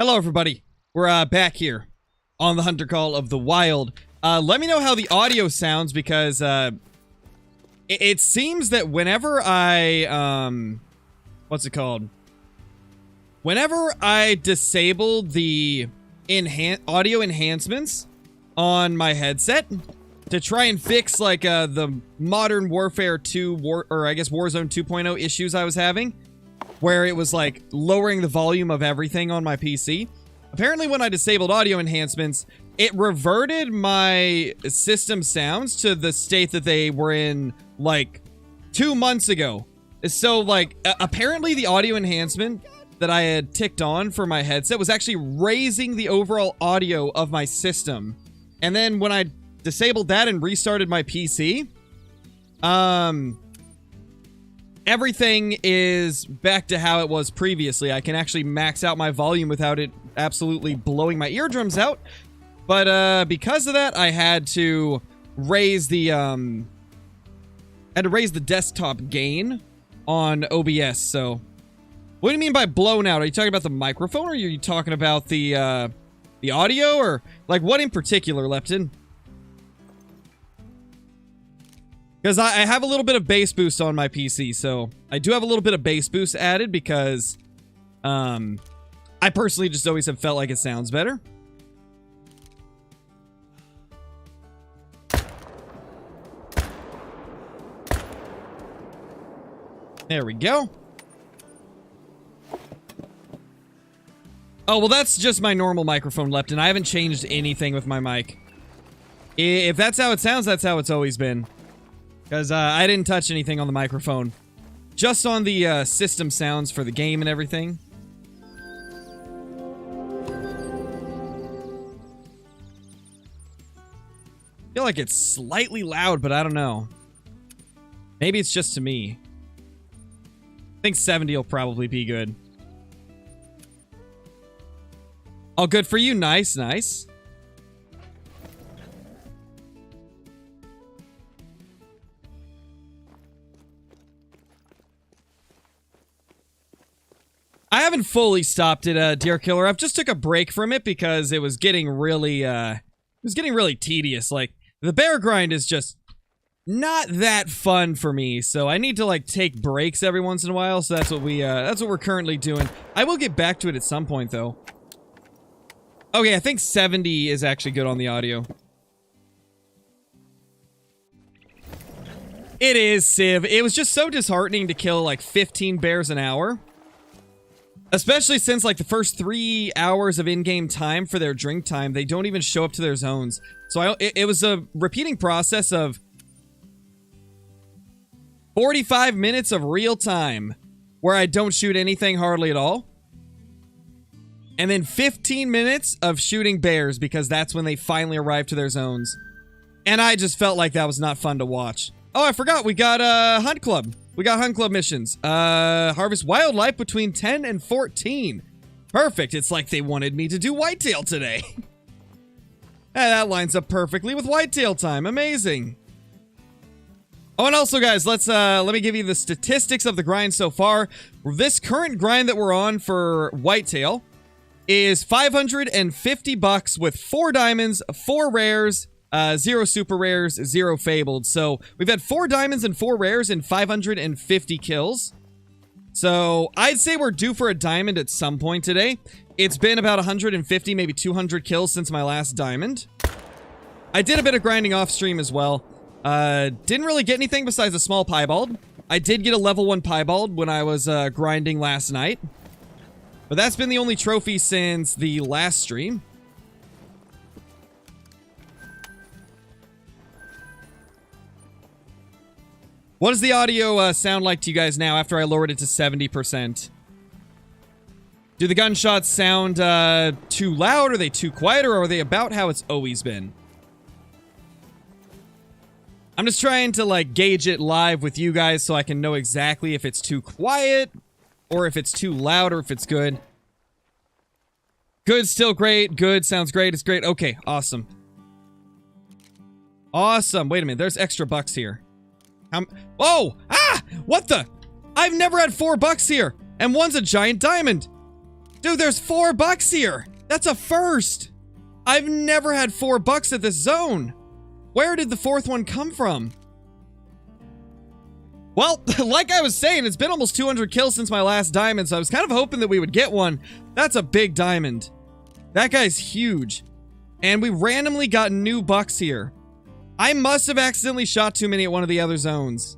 Hello, everybody. We're back here on the Hunter Call of the Wild. Let me know how the audio sounds because it seems that whenever I what's it called? Whenever I disable the audio enhancements on my headset to try and fix like the Modern Warfare 2 Warzone 2.0 issues I was having, where it was like lowering the volume of everything on my PC. Apparently when I disabled audio enhancements, it reverted my system sounds to the state that they were in like 2 months ago. So like apparently the audio enhancement that I had ticked on for my headset was actually raising the overall audio of my system. And then when I disabled that and restarted my PC, everything is back to how it was previously. I can actually max out my volume without it absolutely blowing my eardrums out. But because of that, I had to raise the desktop gain on OBS. So, what do you mean by blown out? Are you talking about the microphone, or are you talking about the audio, or like what in particular, Lepton? Because I have a little bit of bass boost on my PC, so I do have a little bit of bass boost added because I personally just always have felt like it sounds better. There we go. Oh, well, that's just my normal microphone, Lepton. I haven't changed anything with my mic. If that's how it sounds, that's how it's always been. Because I didn't touch anything on the microphone. Just on the system sounds for the game and everything. I feel like it's slightly loud, but I don't know. Maybe it's just to me. I think 70 will probably be good. Oh, good for you. Nice, nice. I haven't fully stopped it, Deer Killer. I've just took a break from it because it was getting really, tedious. Like, the bear grind is just not that fun for me, so I need to, like, take breaks every once in a while, so that's what we're currently doing. I will get back to it at some point, though. Okay, I think 70 is actually good on the audio. It is, Civ. It was just so disheartening to kill, like, 15 bears an hour. Especially since, like, the first 3 hours of in-game time for their drink time, they don't even show up to their zones. So it was a repeating process of 45 minutes of real time where I don't shoot anything hardly at all. And then 15 minutes of shooting bears because that's when they finally arrive to their zones. And I just felt like that was not fun to watch. Oh, I forgot. We got Hunt Club. We got Hunt Club missions. Harvest wildlife between 10 and 14. Perfect. It's like they wanted me to do Whitetail today. That lines up perfectly with Whitetail time. Amazing. Oh, and also, guys, let me give you the statistics of the grind so far. This current grind that we're on for Whitetail is $550 with 4 diamonds, 4 rares, 0 super rares, 0 fabled. So we've had 4 diamonds and 4 rares and 550 kills. So I'd say we're due for a diamond at some point today. It's been about 150, maybe 200 kills since my last diamond. I did a bit of grinding off stream as well. Didn't really get anything besides a small piebald. I did get a level 1 piebald when I was grinding last night. But that's been the only trophy since the last stream. What does the audio sound like to you guys now after I lowered it to 70%? Do the gunshots sound too loud? Are they too quiet? Or are they about how it's always been? I'm just trying to, like, gauge it live with you guys so I can know exactly if it's too quiet or if it's too loud or if it's good. Good, still great. Good, sounds great. It's great. Okay, awesome. Awesome. Wait a minute. There's extra bucks here. Oh! Ah! What the? I've never had $4 here. And one's a giant diamond. Dude, there's $4 here. That's a first. I've never had $4 at this zone. Where did the fourth one come from? Well, like I was saying, it's been almost 200 kills since my last diamond, so I was kind of hoping that we would get one. That's a big diamond. That guy's huge. And we randomly got new bucks here. I must have accidentally shot too many at one of the other zones.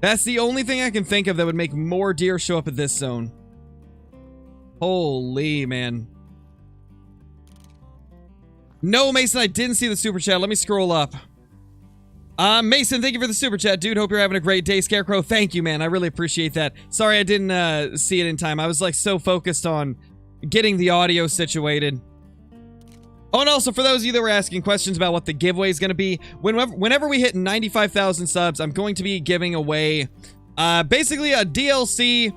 That's the only thing I can think of that would make more deer show up at this zone. Holy man. No, Mason, I didn't see the super chat. Let me scroll up. Mason, thank you for the super chat, dude. Hope you're having a great day. Scarecrow, thank you, man. I really appreciate that. Sorry I didn't see it in time. I was like so focused on getting the audio situated. Oh, and also for those of you that were asking questions about what the giveaway is going to be, whenever we hit 95,000 subs, I'm going to be giving away basically a DLC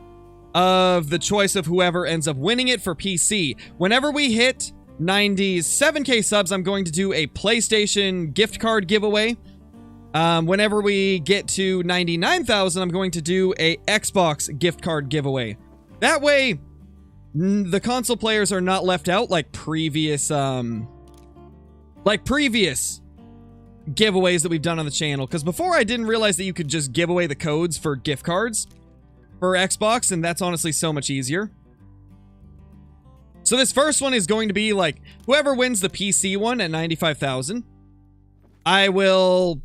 of the choice of whoever ends up winning it for PC. Whenever we hit 97k subs, I'm going to do a PlayStation gift card giveaway. Whenever we get to 99,000, I'm going to do a Xbox gift card giveaway. That way, the console players are not left out like previous giveaways that we've done on the channel. Because before I didn't realize that you could just give away the codes for gift cards for Xbox, and that's honestly so much easier. So this first one is going to be like, whoever wins the PC one at 95,000, I will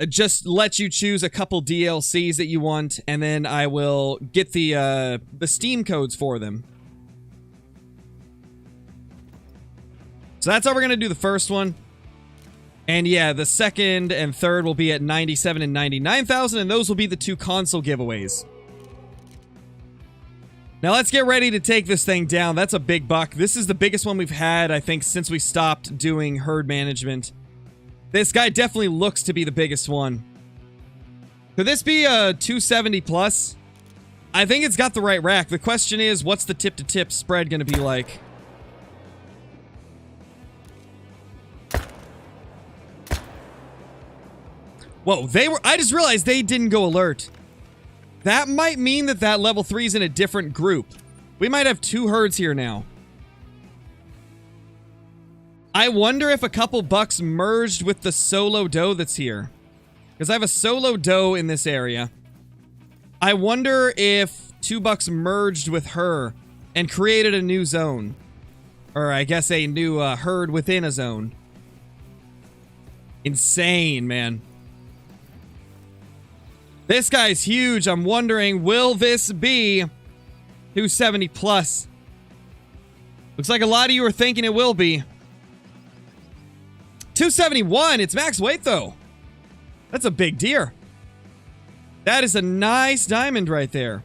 just let you choose a couple DLCs that you want, and then I will get the Steam codes for them. So that's how we're going to do the first one. And yeah, the second and third will be at 97 and 99,000, and those will be the two console giveaways. Now let's get ready to take this thing down. That's a big buck. This is the biggest one we've had, I think, since we stopped doing herd management. This guy definitely looks to be the biggest one. Could this be a 270 plus? I think it's got the right rack. The question is, what's the tip-to-tip spread going to be like? Whoa, I just realized they didn't go alert. That might mean that that level 3 is in a different group. We might have two herds here now. I wonder if a couple bucks merged with the solo doe that's here. Because I have a solo doe in this area. I wonder if 2 bucks merged with her and created a new zone. Or I guess a new herd within a zone. Insane, man. This guy's huge. I'm wondering, will this be 270 plus? Looks like a lot of you are thinking it will be. 271. It's max weight, though. That's a big deer. That is a nice diamond right there.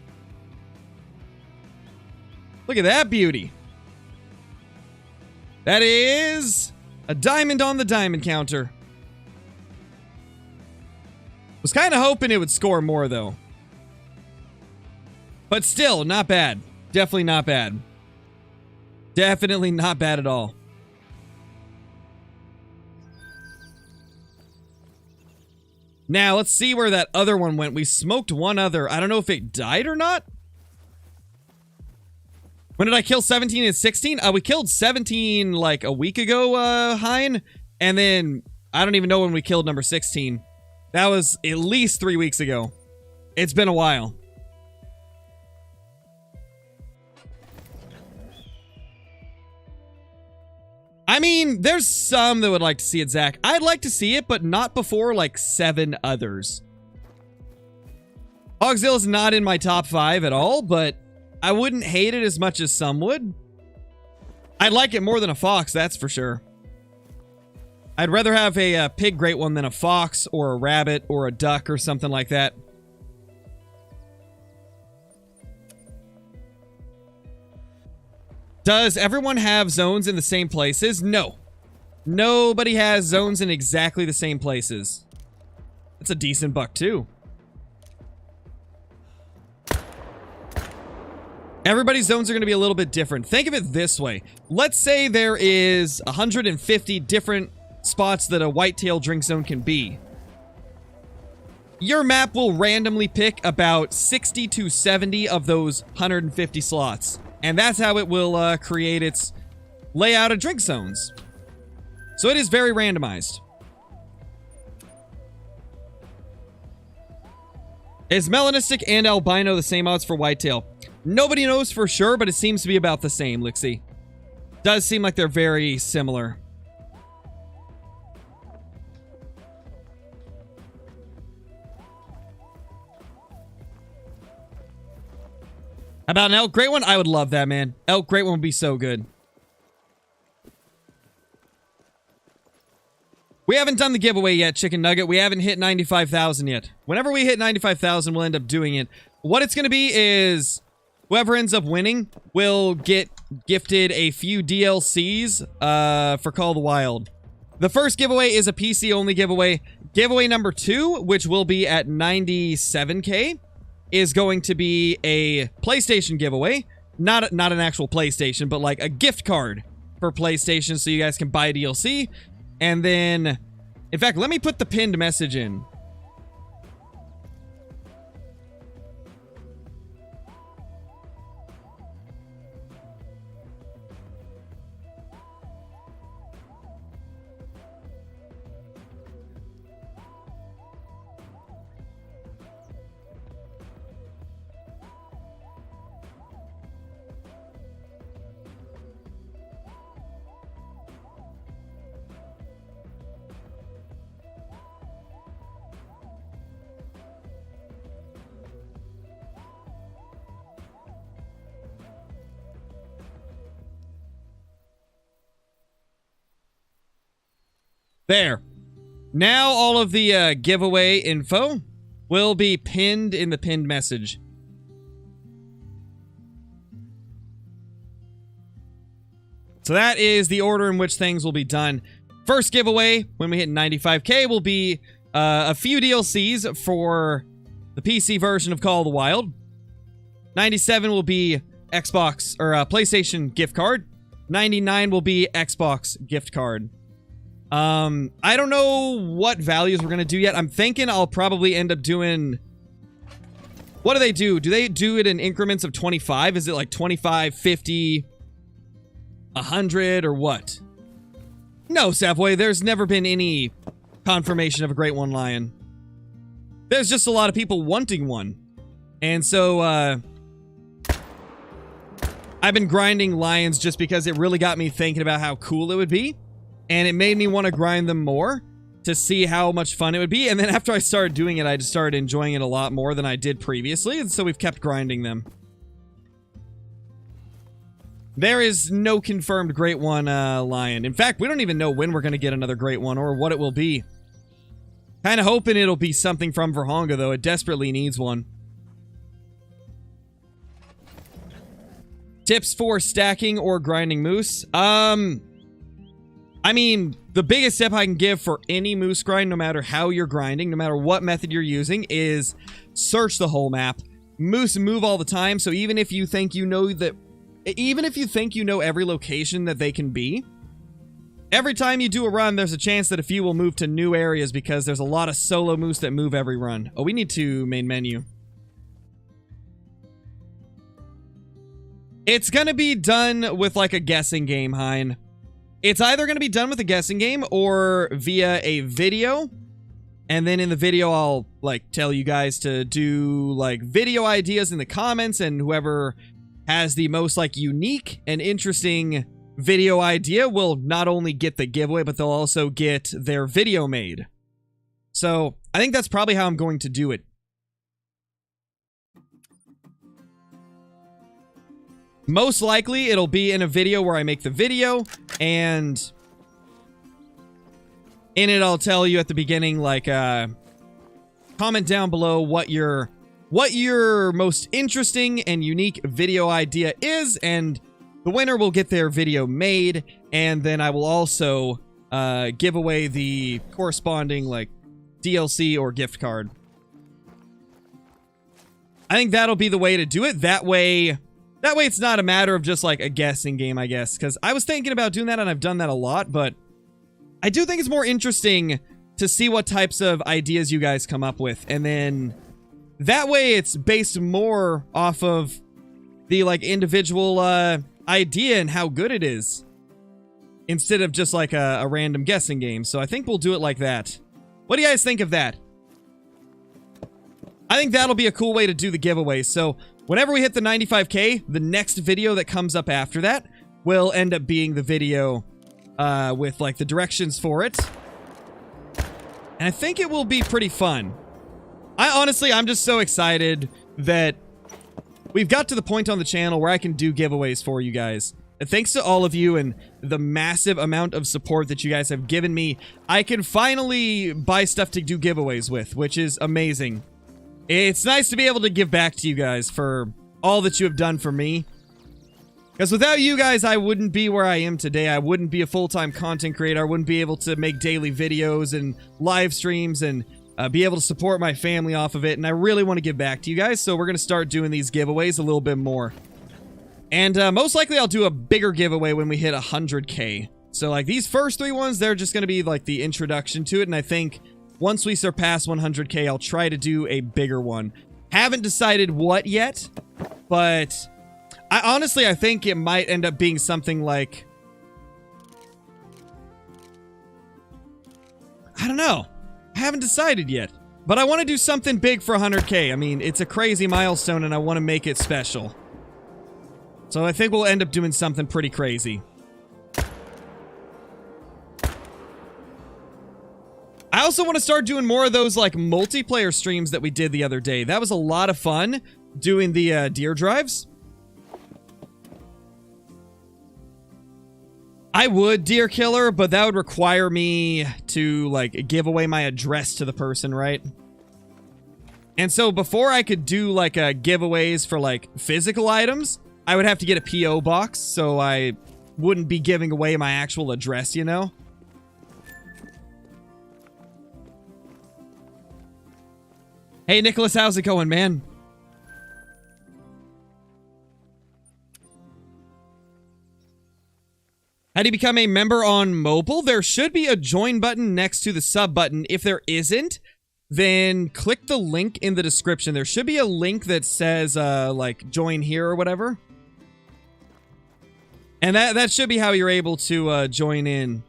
Look at that beauty. That is a diamond on the diamond counter. Was kind of hoping it would score more, though. But still, not bad. Definitely not bad. Definitely not bad at all. Now, let's see where that other one went. We smoked one other. I don't know if it died or not. When did I kill 17 and 16? We killed 17 like a week ago, Hein. And then, I don't even know when we killed number 16. That was at least 3 weeks ago. It's been a while. I mean, there's some that would like to see it, Zach. I'd like to see it, but not before like 7 others. Hogzilla's not in my top 5 at all, but I wouldn't hate it as much as some would. I'd like it more than a fox, that's for sure. I'd rather have a pig great one than a fox or a rabbit or a duck or something like that. Does everyone have zones in the same places? No. Nobody has zones in exactly the same places. That's a decent buck too. Everybody's zones are going to be a little bit different. Think of it this way. Let's say there is 150 different spots that a whitetail drink zone can be. Your map will randomly pick about 60 to 70 of those 150 slots. And that's how it will create its layout of drink zones. So it is very randomized. Is melanistic and albino the same odds for whitetail? Nobody knows for sure, but it seems to be about the same, Lixie. Does seem like they're very similar. How about an elk great one? I would love that, man. Elk great one would be so good. We haven't done the giveaway yet, Chicken Nugget. We haven't hit 95,000 yet. Whenever we hit 95,000, we'll end up doing it. What it's going to be is whoever ends up winning will get gifted a few DLCs for Call of the Wild. The first giveaway is a PC-only giveaway. Giveaway number 2, which will be at 97K, is going to be a PlayStation giveaway. Not an actual PlayStation, but like a gift card for PlayStation so you guys can buy a DLC. And then, in fact, let me put the pinned message in. There. Now all of the giveaway info will be pinned in the pinned message. So that is the order in which things will be done. First giveaway, when we hit 95K, will be a few DLCs for the PC version of Call of the Wild. 97 will be Xbox, or PlayStation gift card. 99 will be Xbox gift card. I don't know what values we're gonna do yet. I'm thinking I'll probably end up doing... What do they do? Do they do it in increments of 25? Is it like 25, 50, 100, or what? No, Savoy, there's never been any confirmation of a Great One Lion. There's just a lot of people wanting one. And so, I've been grinding lions just because it really got me thinking about how cool it would be. And it made me want to grind them more to see how much fun it would be. And then after I started doing it, I just started enjoying it a lot more than I did previously. And so we've kept grinding them. There is no confirmed Great One Lion. In fact, we don't even know when we're going to get another Great One or what it will be. Kind of hoping it'll be something from Verhonga, though. It desperately needs one. Tips for stacking or grinding moose. I mean, the biggest tip I can give for any moose grind, no matter how you're grinding, no matter what method you're using, is search the whole map. Moose move all the time, so even if you think you know every location that they can be, every time you do a run, there's a chance that a few will move to new areas because there's a lot of solo moose that move every run. Oh, we need to main menu. It's gonna be done with like a guessing game, Hein. It's either going to be done with a guessing game or via a video. And then in the video, I'll, like, tell you guys to do, like, video ideas in the comments. And whoever has the most, like, unique and interesting video idea will not only get the giveaway, but they'll also get their video made. So, I think that's probably how I'm going to do it. Most likely, it'll be in a video where I make the video, and in it, I'll tell you at the beginning, like, comment down below what your most interesting and unique video idea is, and the winner will get their video made, and then I will also give away the corresponding, like, DLC or gift card. I think that'll be the way to do it. That way it's not a matter of just, like, a guessing game, I guess. Because I was thinking about doing that, and I've done that a lot. But I do think it's more interesting to see what types of ideas you guys come up with. And then that way it's based more off of the like individual idea and how good it is, instead of just like a random guessing game. So I think we'll do it like that. What do you guys think of that? I think that'll be a cool way to do the giveaway. So whenever we hit the 95K, the next video that comes up after that will end up being the video with like the directions for it. And I think it will be pretty fun. I'm just so excited that we've got to the point on the channel where I can do giveaways for you guys. And thanks to all of you and the massive amount of support that you guys have given me, I can finally buy stuff to do giveaways with, which is amazing. It's nice to be able to give back to you guys for all that you have done for me. Because without you guys, I wouldn't be where I am today. I wouldn't be a full-time content creator. I wouldn't be able to make daily videos and live streams and be able to support my family off of it. And I really want to give back to you guys, so we're going to start doing these giveaways a little bit more. And most likely I'll do a bigger giveaway when we hit 100K. So like these first 3 ones, they're just going to be like the introduction to it. And I think once we surpass 100K, I'll try to do a bigger one. Haven't decided what yet, but I think it might end up being something like, I don't know. I haven't decided yet, but I want to do something big for 100K. I mean, it's a crazy milestone and I want to make it special. So I think we'll end up doing something pretty crazy. I also want to start doing more of those like multiplayer streams that we did the other day. That was a lot of fun doing the deer drives. I would deer killer, but that would require me to like give away my address to the person, right? And so before I could do like giveaways for like physical items, I would have to get a PO box, so I wouldn't be giving away my actual address, you know? Hey Nicholas, how's it going, man? How do you become a member on mobile? There should be a join button next to the sub button. If there isn't, then click the link in the description. There should be a link that says, like, join here or whatever. And that should be how you're able to join in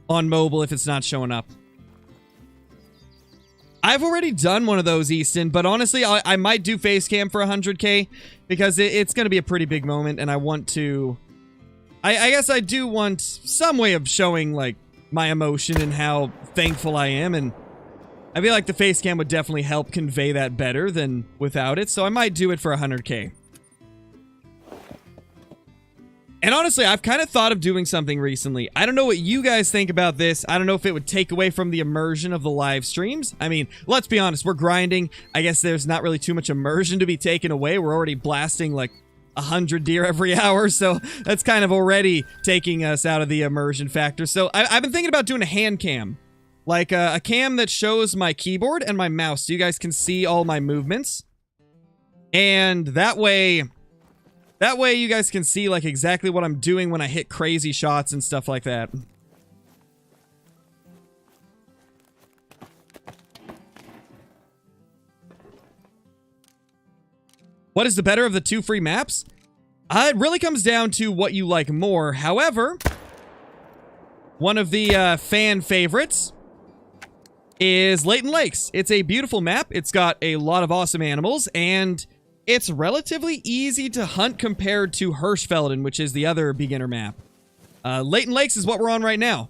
on mobile if it's not showing up. I've already done one of those, Easton, but honestly, I might do face cam for 100K because it's going to be a pretty big moment, and I want to... I guess I do want some way of showing, like, my emotion and how thankful I am, and I feel like the face cam would definitely help convey that better than without it, so I might do it for 100K. And honestly, I've kind of thought of doing something recently. I don't know what you guys think about this. I don't know if it would take away from the immersion of the live streams. I mean, let's be honest, we're grinding. I guess there's not really too much immersion to be taken away. We're already blasting, like, 100 deer every hour, so that's kind of already taking us out of the immersion factor. So I've been thinking about doing a hand cam, like a cam that shows my keyboard and my mouse so you guys can see all my movements, and that way you guys can see like exactly what I'm doing when I hit crazy shots and stuff like that. What is the better of the 2 free maps? It really comes down to what you like more. However, one of the fan favorites is Leighton Lakes. It's a beautiful map. It's got a lot of awesome animals, and it's relatively easy to hunt compared to Hirschfelden, which is the other beginner map. Leighton Lakes is what we're on right now.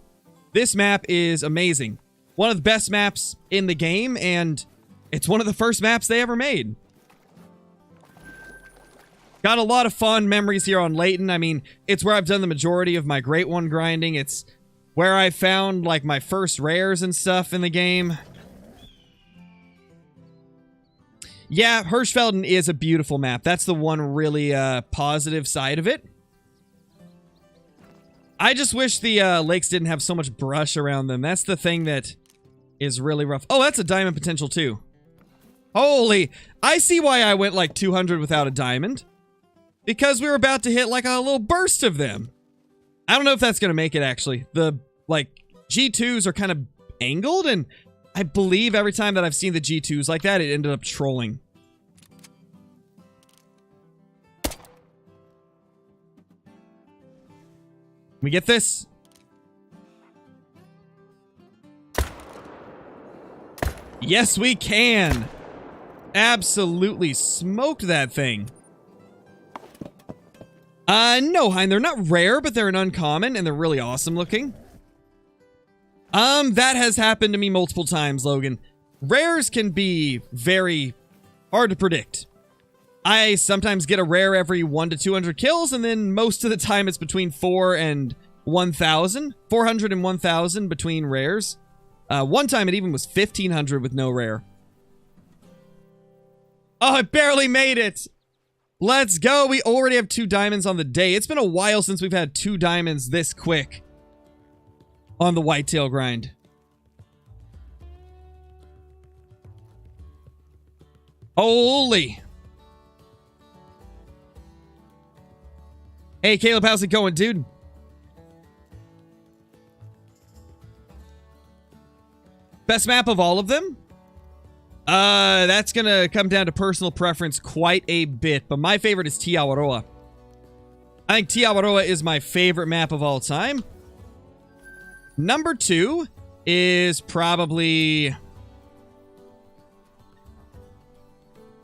This map is amazing. One of the best maps in the game, and it's one of the first maps they ever made. Got a lot of fun memories here on Leighton. I mean, it's where I've done the majority of my Great One grinding. It's where I found, like, my first rares and stuff in the game. Yeah, Hirschfelden is a beautiful map. That's the one really positive side of it. I just wish the lakes didn't have so much brush around them. That's the thing that is really rough. Oh, that's a diamond potential too. Holy, I see why I went like 200 without a diamond. Because we were about to hit like a little burst of them. I don't know if that's going to make it actually. The like G2s are kind of angled, and I believe every time that I've seen the G2s like that, it ended up trolling. We get this? Yes, we can. Absolutely smoked that thing. No, Hein, they're not rare, but they're an uncommon, and they're really awesome looking. That has happened to me multiple times, Logan. Rares can be very hard to predict. I sometimes get a rare every 1 to 200 kills, and then most of the time it's between 4 and 1,000. 400 and 1,000 between rares. One time it even was 1,500 with no rare. Oh, I barely made it! Let's go! We already have 2 diamonds on the day. It's been a while since we've had 2 diamonds this quick on the whitetail grind. Holy! Hey, Caleb, how's it going, dude? Best map of all of them? That's gonna come down to personal preference quite a bit, but my favorite is Tiawaroa. I think Tiawaroa is my favorite map of all time. Number 2 is probably...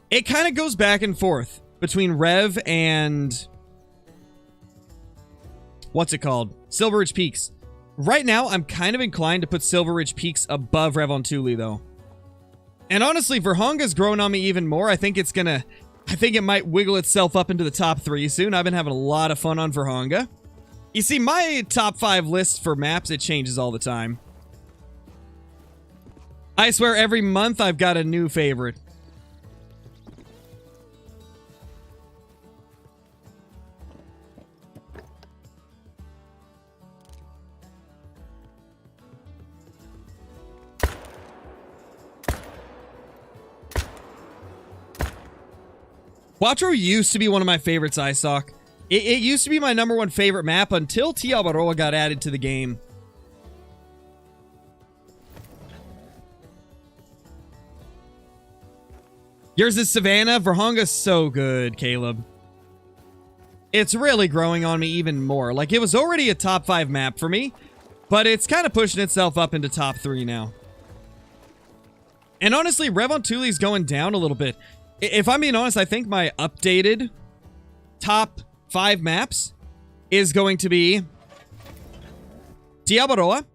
It kind of goes back and forth between Rev and... What's it called? Silver Ridge Peaks. Right now, I'm kind of inclined to put Silver Ridge Peaks above Verhonga, though. And honestly, Verhonga's grown on me even more. I think it might wiggle itself up into the top 3 soon. I've been having a lot of fun on Verhonga. You see, my top 5 list for maps, it changes all the time. I swear every month I've got a new favorite. Quattro used to be one of my favorites, Isock. It used to be my #1 favorite map until Tiawaroa got added to the game. Yours is Savannah. Verhonga's so good, Caleb. It's really growing on me even more. Like, it was already a top 5 map for me, but it's kind of pushing itself up into top 3 now. And honestly, Revontuli's going down a little bit. If I'm being honest, I think my updated top 5 maps is going to be Tiawaroa,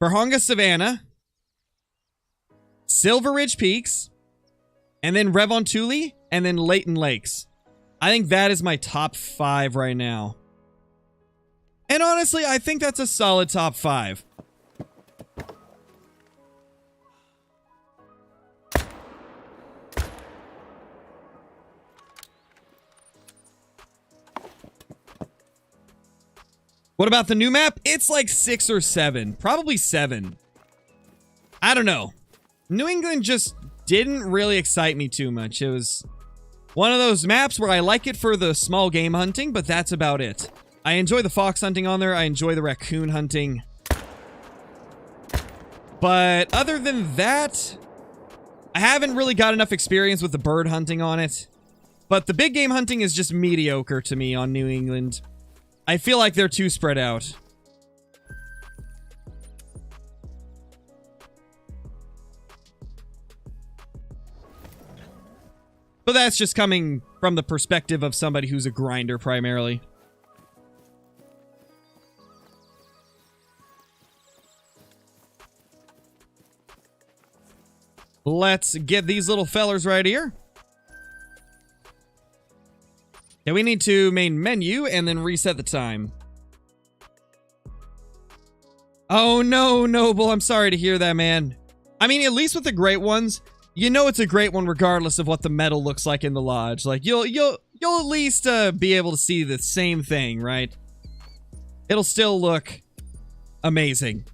Verhonga Savannah, Silver Ridge Peaks, and then Revontuli, and then Leighton Lakes. I think that is my top 5 right now. And honestly, I think that's a solid top 5. What about the new map? It's like 6 or 7. Probably 7. I don't know. New England just didn't really excite me too much. It was one of those maps where I like it for the small game hunting, but that's about it. I enjoy the fox hunting on there. I enjoy the raccoon hunting. But other than that, I haven't really got enough experience with the bird hunting on it. But the big game hunting is just mediocre to me on New England. I feel like they're too spread out. But that's just coming from the perspective of somebody who's a grinder primarily. Let's get these little fellers right here. Yeah, we need to main menu and then reset the time. Oh no, Noble, I'm sorry to hear that, man. I mean, at least with the great ones, you know it's a great one regardless of what the metal looks like in the lodge. Like, you'll at least be able to see the same thing, right? It'll still look amazing.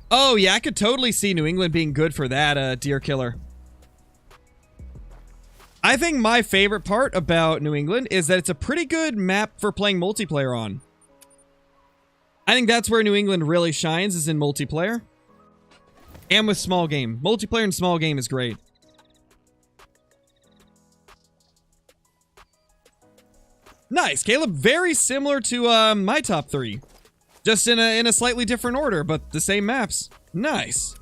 Oh yeah, I could totally see New England being good for that, deer killer. I think my favorite part about New England is that it's a pretty good map for playing multiplayer on. I think that's where New England really shines, is in multiplayer. And with small game. Multiplayer and small game is great. Nice, Caleb. Very similar to my top 3. Just in a slightly different order, but the same maps. Nice.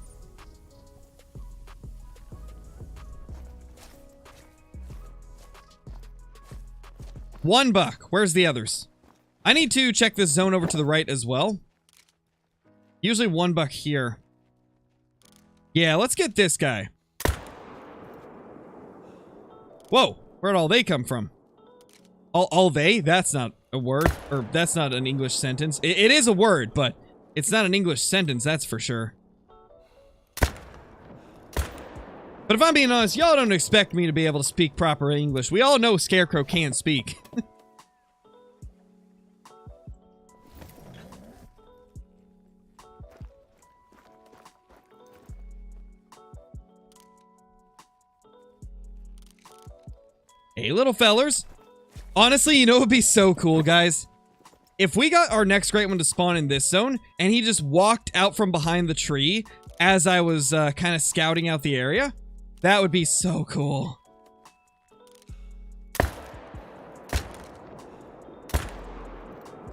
One buck. Where's the others? I need to check this zone over to the right as well. Usually one buck here. Yeah, let's get this guy. Whoa, where'd all they come from? All they? That's not a word, or that's not an English sentence. It is a word, but it's not an English sentence, that's for sure. But if I'm being honest, y'all don't expect me to be able to speak proper English. We all know Scarecrow can't speak. Hey, little fellers. Honestly, you know what would be so cool, guys? If we got our next great one to spawn in this zone, and he just walked out from behind the tree as I was kind of scouting out the area, that would be so cool.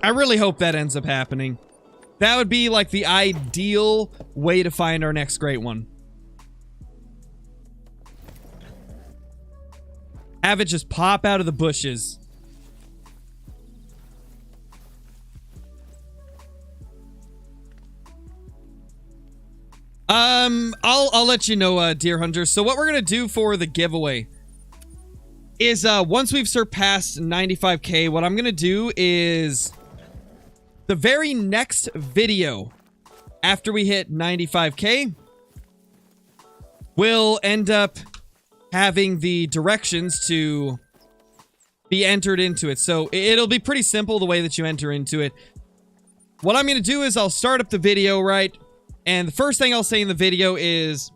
I really hope that ends up happening. That would be like the ideal way to find our next great one. Have it just pop out of the bushes. I'll let you know, Deer Hunter. So what we're gonna do for the giveaway is, once we've surpassed 95K, what I'm gonna do is the very next video after we hit 95K, we'll end up having the directions to be entered into it. So it'll be pretty simple the way that you enter into it. What I'm going to do is I'll start up the video, right? And the first thing I'll say in the video is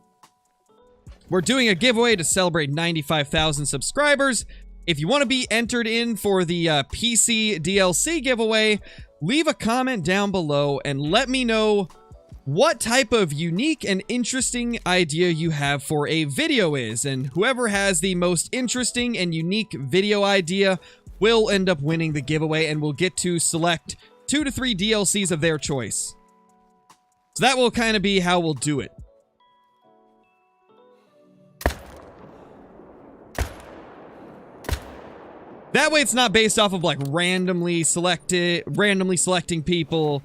we're doing a giveaway to celebrate 95,000 subscribers. If you want to be entered in for the PC DLC giveaway, leave a comment down below and let me know what type of unique and interesting idea you have for a video is, and whoever has the most interesting and unique video idea will end up winning the giveaway, and we'll get to select 2 to 3 DLCs of their choice. So that will kind of be how we'll do it. That way it's not based off of like randomly selecting people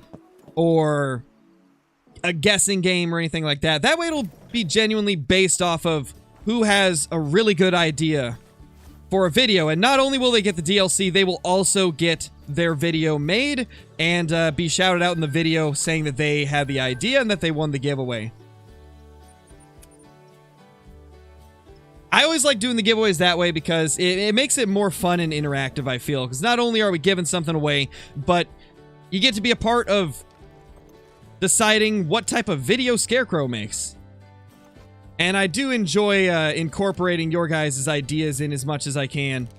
or a guessing game or anything like that. That way it'll be genuinely based off of who has a really good idea for a video. And not only will they get the DLC, they will also get their video made and be shouted out in the video saying that they had the idea and that they won the giveaway. I always like doing the giveaways that way because it makes it more fun and interactive, I feel. Because not only are we giving something away, but you get to be a part of deciding what type of video Scarecrow makes. And I do enjoy incorporating your guys' ideas in as much as I can.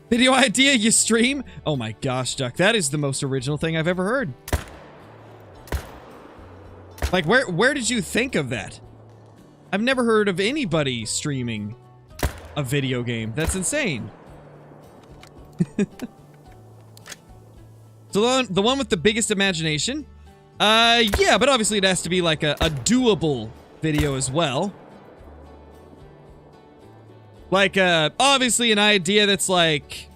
Video idea you stream? Oh my gosh, Duck. That is the most original thing I've ever heard. Like, where did you think of that? I've never heard of anybody streaming a video game. That's insane. So the one with the biggest imagination? Yeah, but obviously it has to be like a doable video as well. Like, obviously an idea that's like,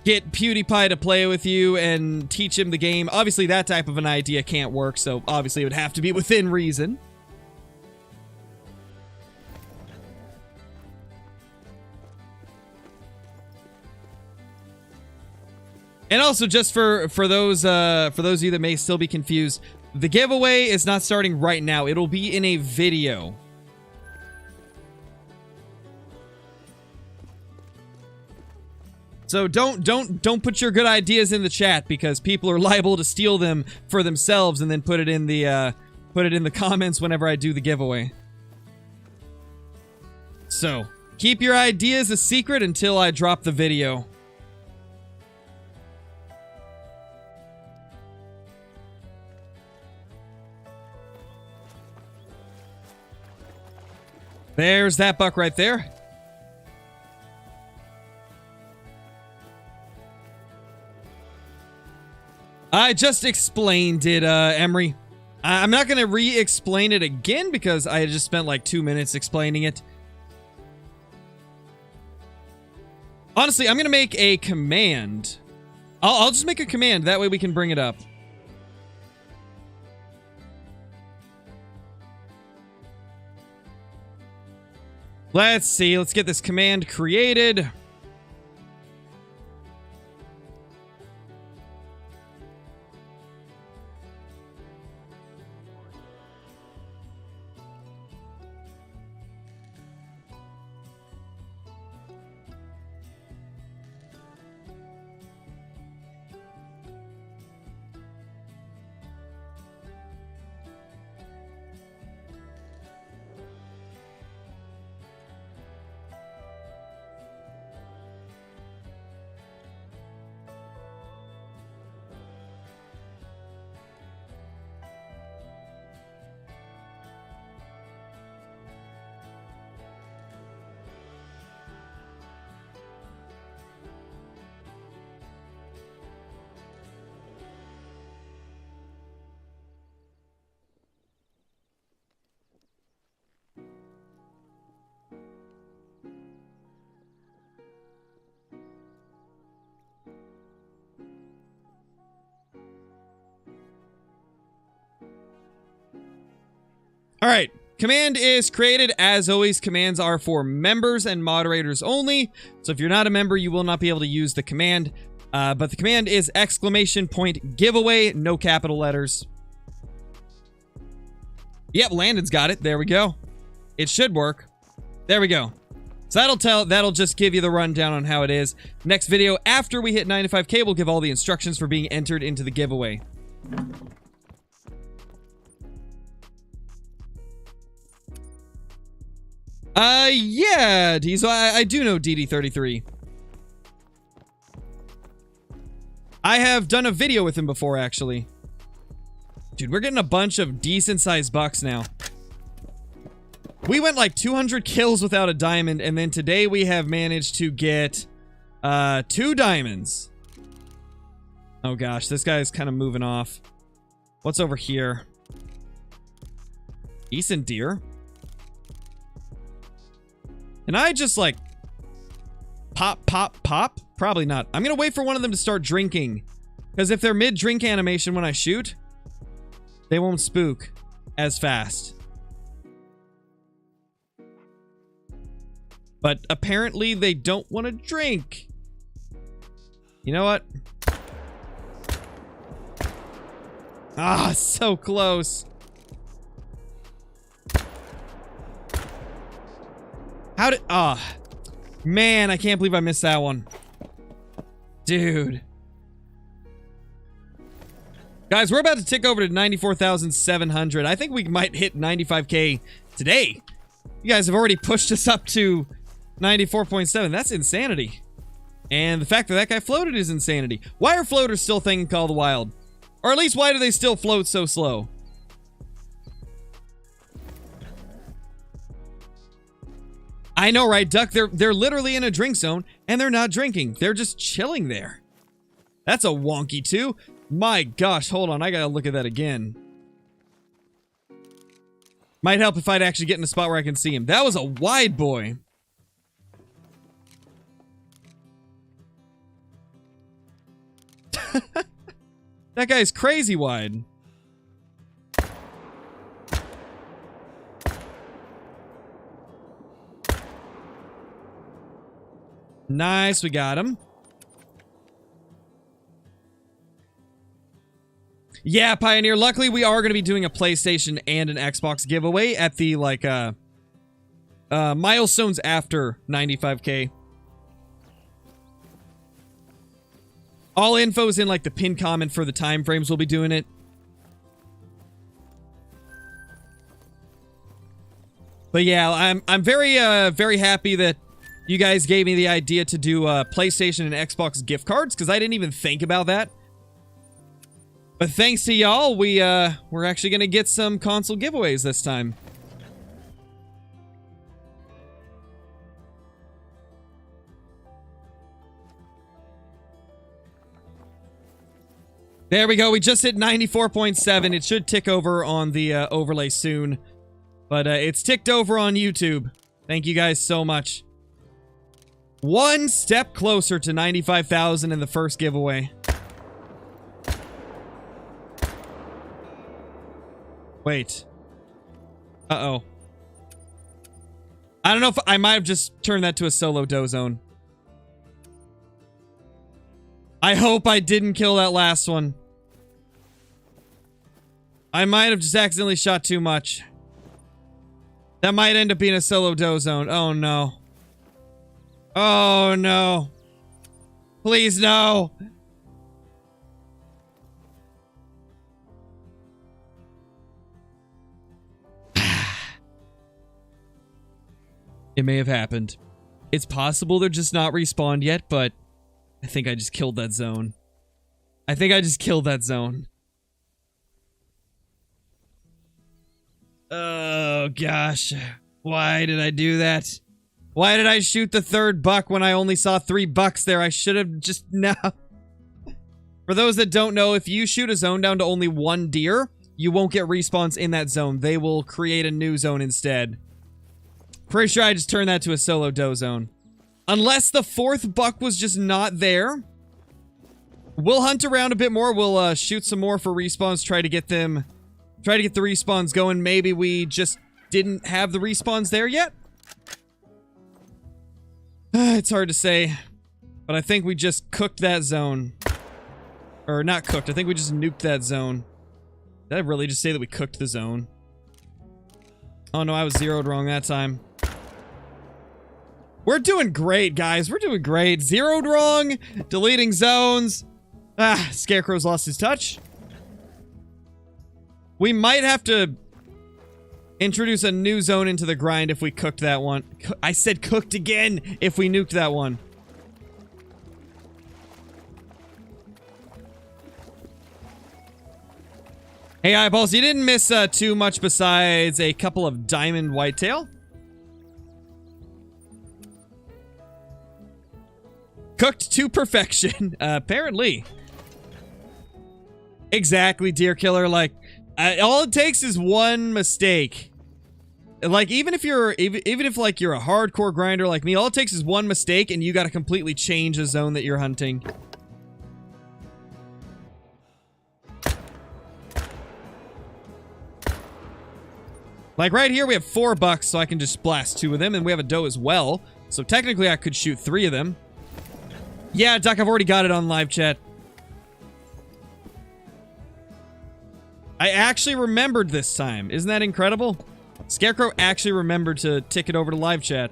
get PewDiePie to play with you and teach him the game. Obviously that type of an idea can't work, so obviously it would have to be within reason. And also, just for those of you that may still be confused, the giveaway is not starting right now. It'll be in a video. So don't put your good ideas in the chat because people are liable to steal them for themselves and then put it in the comments whenever I do the giveaway. So keep your ideas a secret until I drop the video. There's that buck right there. I just explained it, Emery. I'm not going to re-explain it again because I just spent like 2 minutes explaining it. Honestly, I'm going to make a command. I'll just make a command. That way we can bring it up. Let's see. Let's get this command created. All right. Command is created. As always, commands are for members and moderators only. So if you're not a member, you will not be able to use the command. But the command is !giveaway, no capital letters. Yep, Landon's got it. There we go. It should work. There we go. So that'll just give you the rundown on how it is. Next video, after we hit 95K, we'll give all the instructions for being entered into the giveaway. Yeah, Diesel, I do know DD33. I have done a video with him before, actually. Dude, we're getting a bunch of decent-sized bucks now. We went like 200 kills without a diamond, and then today we have managed to get 2 diamonds. Oh gosh, this guy's kind of moving off. What's over here? Decent deer. Can I just like pop, pop, pop? Probably not. I'm gonna wait for one of them to start drinking, because if they're mid-drink animation when I shoot, they won't spook as fast. But apparently they don't want to drink. You know what? Ah, so close. How did... Ah. Man, I can't believe I missed that one. Dude. Guys, we're about to tick over to 94,700. I think we might hit 95K today. You guys have already pushed us up to 94.7. That's insanity. And the fact that that guy floated is insanity. Why are floaters still a thing in Call of the Wild? Or at least, why do they still float so slow? I know, right, Duck? They're literally in a drink zone, and they're not drinking. They're just chilling there. That's a wonky, too. My gosh, hold on. I gotta look at that again. Might help if I'd actually get in a spot where I can see him. That was a wide boy. That guy's crazy wide. Nice, we got him. Yeah, Pioneer. Luckily, we are going to be doing a PlayStation and an Xbox giveaway at the, like, milestones after 95K. All info's in, like, the pinned comment for the time frames we'll be doing it. But yeah, I'm very, very happy that you guys gave me the idea to do PlayStation and Xbox gift cards, because I didn't even think about that. But thanks to y'all, we're actually going to get some console giveaways this time. There we go. We just hit 94.7. It should tick over on the overlay soon. But it's ticked over on YouTube. Thank you guys so much. One step closer to 95,000 in the first giveaway. Wait. Uh-oh. I don't know if I might have just turned that to a solo doe zone. I hope I didn't kill that last one. I might have just accidentally shot too much. That might end up being a solo doe zone. Oh no. Oh no. Please no. It may have happened. It's possible they're just not respawned yet, but I think I just killed that zone. I think I just killed that zone. Oh, gosh. Why did I do that? Why did I shoot the third buck when I only saw 3 bucks there? I should have just... No. For those that don't know, if you shoot a zone down to only 1 deer, you won't get respawns in that zone. They will create a new zone instead. Pretty sure I just turned that to a solo doe zone. Unless the 4th buck was just not there. We'll hunt around a bit more. We'll shoot some more for respawns. Try to get the respawns going. Maybe we just didn't have the respawns there yet. It's hard to say. But I think we just cooked that zone. Or not cooked. I think we just nuked that zone. Did I really just say that we cooked the zone? Oh no, I was zeroed wrong that time. We're doing great, guys. We're doing great. Zeroed wrong. Deleting zones. Ah, Scarecrow's lost his touch. We might have to introduce a new zone into the grind if we cooked that one. I said cooked again if we nuked that one. Hey, eyeballs, you didn't miss too much besides a couple of diamond whitetail. Cooked to perfection, apparently. Exactly, deer killer. Like, all it takes is one mistake. Like, even if you're a hardcore grinder like me, all it takes is one mistake, and you got to completely change the zone that you're hunting. Like right here, we have 4 bucks, so I can just blast 2 of them, and we have a doe as well. So technically, I could shoot 3 of them. Yeah, Duck, I've already got it on live chat. I actually remembered this time. Isn't that incredible? Scarecrow actually remembered to tick it over to live chat.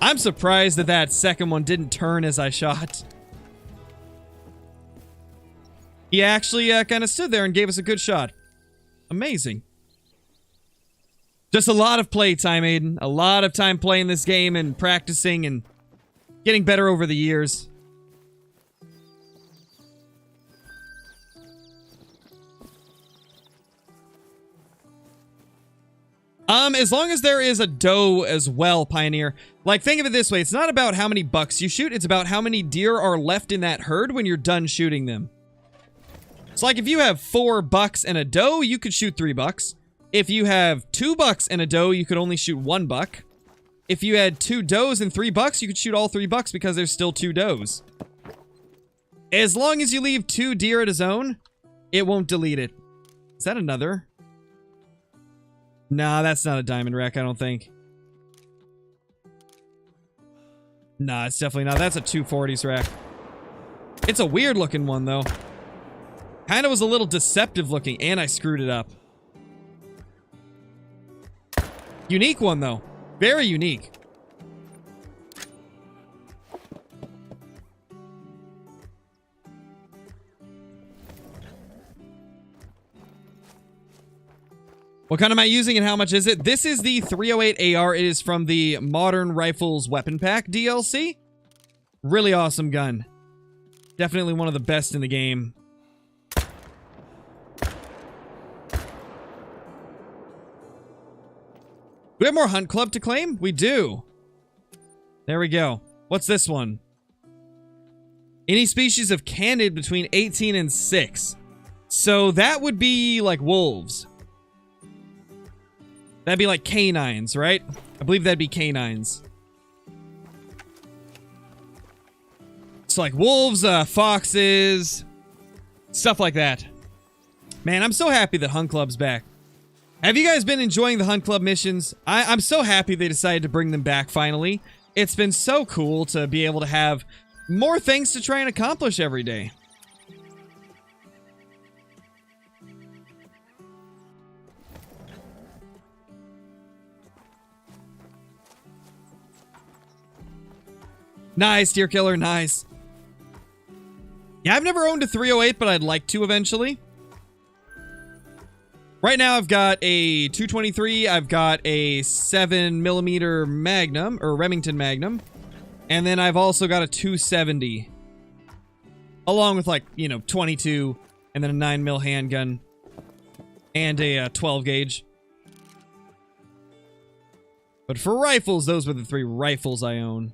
I'm surprised that that second one didn't turn as I shot. He actually kind of stood there and gave us a good shot. Amazing. Just a lot of play time, Aiden. A lot of time playing this game and practicing and getting better over the years. As long as there is a doe as well, Pioneer. Like, think of it this way. It's not about how many bucks you shoot. It's about how many deer are left in that herd when you're done shooting them. So, like, if you have 4 bucks and a doe, you could shoot 3 bucks. If you have 2 bucks and a doe, you could only shoot 1 buck. If you had 2 does and 3 bucks, you could shoot all 3 bucks because there's still 2 does. As long as you leave 2 deer at a zone, it won't delete it. Is that another? Nah, that's not a diamond wreck, I don't think. Nah, it's definitely not. That's a 240s rack. It's a weird looking one, though. Kinda was a little deceptive looking, and I screwed it up. Unique one, though. Very unique. What kind am I using and how much is it? This is the 308 AR. It is from the Modern Rifles Weapon Pack DLC. Really awesome gun. Definitely one of the best in the game. Do we have more Hunt Club to claim? We do. There we go. What's this one? Any species of canid between 18 and 6. So that would be like wolves. That'd be like canines, right? I believe that'd be canines. So like wolves, foxes, stuff like that. Man, I'm so happy that Hunt Club's back. Have you guys been enjoying the Hunt Club missions? I'm so happy they decided to bring them back finally. It's been so cool to be able to have more things to try and accomplish every day. Nice, Deer Killer, nice. Yeah, I've never owned a 308, but I'd like to eventually. Right now, I've got a 223, I've got a 7mm Magnum, or Remington Magnum, and then I've also got a 270. Along with, like, you know, 22, and then a 9mm handgun, and a 12 gauge. But for rifles, those were the 3 rifles I own.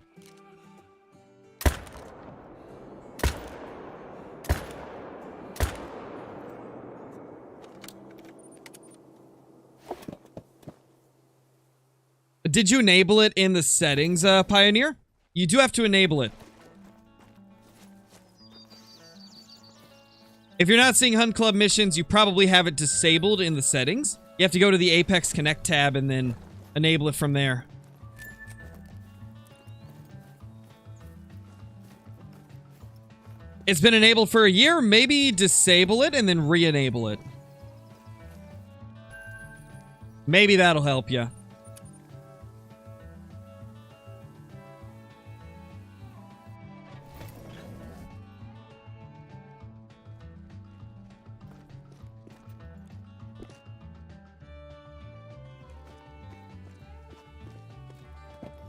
Did you enable it in the settings, Pioneer? You do have to enable it. If you're not seeing Hunt Club missions, you probably have it disabled in the settings. You have to go to the Apex Connect tab and then enable it from there. It's been enabled for a year. Maybe disable it and then re-enable it. Maybe that'll help you.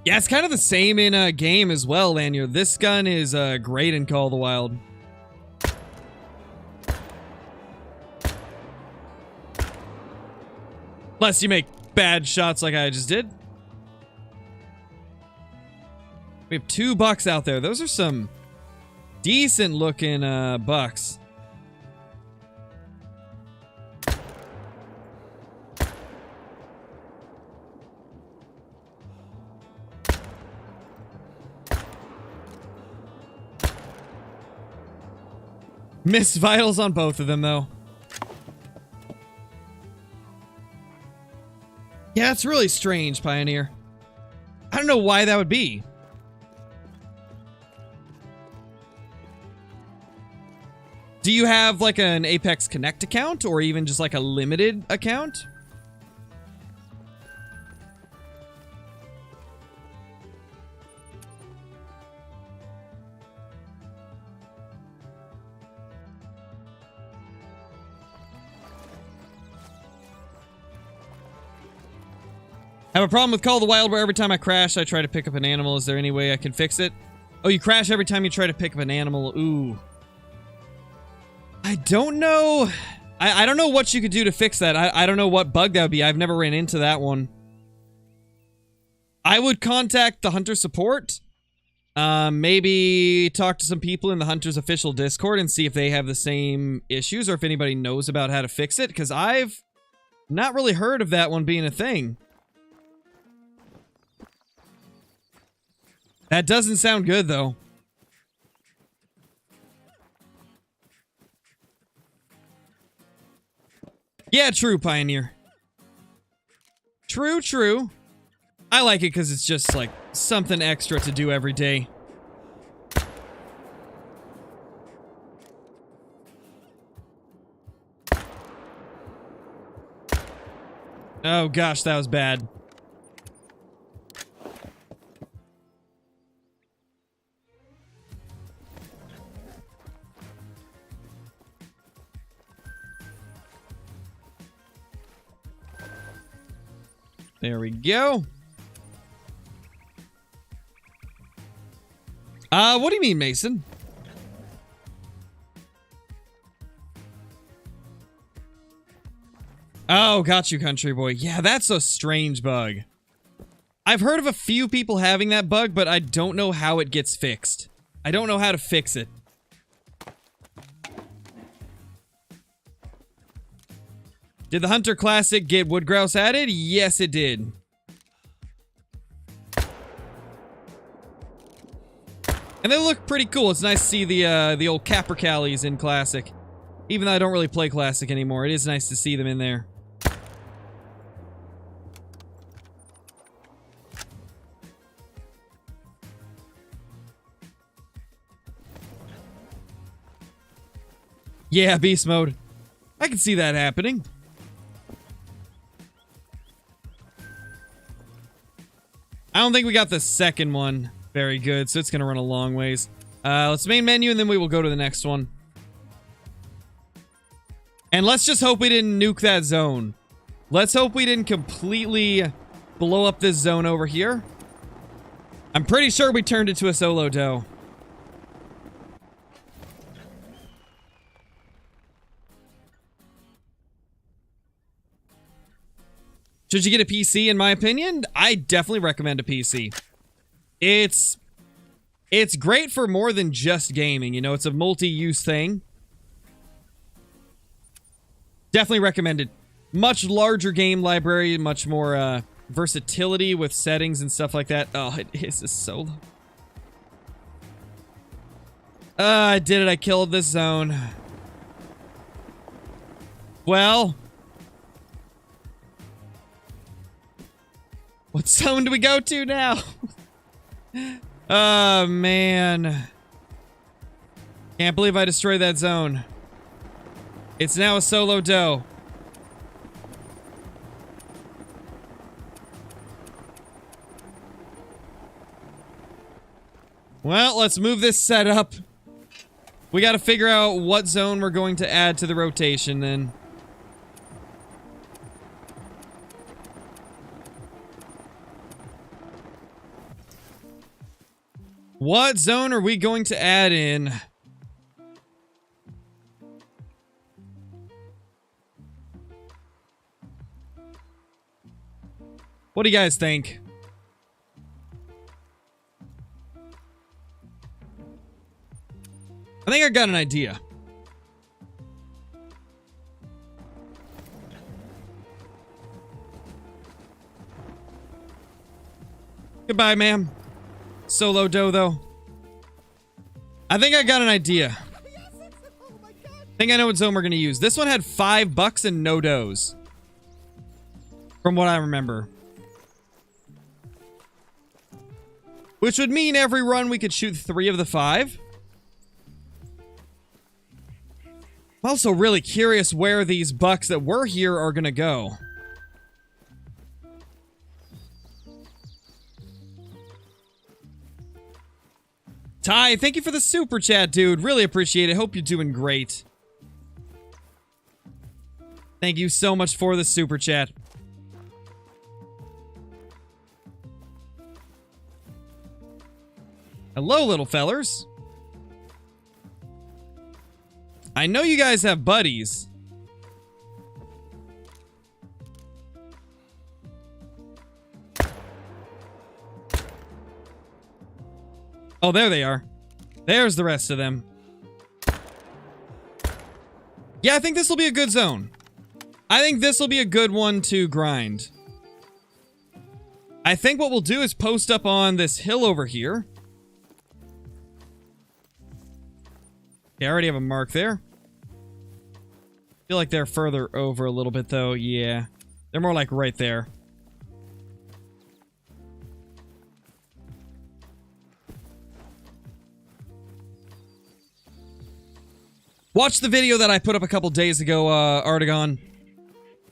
Yeah, it's kind of the same in a game as well, Lanyard. This gun is great in Call of the Wild. Unless you make bad shots like I just did. We have 2 bucks out there. Those are some decent looking bucks. Missed vitals on both of them, though. Yeah, it's really strange, Pioneer. I don't know why that would be. Do you have, like, an Apex Connect account, or even just, like, a limited account? I have a problem with Call of the Wild where every time I crash, I try to pick up an animal. Is there any way I can fix it? Oh, you crash every time you try to pick up an animal. Ooh. I don't know. I don't know what you could do to fix that. I don't know what bug that would be. I've never ran into that one. I would contact the Hunter support. Maybe talk to some people in the Hunter's official Discord and see if they have the same issues or if anybody knows about how to fix it. Because I've not really heard of that one being a thing. That doesn't sound good, though. Yeah, true, Pioneer. True, true. I like it because it's just, like, something extra to do every day. Oh, gosh, that was bad. There we go. What do you mean, Mason? Oh, got you, country boy. Yeah, that's a strange bug. I've heard of a few people having that bug, but I don't know how it gets fixed. I don't know how to fix it. Did the Hunter Classic get wood grouse added? Yes, it did. And they look pretty cool. It's nice to see the old capercaillies in Classic. Even though I don't really play Classic anymore, it is nice to see them in there. Yeah, beast mode. I can see that happening. I don't think we got the second one very good, so it's gonna run a long ways. Let's main menu and then we will go to the next one. And let's just hope we didn't nuke that zone. Let's hope we didn't completely blow up this zone over here. I'm pretty sure we turned it to a solo doe. Should you get a PC, in my opinion? I definitely recommend a PC. It's great for more than just gaming, you know, it's a multi-use thing. Definitely recommended. Much larger game library, much more versatility with settings and stuff like that. Oh, it is a solo. I did it. I killed this zone. Well. What zone do we go to now? Oh, man. Can't believe I destroyed that zone. It's now a solo doe. Well, let's move this setup. We gotta figure out what zone we're going to add to the rotation then. What zone are we going to add in? What do you guys think? I think I got an idea. Goodbye, ma'am. Solo doe, though. I think I got an idea. I think I know what zone we're going to use. This one had 5 bucks and no does. From what I remember. Which would mean every run we could shoot 3 of the 5. I'm also really curious where these bucks that were here are going to go. Ty, thank you for the super chat, dude. Really appreciate it. Hope you're doing great. Thank you so much for the super chat. Hello, little fellers. I know you guys have buddies. Oh, there they are. There's the rest of them. Yeah, I think this will be a good zone. I think this will be a good one to grind. I think what we'll do is post up on this hill over here. Okay, I already have a mark there. I feel like they're further over a little bit, though. Yeah. They're more like right there. Watch the video that I put up a couple days ago, Artagon.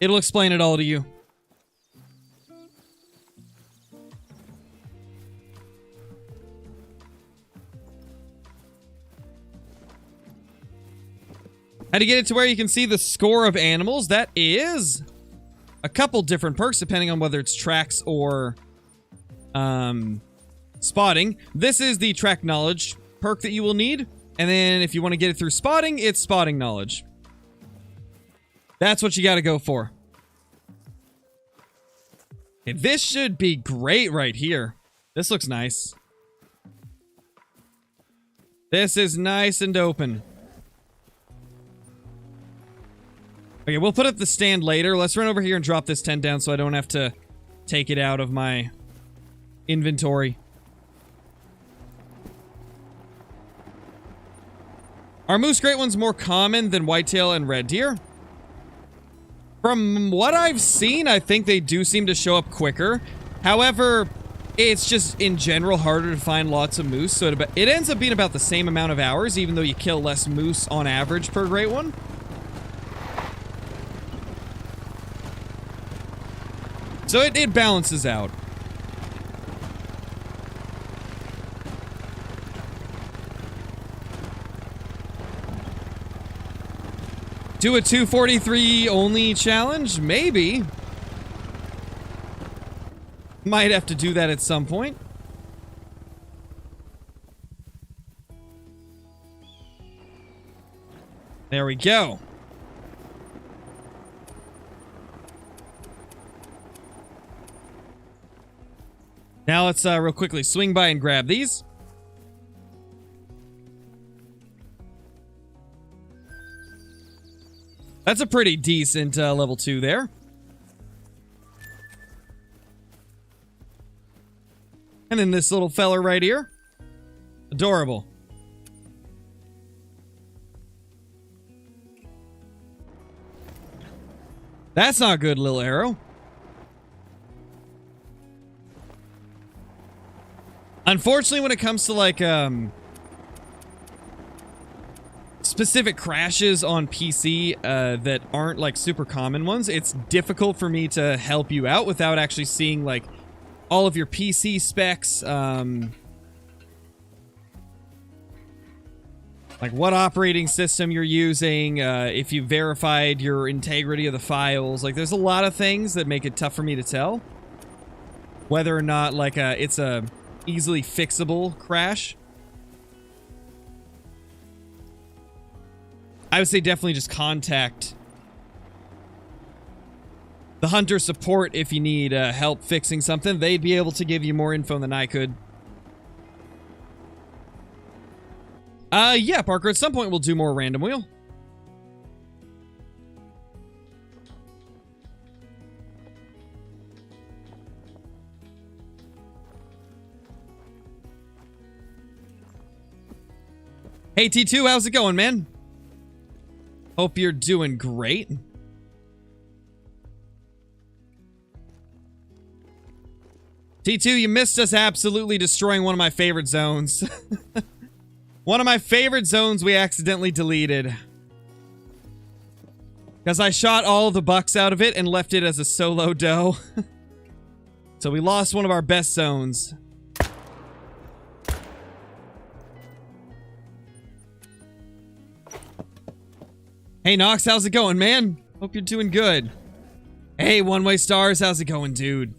It'll explain it all to you. How to get it to where you can see the score of animals? That is a couple different perks depending on whether it's tracks or spotting. This is the track knowledge perk that you will need. And then if you want to get it through spotting, it's spotting knowledge. That's what you got to go for. Okay, this should be great right here. This looks nice. This is nice and open. Okay, we'll put up the stand later. Let's run over here and drop this tent down so I don't have to take it out of my inventory. Are moose great ones more common than whitetail and red deer? From what I've seen, I think they do seem to show up quicker. However, it's just in general harder to find lots of moose, so it ends up being about the same amount of hours, even though you kill less moose on average per great one. So it balances out. Do a 243 only challenge? Maybe. Might have to do that at some point. There we go. Now let's real quickly swing by and grab these. That's a pretty decent level 2 there. And then this little feller right here. Adorable. That's not good, little arrow. Unfortunately, when it comes to like specific crashes on PC that aren't like super common ones, it's difficult for me to help you out without actually seeing like all of your PC specs, like what operating system you're using, if you verified your integrity of the files. Like there's a lot of things that make it tough for me to tell whether or not like it's a easily fixable crash. I would say definitely just contact the hunter support if you need help fixing something. They'd be able to give you more info than I could. Yeah, Parker, at some point we'll do more random wheel. Hey, T2, how's it going, man? Hope you're doing great. T2, you missed us absolutely destroying one of my favorite zones. One of my favorite zones we accidentally deleted. Because I shot all of the bucks out of it and left it as a solo doe. So we lost one of our best zones. Hey, Nox, how's it going, man? Hope you're doing good. Hey, One Way Stars, how's it going, dude?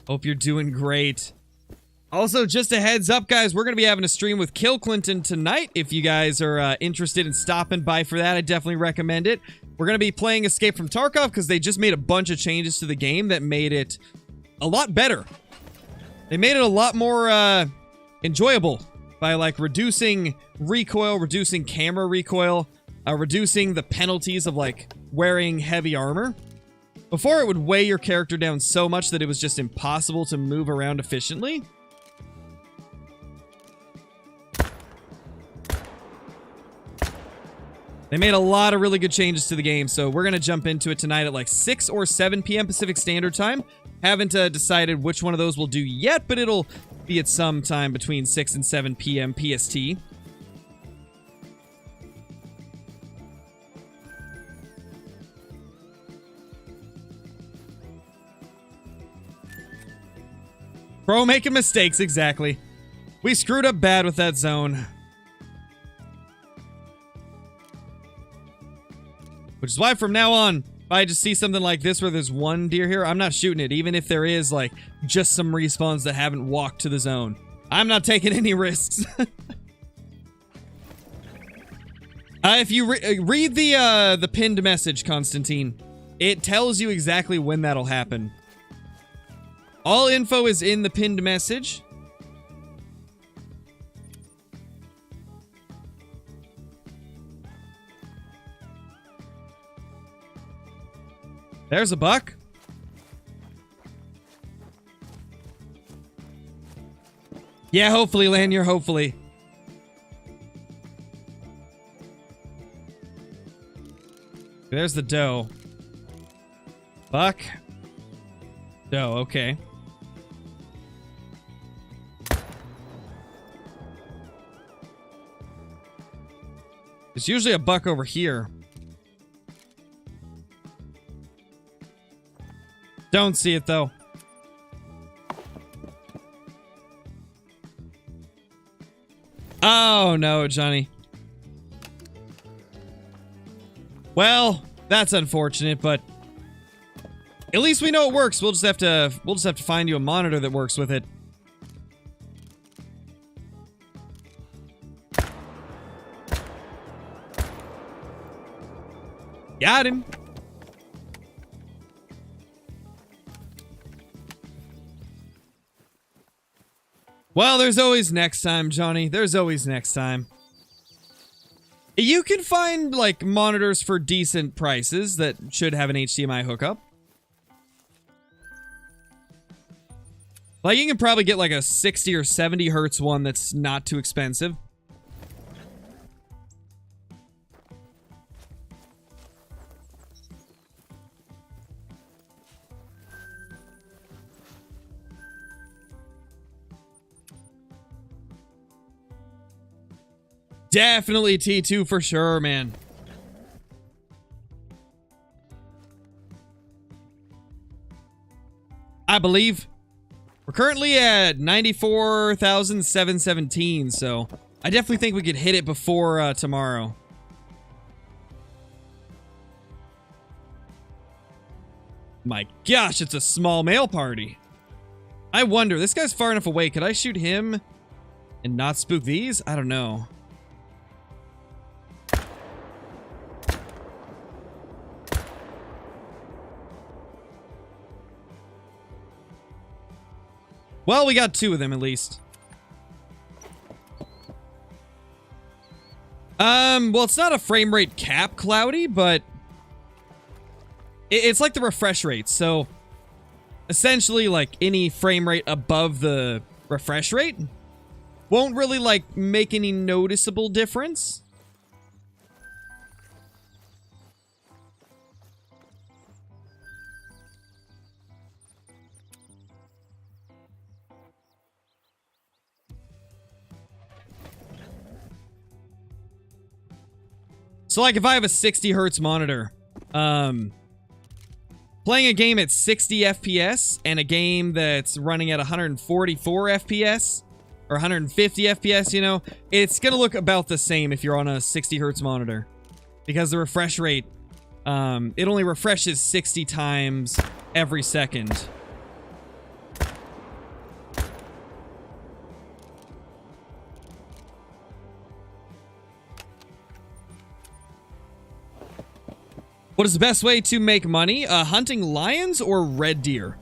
Hope you're doing great. Also, just a heads up, guys, we're going to be having a stream with Kill Clinton tonight. If you guys are interested in stopping by for that, I definitely recommend it. We're going to be playing Escape from Tarkov because they just made a bunch of changes to the game that made it a lot better. They made it a lot more enjoyable by, like, reducing recoil, reducing camera recoil, reducing the penalties of, like, wearing heavy armor. Before, it would weigh your character down so much that it was just impossible to move around efficiently. They made a lot of really good changes to the game, so we're going to jump into it tonight at like 6 or 7 p.m. Pacific Standard Time. Haven't decided which one of those we'll do yet, but it'll be at some time between 6 and 7 p.m. PST. Bro, making mistakes, exactly. We screwed up bad with that zone. Which is why from now on, if I just see something like this where there's one deer here, I'm not shooting it, even if there is, like, just some respawns that haven't walked to the zone. I'm not taking any risks. If you read the pinned message, Constantine, it tells you exactly when that'll happen. All info is in the pinned message. There's a buck. Yeah, hopefully, Lanyard, hopefully. There's the doe. Buck. Doe, okay. There's usually a buck over here. Don't see it, though. Oh, no, Johnny. Well, that's unfortunate, but at least we know it works. We'll just have to find you a monitor that works with it. Got him. Well, there's always next time, Johnny. There's always next time. You can find, like, monitors for decent prices that should have an HDMI hookup. Like, you can probably get, like, a 60 or 70 hertz one that's not too expensive. Definitely T2 for sure, man. I believe we're currently at 94,717, so I definitely think we could hit it before tomorrow. My gosh, it's a small male party. I wonder, this guy's far enough away. Could I shoot him and not spook these? I don't know. Well, we got two of them at least. Well, it's not a frame rate cap, Cloudy, but it's like the refresh rate. So essentially, like, any frame rate above the refresh rate won't really, like, make any noticeable difference. So, like, if I have a 60 hertz monitor, playing a game at 60 FPS and a game that's running at 144 FPS or 150 FPS, you know, it's going to look about the same if you're on a 60 hertz monitor because the refresh rate, it only refreshes 60 times every second. What is the best way to make money? Hunting lions or red deer.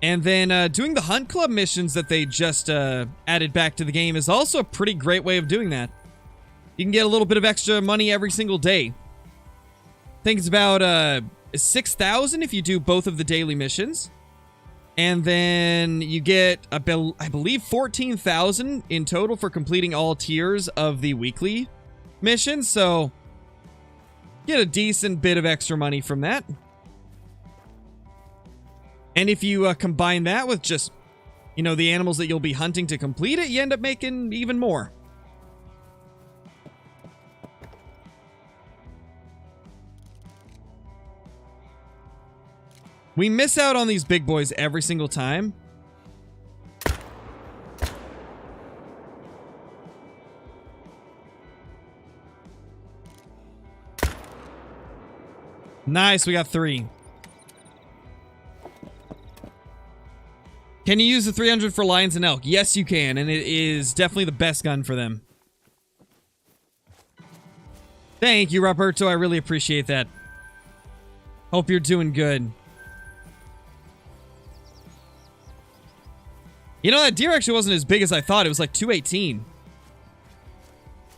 And then doing the Hunt Club missions that they just added back to the game is also a pretty great way of doing that. You can get a little bit of extra money every single day. I think it's about 6,000 if you do both of the daily missions. And then you get, I believe, 14,000 in total for completing all tiers of the weekly missions. So get a decent bit of extra money from that. And if you combine that with just, you know, the animals that you'll be hunting to complete it, you end up making even more. We miss out on these big boys every single time. Nice, we got 3. Can you use the 300 for lions and elk? Yes, you can, and it is definitely the best gun for them. Thank you, Roberto. I really appreciate that. Hope you're doing good. You know, that deer actually wasn't as big as I thought. It was like 218.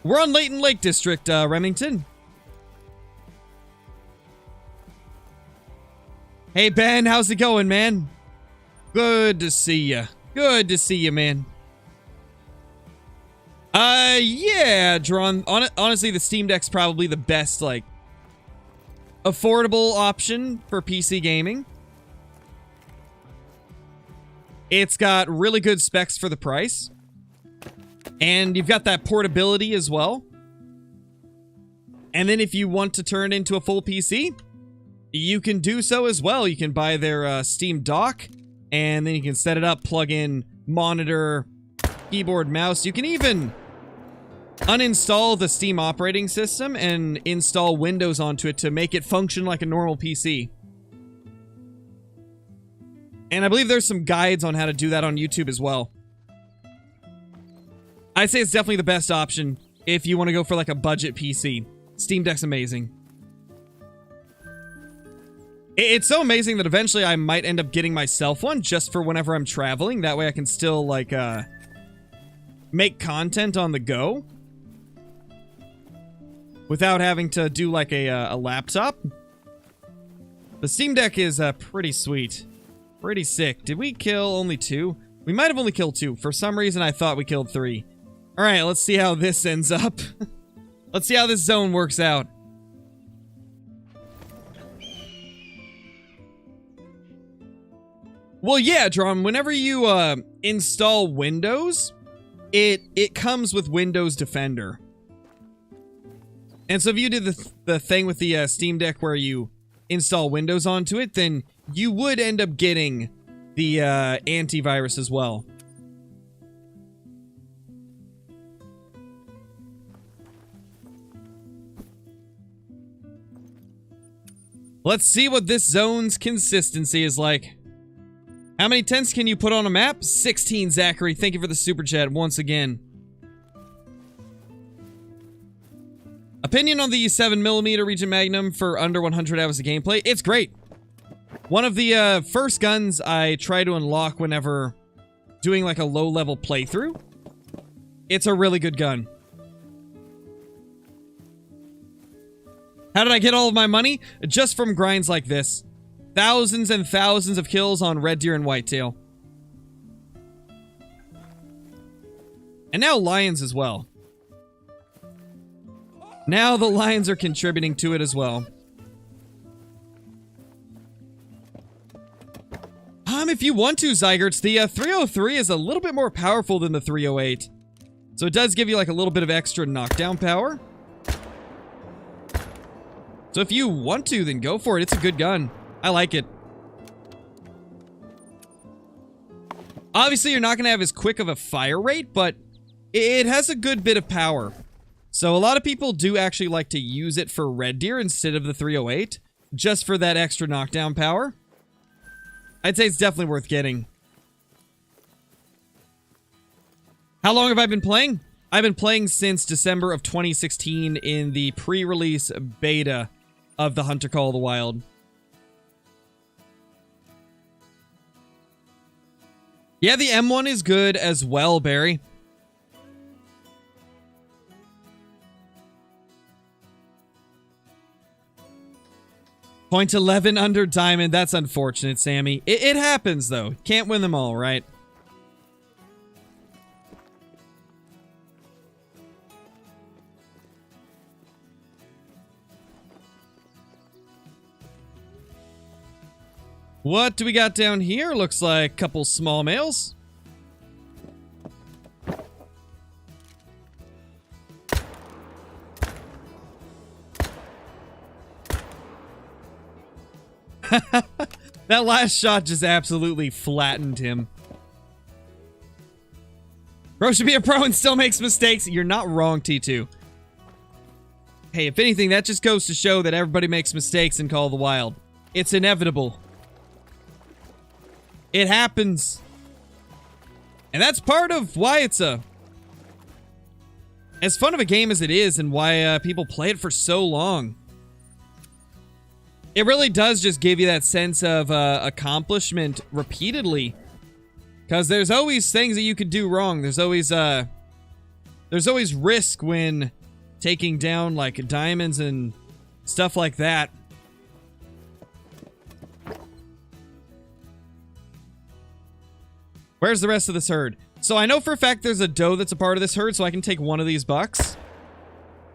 We're on Layton Lake District, Remington. Hey, Ben, how's it going, man? Good to see you. Good to see you, man. Yeah, Drawn. Honestly, the Steam Deck's probably the best, like, affordable option for PC gaming. It's got really good specs for the price. And you've got that portability as well. And then if you want to turn it into a full PC, you can do so as well. You can buy their Steam dock, and then you can set it up, plug in monitor, keyboard, mouse. You can even uninstall the Steam operating system and install Windows onto it to make it function like a normal PC. And I believe there's some guides on how to do that on YouTube as well. I'd say it's definitely the best option if you want to go for like a budget PC. Steam Deck's amazing. It's so amazing that eventually I might end up getting myself one just for whenever I'm traveling. That way I can still, like, make content on the go without having to do, like, a laptop. The Steam Deck is pretty sweet. Pretty sick. Did we kill only 2? We might have only killed 2. For some reason, I thought we killed 3. Alright, let's see how this ends up. Let's see how this zone works out. Well, yeah, Drum, whenever you install Windows, it comes with Windows Defender. And so if you did the thing with the Steam Deck where you install Windows onto it, then you would end up getting the antivirus as well. Let's see what this zone's consistency is like. How many tents can you put on a map? 16, Zachary. Thank you for the super chat once again. Opinion on the 7mm Regent Magnum for under 100 hours of gameplay? It's great. One of the first guns I try to unlock whenever doing like a low-level playthrough. It's a really good gun. How did I get all of my money? Just from grinds like this. Thousands and thousands of kills on red deer and whitetail. And now lions as well. Now the lions are contributing to it as well. If you want to, Zygerts, the 303 is a little bit more powerful than the 308. So it does give you like a little bit of extra knockdown power. So if you want to, then go for it. It's a good gun. I like it. Obviously, you're not going to have as quick of a fire rate, but it has a good bit of power. So a lot of people do actually like to use it for red deer instead of the 308, just for that extra knockdown power. I'd say it's definitely worth getting. How long have I been playing? I've been playing since December of 2016 in the pre-release beta of the Hunter Call of the Wild. Yeah, the M1 is good as well, Barry. .11 under diamond. That's unfortunate, Sammy. It happens, though. Can't win them all, right? What do we got down here? Looks like a couple small males. That last shot just absolutely flattened him. Bro should be a pro and still makes mistakes. You're not wrong, T2. Hey, if anything, that just goes to show that everybody makes mistakes in Call of the Wild. It's inevitable. It happens. And that's part of why it's as fun of a game as it is and why people play it for so long. It really does just give you that sense of accomplishment repeatedly Because there's always things that you could do wrong. There's always risk when taking down like diamonds and stuff like that. Where's the rest of this herd? So I know for a fact there's a doe that's a part of this herd, so I can take one of these bucks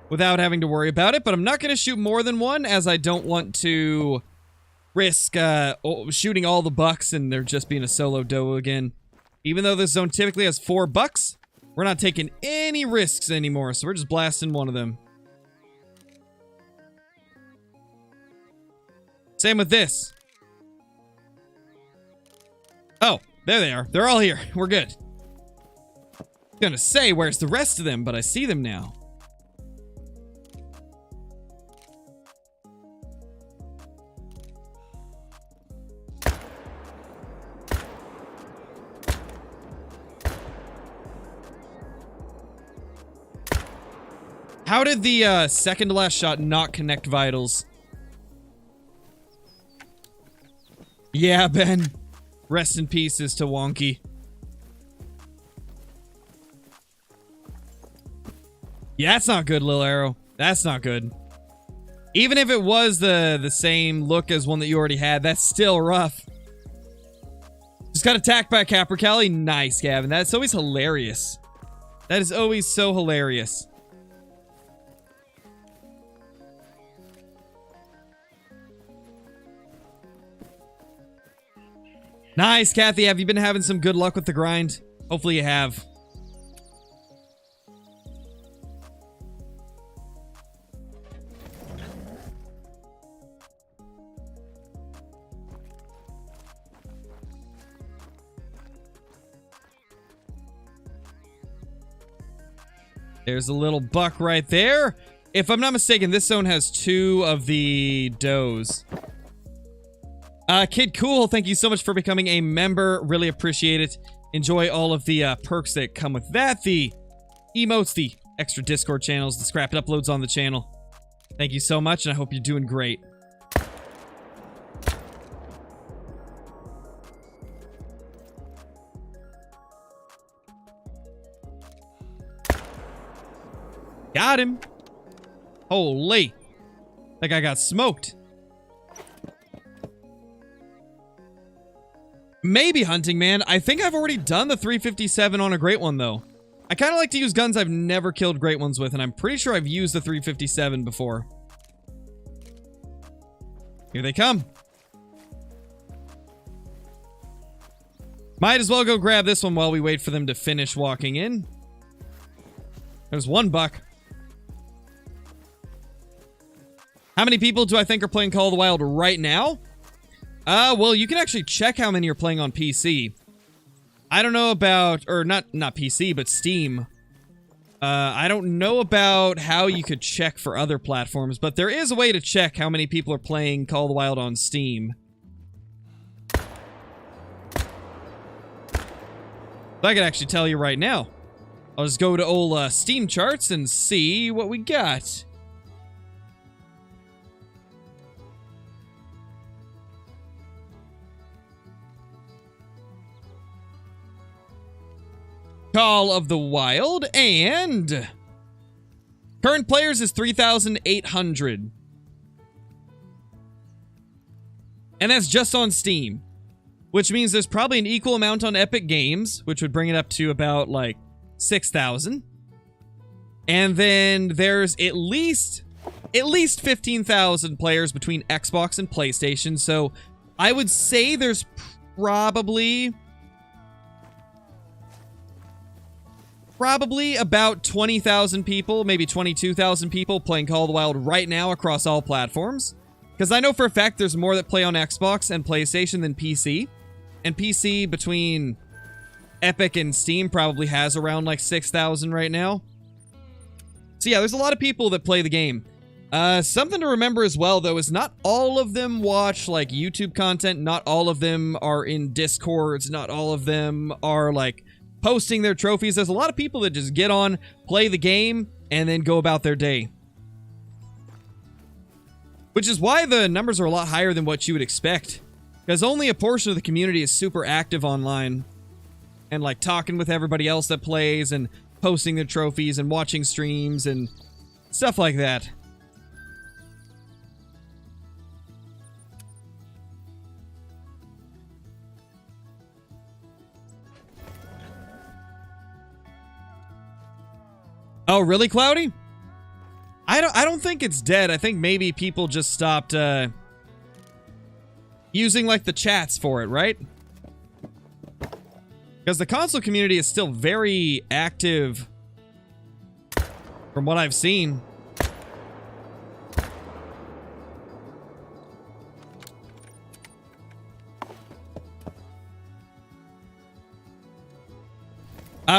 without having to worry about it, but I'm not going to shoot more than one, as I don't want to risk shooting all the bucks and there just being a solo doe again. Even though this zone typically has 4 bucks, we're not taking any risks anymore, so we're just blasting one of them. Same with this. Oh, there they are. They're all here. We're good. I'm gonna say, where's the rest of them? But I see them now. How did the second to last shot not connect vitals? Yeah, Ben. Rest in pieces to Wonky. Yeah, that's not good, Lil Arrow. That's not good. Even if it was the same look as one that you already had, that's still rough. Just got attacked by a Capercaillie. Nice, Gavin. That's always hilarious. That is always so hilarious. Nice, Kathy. Have you been having some good luck with the grind? Hopefully you have. There's a little buck right there. If I'm not mistaken, this zone has 2 of the does. Kid Cool, thank you so much for becoming a member. Really appreciate it. Enjoy all of the perks that come with that. The emotes, the extra Discord channels, the scrapped uploads on the channel. Thank you so much, and I hope you're doing great. Got him. Holy. That guy got smoked. Maybe hunting, man. I think I've already done the 357 on a great one, though. I kind of like to use guns I've never killed great ones with, and I'm pretty sure I've used the 357 before. Here they come. Might as well go grab this one while we wait for them to finish walking in. There's one buck. How many people do I think are playing Call of the Wild right now? Well, you can actually check how many are playing on PC. I don't know about, or not PC, but Steam. I don't know about how you could check for other platforms, but there is a way to check how many people are playing Call of the Wild on Steam. I can actually tell you right now. I'll just go to old Steam charts and see what we got. Call of the Wild, and current players is 3,800. And that's just on Steam, which means there's probably an equal amount on Epic Games, which would bring it up to about like 6,000. And then there's at least 15,000 players between Xbox and PlayStation. So I would say there's probably about 20,000 people, maybe 22,000 people playing Call of the Wild right now across all platforms. Because I know for a fact there's more that play on Xbox and PlayStation than PC. And PC between Epic and Steam probably has around like 6,000 right now. So yeah, there's a lot of people that play the game. Something to remember as well, though, is not all of them watch like YouTube content. Not all of them are in Discords. Not all of them are like posting their trophies. There's a lot of people that just get on, play the game, and then go about their day. Which is why the numbers are a lot higher than what you would expect. Because only a portion of the community is super active online. and like talking with everybody else that plays and posting their trophies and watching streams and stuff like that. Oh, really, Cloudy? I don't think it's dead. I think maybe people just stopped using like the chats for it, right? Because the console community is still very active from what I've seen.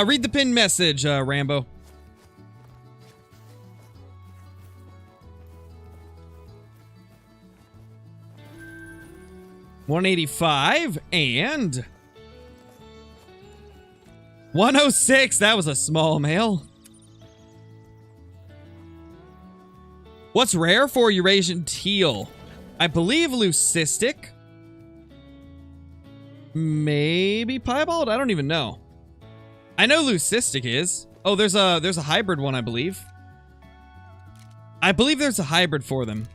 Read the pinned message, Rambo. $185 and 106. That was a small mail. What's rare for Eurasian teal? I believe leucistic. Maybe piebald? I don't even know. I know leucistic is. Oh, there's a hybrid one, I believe. I believe there's a hybrid for them.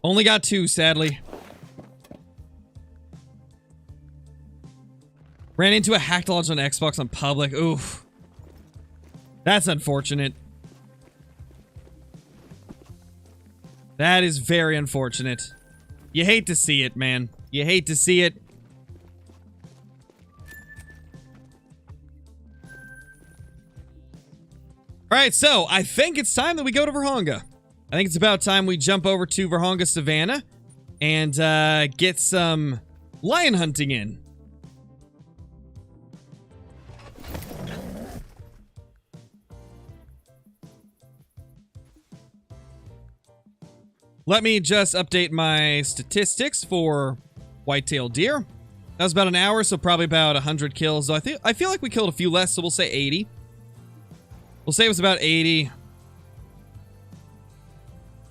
Only got 2, sadly. Ran into a hacked launch on Xbox on public. Oof. That's unfortunate. That is very unfortunate. You hate to see it, man. You hate to see it. Alright, so I think it's time that we go to Verhonga. I think it's about time we jump over to Verhonga Savannah and get some lion hunting in. Let me just update my statistics for whitetail deer. That was about an hour, so probably about 100 kills. So I feel like we killed a few less, so we'll say 80. We'll say it was about 80.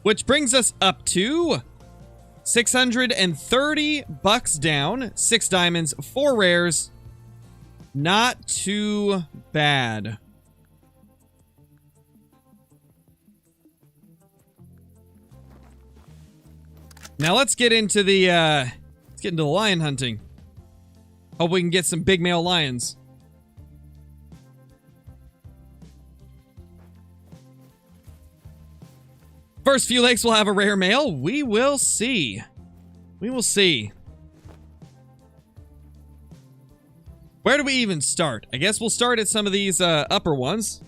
Which brings us up to 630 bucks down, 6 diamonds, 4 rares. Not too bad. Now let's get into the lion hunting. Hope we can get some big male lions. First few lakes will have a rare male. We will see. We will see. Where do we even start? I guess we'll start at some of these upper ones.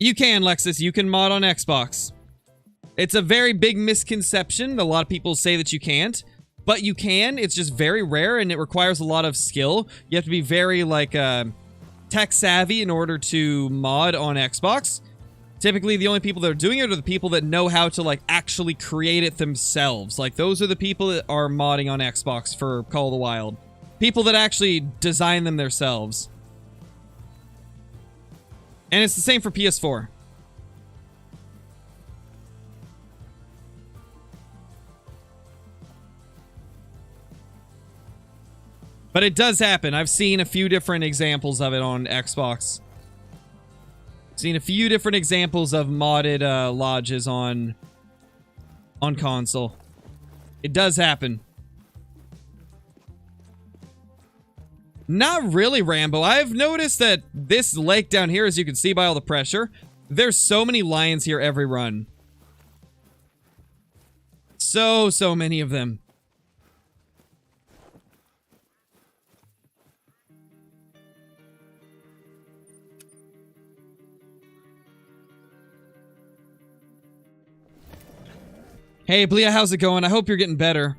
You can, Lexus. You can mod on Xbox. It's a very big misconception. A lot of people say that you can't. But you can. It's just very rare and it requires a lot of skill. You have to be very, like, tech savvy in order to mod on Xbox. Typically, the only people that are doing it are the people that know how to, like, actually create it themselves. Like, those are the people that are modding on Xbox for Call of the Wild. People that actually design them themselves. And it's the same for PS4. But it does happen. I've seen a few different examples of it on Xbox. Seen a few different examples of modded lodges on console. It does happen. Not really, Rambo. I've noticed that this lake down here, as you can see by all the pressure, there's so many lions here every run. So many of them. Hey, Blia, how's it going? I hope you're getting better.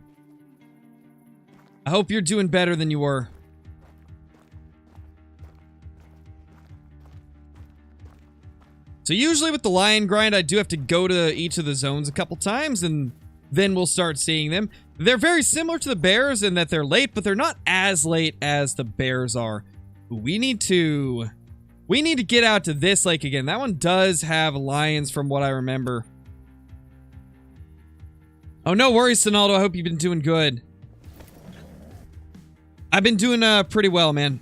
I hope you're doing better than you were. So usually with the lion grind, I do have to go to each of the zones a couple times, and then we'll start seeing them. They're very similar to the bears in that they're late, but they're not as late as the bears are. We need to get out to this lake again. That one does have lions from what I remember. Oh, no worries, Sonaldo. I hope you've been doing good. I've been doing pretty well, man.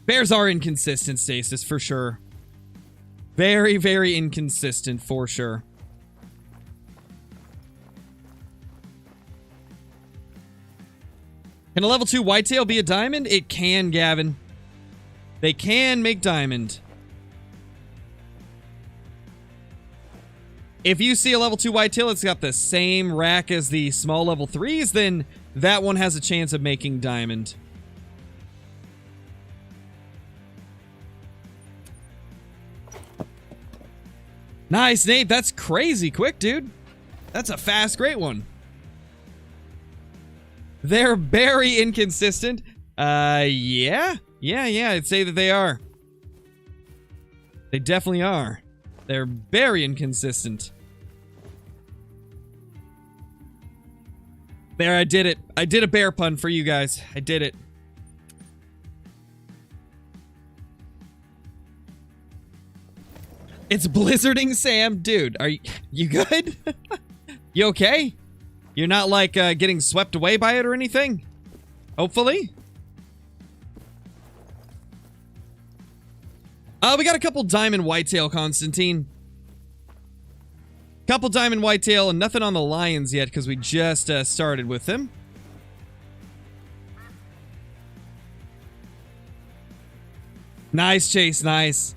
Bears are inconsistent, Stasis, for sure. Very, very inconsistent, for sure. Can a level 2 whitetail be a diamond? It can, Gavin. They can make diamond. If you see a level 2 whitetail, it's got the same rack as the small level 3s, then that one has a chance of making diamond. Nice, Nate. That's crazy quick, dude. That's a fast, great one. They're very inconsistent. Yeah. I'd say that they are. They definitely are. They're very inconsistent. There, I did it. I did a bear pun for you guys. I did it. It's blizzarding, Sam. Dude, are you good? You okay? You're not, like, getting swept away by it or anything? Hopefully? We got a couple diamond whitetail, Constantine. Couple diamond whitetail and nothing on the lions yet because we just started with them. Nice, Chase, nice.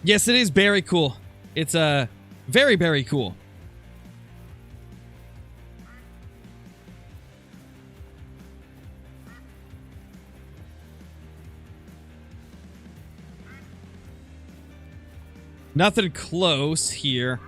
Yes, it is very cool. It's very, very cool. Nothing close here.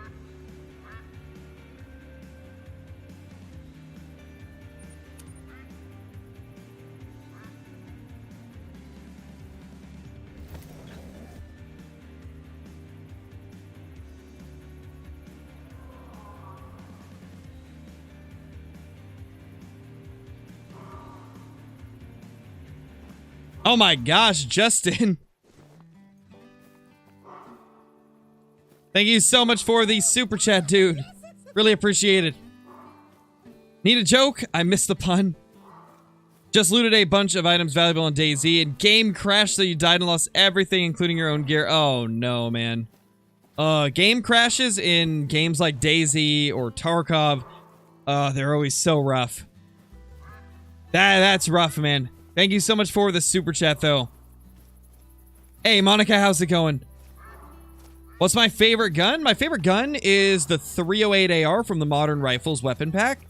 Oh my gosh, Justin. Thank you so much for the super chat, dude. Really appreciate it. Need a joke? I missed the pun. Just looted a bunch of items valuable on DayZ and game crashed so you died and lost everything, including your own gear. Oh no, man. Game crashes in games like DayZ or Tarkov, they're always so rough. That's rough, man. Thank you so much for the super chat, though. Hey, Monica, how's it going? What's my favorite gun? My favorite gun is the 308 AR from the Modern Rifles weapon pack.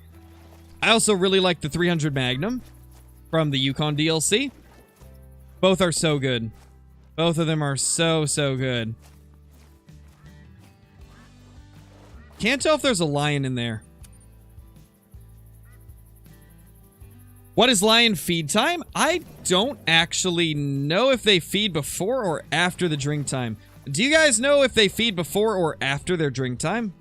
I also really like the 300 Magnum from the Yukon DLC. Both are so good. Both of them are so good. Can't tell if there's a lion in there. What is lion feed time? I don't actually know if they feed before or after the drink time. Do you guys know if they feed before or after their drink time?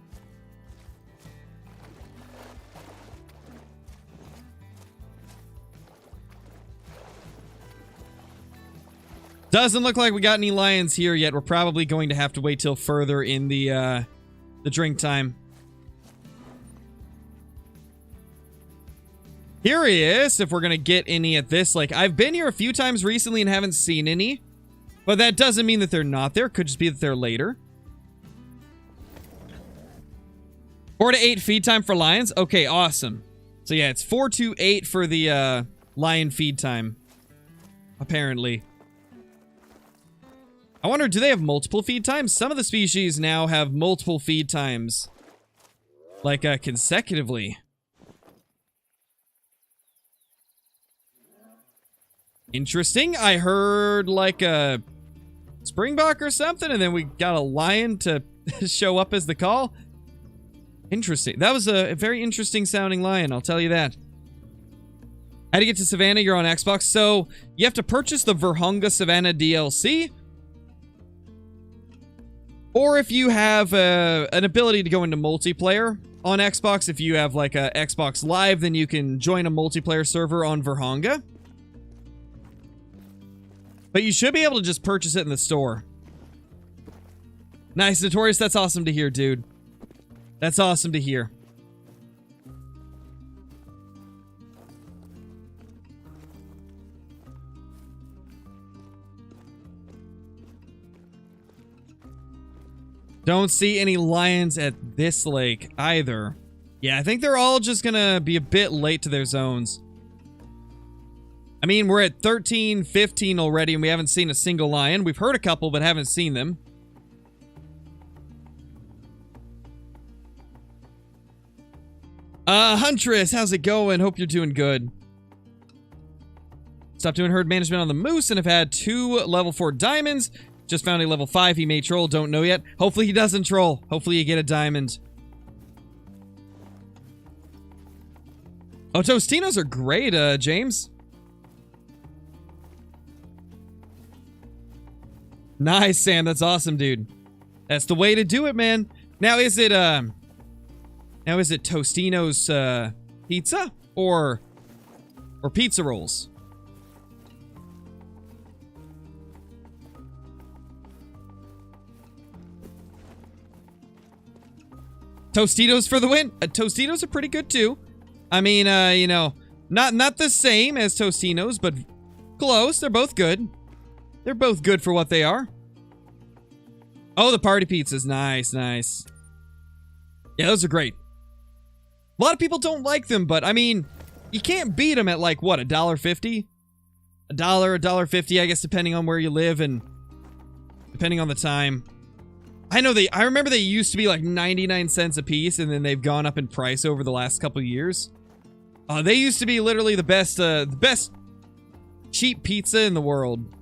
Doesn't look like we got any lions here yet. We're probably going to have to wait till further in the drink time. Curious if we're gonna get any at this. Like, I've been here a few times recently and haven't seen any. But that doesn't mean that they're not there. Could just be that they're later. 4 to 8 feed time for lions. Okay, awesome. So yeah, it's 4 to 8 for the lion feed time. Apparently. I wonder, do they have multiple feed times? Some of the species now have multiple feed times. Like, consecutively. Interesting. I heard like a springbok or something, and then we got a lion to show up as the call. Interesting. That was a very interesting sounding lion, I'll tell you that. How to get to Savannah? You're on Xbox. So you have to purchase the Verhonga Savannah DLC. Or if you have an ability to go into multiplayer on Xbox, if you have like a Xbox Live, then you can join a multiplayer server on Verhonga. But you should be able to just purchase it in the store. Nice, Notorious. That's awesome to hear, dude. That's awesome to hear. Don't see any lions at this lake either. Yeah, I think they're all just gonna be a bit late to their zones. I mean, we're at 13, 15 already, and we haven't seen a single lion. We've heard a couple, but haven't seen them. Huntress, how's it going? Hope you're doing good. Stopped doing herd management on the moose and have had 2 level 4 diamonds. Just found a level 5. He may troll. Don't know yet. Hopefully he doesn't troll. Hopefully you get a diamond. Oh, Tostinos are great, James. Nice, Sam. That's awesome, dude. That's the way to do it, man. Now is it Tostino's pizza or pizza rolls? Tostitos for the win. Tostitos are pretty good too. I mean, you know, not the same as Tostinos, but close. They're both good. They're both good for what they are. Oh, the party pizzas. Nice, nice. Yeah, those are great. A lot of people don't like them, but I mean, you can't beat them at like, what, $1.50? $1.50, I guess, depending on where you live and depending on the time. I remember they used to be like 99 cents a piece, and then they've gone up in price over the last couple years. They used to be literally the best cheap pizza in the world.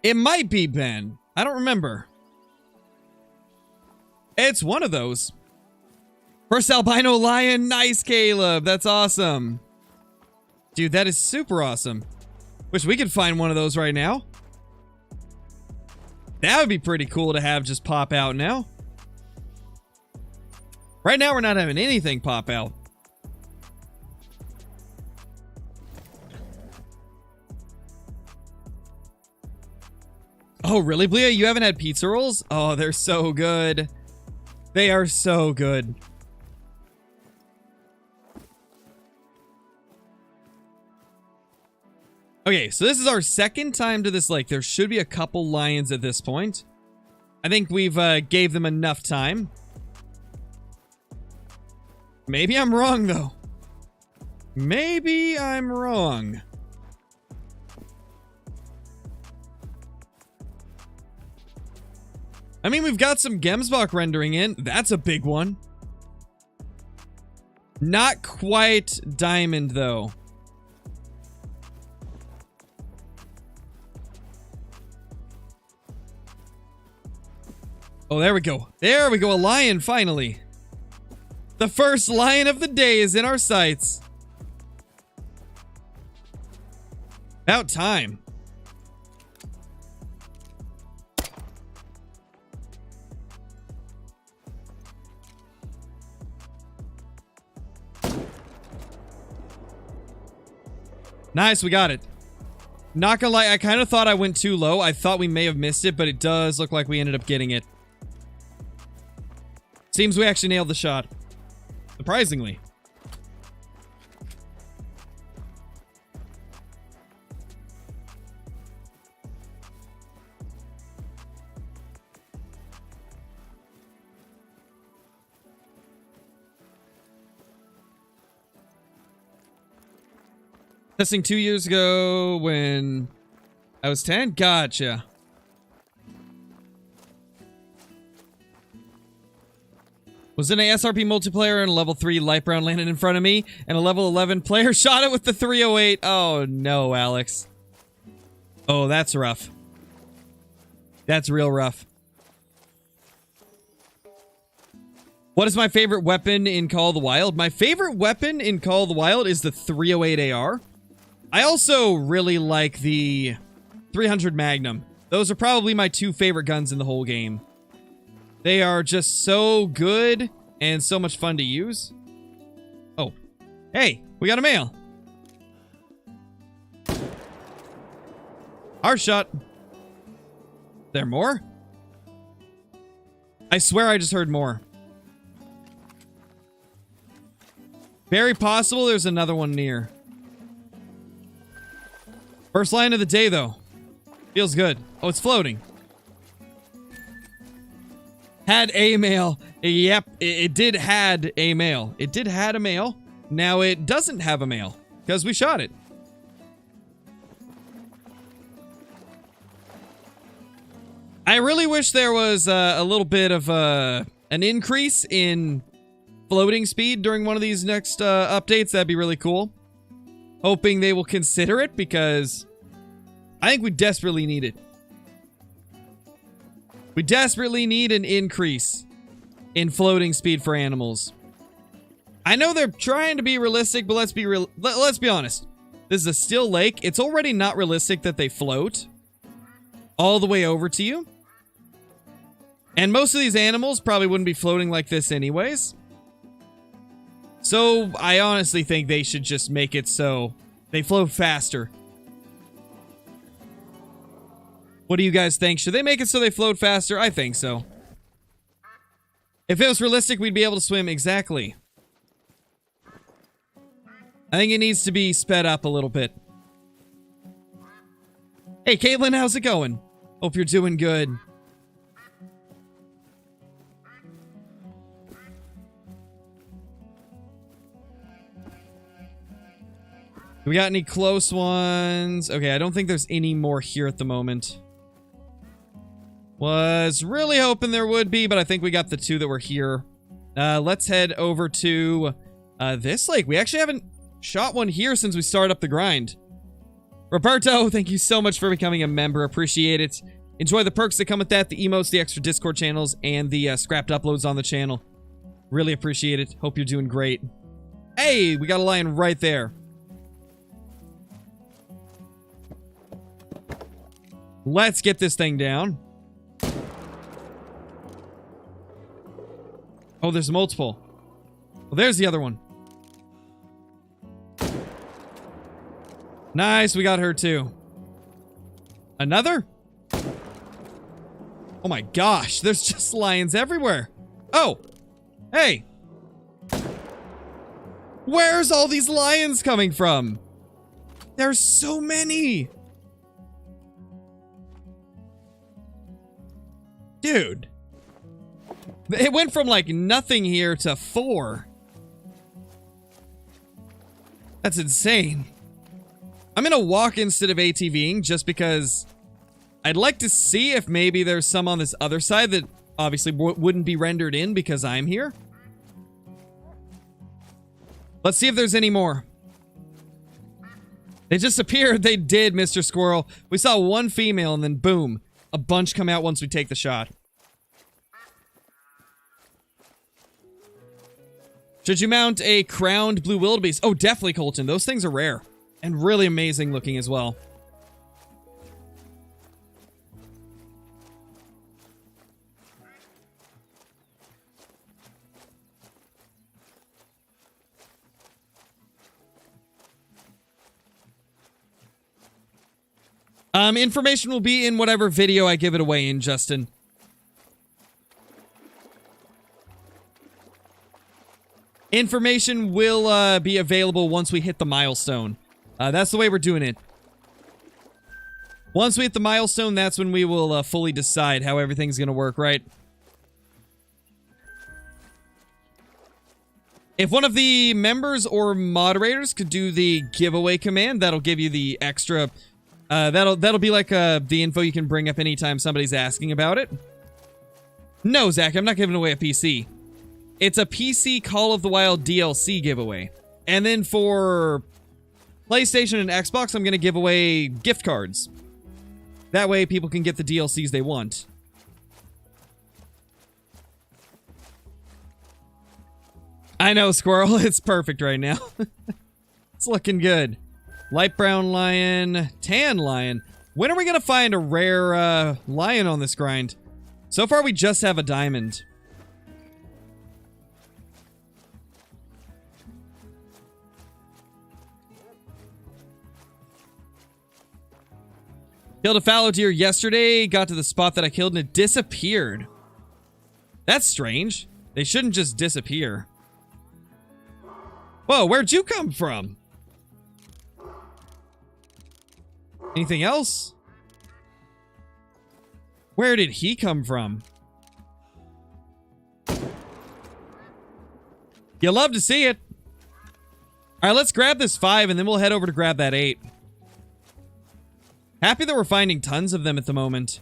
It might be Ben. I don't remember. It's one of those. First albino lion. Nice, Caleb. That's awesome. Dude, that is super awesome. Wish we could find one of those right now. That would be pretty cool to have just pop out now. Right now, we're not having anything pop out. Oh, really, Blia? You haven't had pizza rolls? Oh, they're so good. They are so good. Okay, so this is our second time to this lake. There should be a couple lions at this point. I think we've gave them enough time. Maybe I'm wrong, though. Maybe I'm wrong. I mean, we've got some Gemsbach rendering in. That's a big one. Not quite diamond, though. Oh, there we go. There we go. A lion, finally. The first lion of the day is in our sights. About time. Nice, we got it. Not gonna lie, I kind of thought I went too low. I thought we may have missed it, but it does look like we ended up getting it. Seems we actually nailed the shot. Surprisingly. Testing 2 years ago when I was 10? Gotcha. Was in a SRP multiplayer and a level 3 light brown landed in front of me, and a level 11 player shot it with the 308. Oh no, Alex. Oh, that's rough. That's real rough. What is my favorite weapon in Call of the Wild? My favorite weapon in Call of the Wild is the 308 AR. I also really like the 300 Magnum. Those are probably my two favorite guns in the whole game. They are just so good and so much fun to use. Oh, hey, we got a mail. Our shot. There more? I swear I just heard more. Very possible there's another one near. First line of the day, though. Feels good. Oh, it's floating. Had a male. Yep, it did had a male. It did had a male. Now it doesn't have a male because we shot it. I really wish there was a little bit of an increase in floating speed during one of these next updates. That'd be really cool. Hoping they will consider it because I think we desperately need it. We desperately need an increase in floating speed for animals. I know they're trying to be realistic, but let's be honest. This is a still lake. It's already not realistic that they float all the way over to you. And most of these animals probably wouldn't be floating like this anyways. So I honestly think they should just make it so they float faster. What do you guys think? Should they make it so they float faster? I think so. If it was realistic, we'd be able to swim. Exactly. I think it needs to be sped up a little bit. Hey, Caitlin, how's it going? Hope you're doing good. We got any close ones? Okay, I don't think there's any more here at the moment. Was really hoping there would be, but I think we got the two that were here. Let's head over to this lake. We actually haven't shot one here since we started up the grind. Roberto, thank you so much for becoming a member. Appreciate it. Enjoy the perks that come with that, the emotes, the extra Discord channels, and the scrapped uploads on the channel. Really appreciate it. Hope you're doing great. Hey, we got a lion right there. Let's get this thing down. Oh, there's multiple. Well, there's the other one. Nice, we got her too. Another? Oh my gosh, there's just lions everywhere. Oh, hey. Where's all these lions coming from? There's so many. Dude. It went from like nothing here to 4. That's insane. I'm gonna walk instead of ATVing just because I'd like to see if maybe there's some on this other side that obviously wouldn't be rendered in because I'm here. Let's see if there's any more. They just appeared. They did, Mr. Squirrel. We saw one female and then boom. A bunch come out once we take the shot. Should you mount a crowned blue wildebeest? Oh, definitely, Colton. Those things are rare. And really amazing looking as well. Information will be in whatever video I give it away in, Justin. Information will be available once we hit the milestone. That's the way we're doing it. Once we hit the milestone, that's when we will fully decide how everything's going to work, right? If one of the members or moderators could do the giveaway command, that'll give you the extra... that'll be like the info you can bring up anytime somebody's asking about it. No, Zach, I'm not giving away a PC. It's a PC Call of the Wild DLC giveaway. And then for PlayStation and Xbox, I'm going to give away gift cards. That way people can get the DLCs they want. I know, Squirrel. It's perfect right now. It's looking good. Light brown lion, tan lion. When are we going to find a rare lion on this grind? So far, we just have a diamond. Killed a fallow deer yesterday, got to the spot that I killed, and it disappeared. That's strange. They shouldn't just disappear. Whoa, where'd you come from? Anything else? Where did he come from? You love to see it. All right, let's grab this 5 and then we'll head over to grab that 8. Happy that we're finding tons of them at the moment.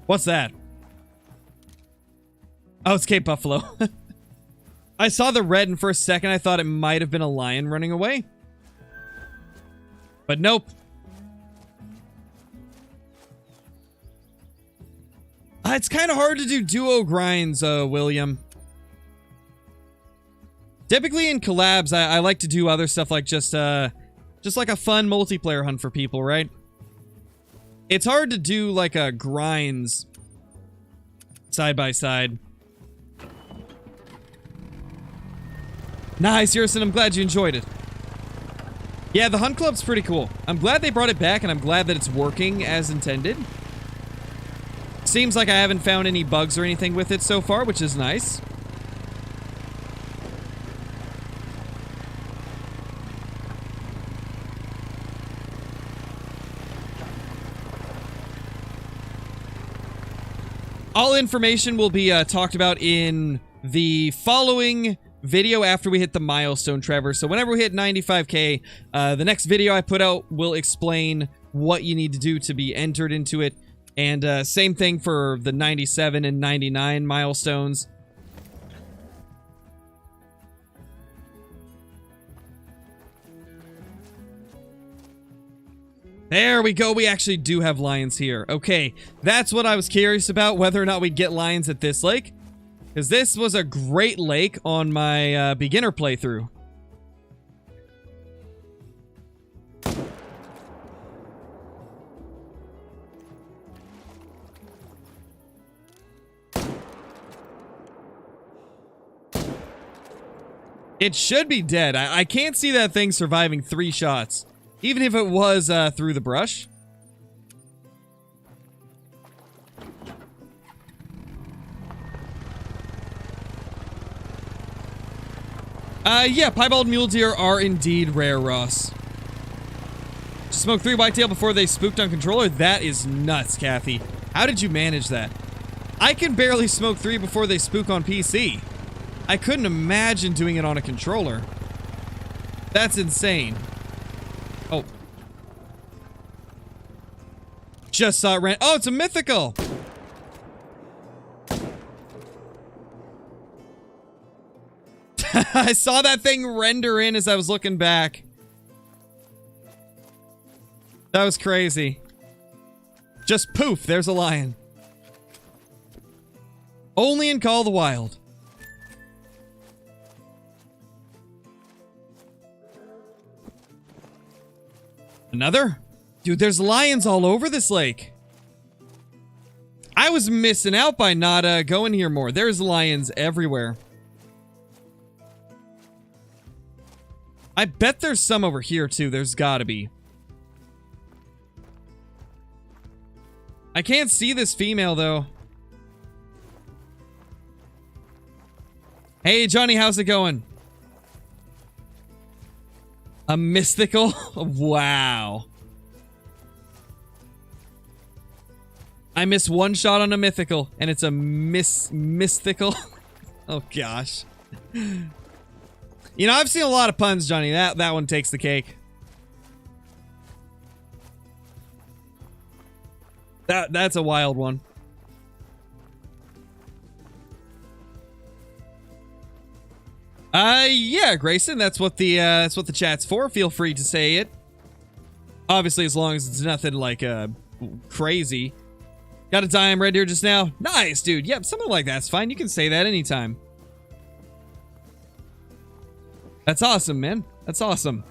What's that? Oh, it's Cape Buffalo. I saw the red and for a second I thought it might have been a lion running away. But nope. It's kind of hard to do duo grinds, William. Typically in collabs, I like to do other stuff like just like a fun multiplayer hunt for people, right? It's hard to do like a grinds side by side. Nice, Yerson. I'm glad you enjoyed it. Yeah, the hunt club's pretty cool. I'm glad they brought it back, and I'm glad that it's working as intended. Seems like I haven't found any bugs or anything with it so far, which is nice. All information will be talked about in the following video after we hit the milestone, Trevor. So whenever we hit 95K, the next video I put out will explain what you need to do to be entered into it. And same thing for the 97 and 99 milestones. There we go. We actually do have lions here. Okay, that's what I was curious about, whether or not we'd get lions at this lake. Because this was a great lake on my beginner playthrough. It should be dead. I can't see that thing surviving 3 shots. Even if it was through the brush. Yeah, piebald mule deer are indeed rare, Ross. Smoke 3 whitetail before they spooked on controller? That is nuts, Kathy. How did you manage that? I can barely smoke 3 before they spook on PC. I couldn't imagine doing it on a controller. That's insane. Oh. Just saw it ran. Oh, it's a mythical! I saw that thing render in as I was looking back. That was crazy. Just poof, there's a lion. Only in Call of the Wild. Another? Dude, there's lions all over this lake. I was missing out by not going here more. There's lions everywhere. I bet there's some over here too. There's gotta be. I can't see this female though. Hey Johnny, how's it going? A mythical? Wow. I missed 1 shot on a mythical, and it's a mythical. Oh gosh. You know, I've seen a lot of puns, Johnny. That one takes the cake. That's a wild one. Yeah, Grayson, that's what the chat's for. Feel free to say it. Obviously, as long as it's nothing like crazy. Got a dime red deer just now. Nice, dude. Yep, something like that's fine. You can say that anytime. That's awesome, man. That's awesome.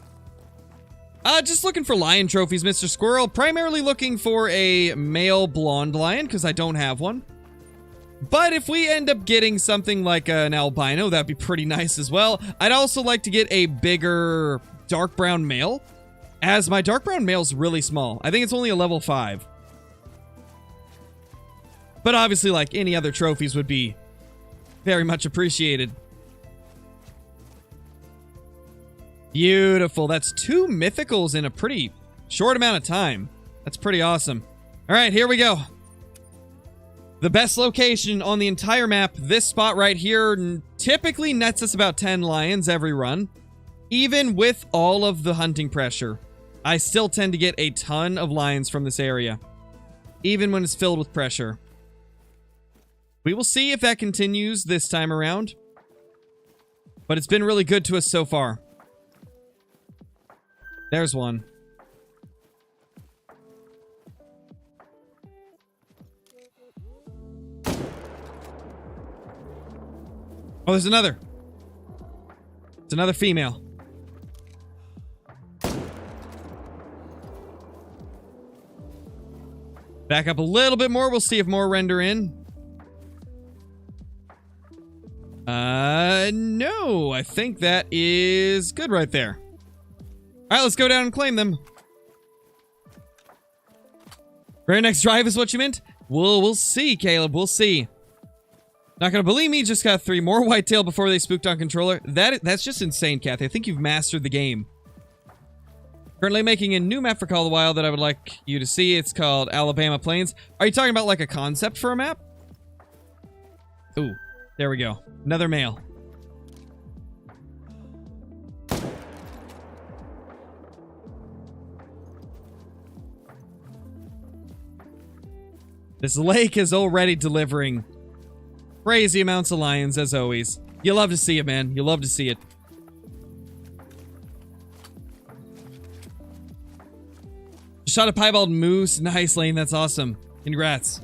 Just looking for lion trophies, Mr. Squirrel. Primarily looking for a male blonde lion, because I don't have one. But if we end up getting something like an albino, that'd be pretty nice as well. I'd also like to get a bigger dark brown male, as my dark brown male's really small. I think it's only a level 5. But obviously, like any other trophies would be very much appreciated. Beautiful. That's 2 mythicals in a pretty short amount of time. That's pretty awesome. All right, here we go. The best location on the entire map, this spot right here, typically nets us about 10 lions every run. Even with all of the hunting pressure, I still tend to get a ton of lions from this area, even when it's filled with pressure. We will see if that continues this time around, but it's been really good to us so far. There's one. Oh, there's another. It's another female. Back up a little bit more. We'll see if more render in. No. I think that is good right there. All right, let's go down and claim them. Very next drive is what you meant? We'll see, Caleb. We'll see. Not gonna believe me, just got 3 more whitetail before they spooked on controller. That's just insane, Kathy. I think you've mastered the game. Currently making a new map for Call of the Wild that I would like you to see. It's called Alabama Plains. Are you talking about like a concept for a map? Ooh, there we go. Another male. This lake is already delivering crazy amounts of lions, as always. You love to see it, man. You love to see it. Shot a piebald moose. Nice, Lane. That's awesome. Congrats.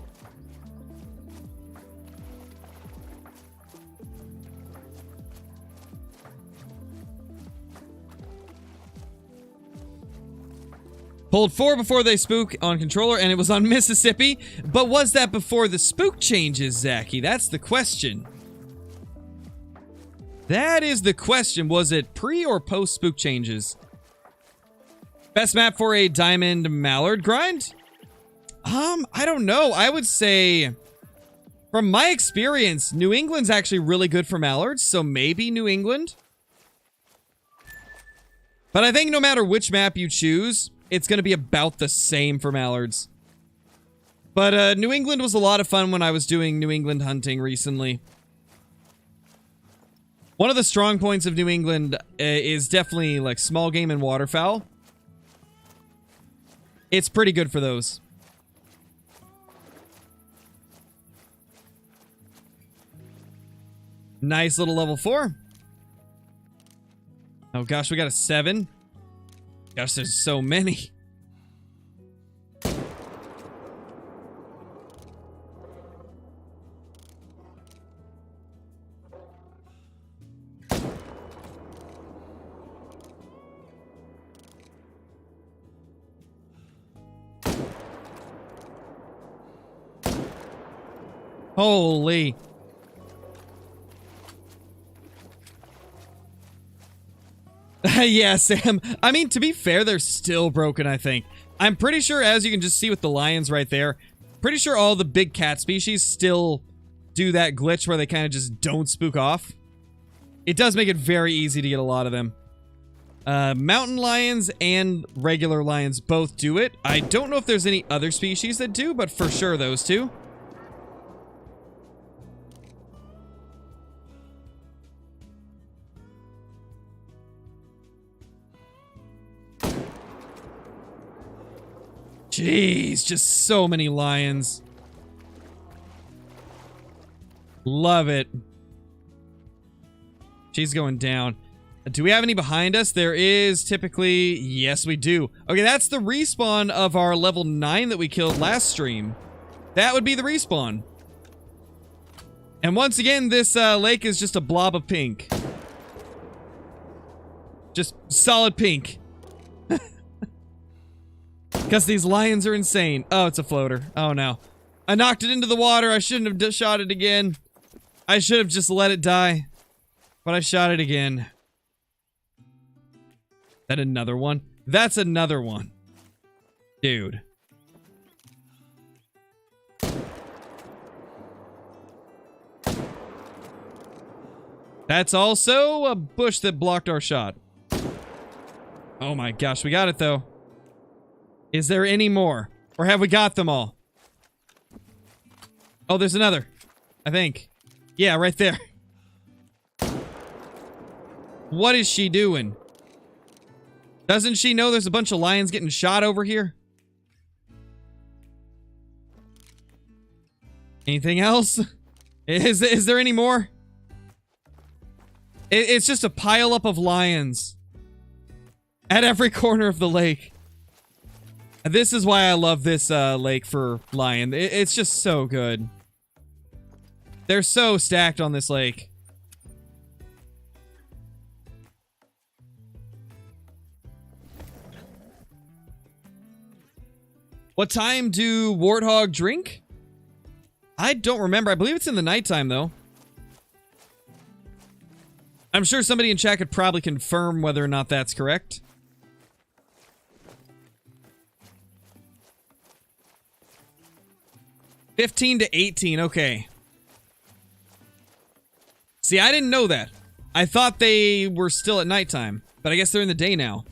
Pulled 4 before they spook on controller, and it was on Mississippi. But was that before the spook changes, Zachy? That's the question. That is the question. Was it pre or post spook changes? Best map for a diamond mallard grind? I don't know. I would say, from my experience, New England's actually really good for mallards, so maybe New England. But I think no matter which map you choose, it's going to be about the same for mallards. But New England was a lot of fun when I was doing New England hunting recently. One of the strong points of New England is definitely like small game and waterfowl. It's pretty good for those. Nice little level 4. Oh gosh, we got a 7. Gosh, there's so many. Holy. Yeah, Sam. I mean, to be fair, they're still broken, I think. I'm pretty sure, as you can just see with the lions right there, pretty sure all the big cat species still do that glitch where they kind of just don't spook off. It does make it very easy to get a lot of them. Mountain lions and regular lions both do it. I don't know if there's any other species that do, but for sure those two. Jeez, just so many lions. Love it. She's going down. Do we have any behind us? There is typically... Yes, we do. Okay, that's the respawn of our level 9 that we killed last stream. That would be the respawn. And once again, this lake is just a blob of pink. Just solid pink. Because these lions are insane. Oh, it's a floater. Oh, no. I knocked it into the water. I shouldn't have shot it again. I should have just let it die. But I shot it again. That another one? That's another one. Dude. That's also a bush that blocked our shot. Oh my gosh, we got it though. Is there any more? Or have we got them all? Oh, there's another. I think. Yeah, right there. What is she doing? Doesn't she know there's a bunch of lions getting shot over here? Anything else? Is there any more? It's just a pile up of lions at every corner of the lake. This is why I love this lake for lion. It's just so good. They're so stacked on this lake. What time do warthog drink? I don't remember. I believe it's in the nighttime, though. I'm sure somebody in chat could probably confirm whether or not that's correct. $15 to $18, okay. See, I didn't know that. I thought they were still at nighttime, but I guess they're in the day now.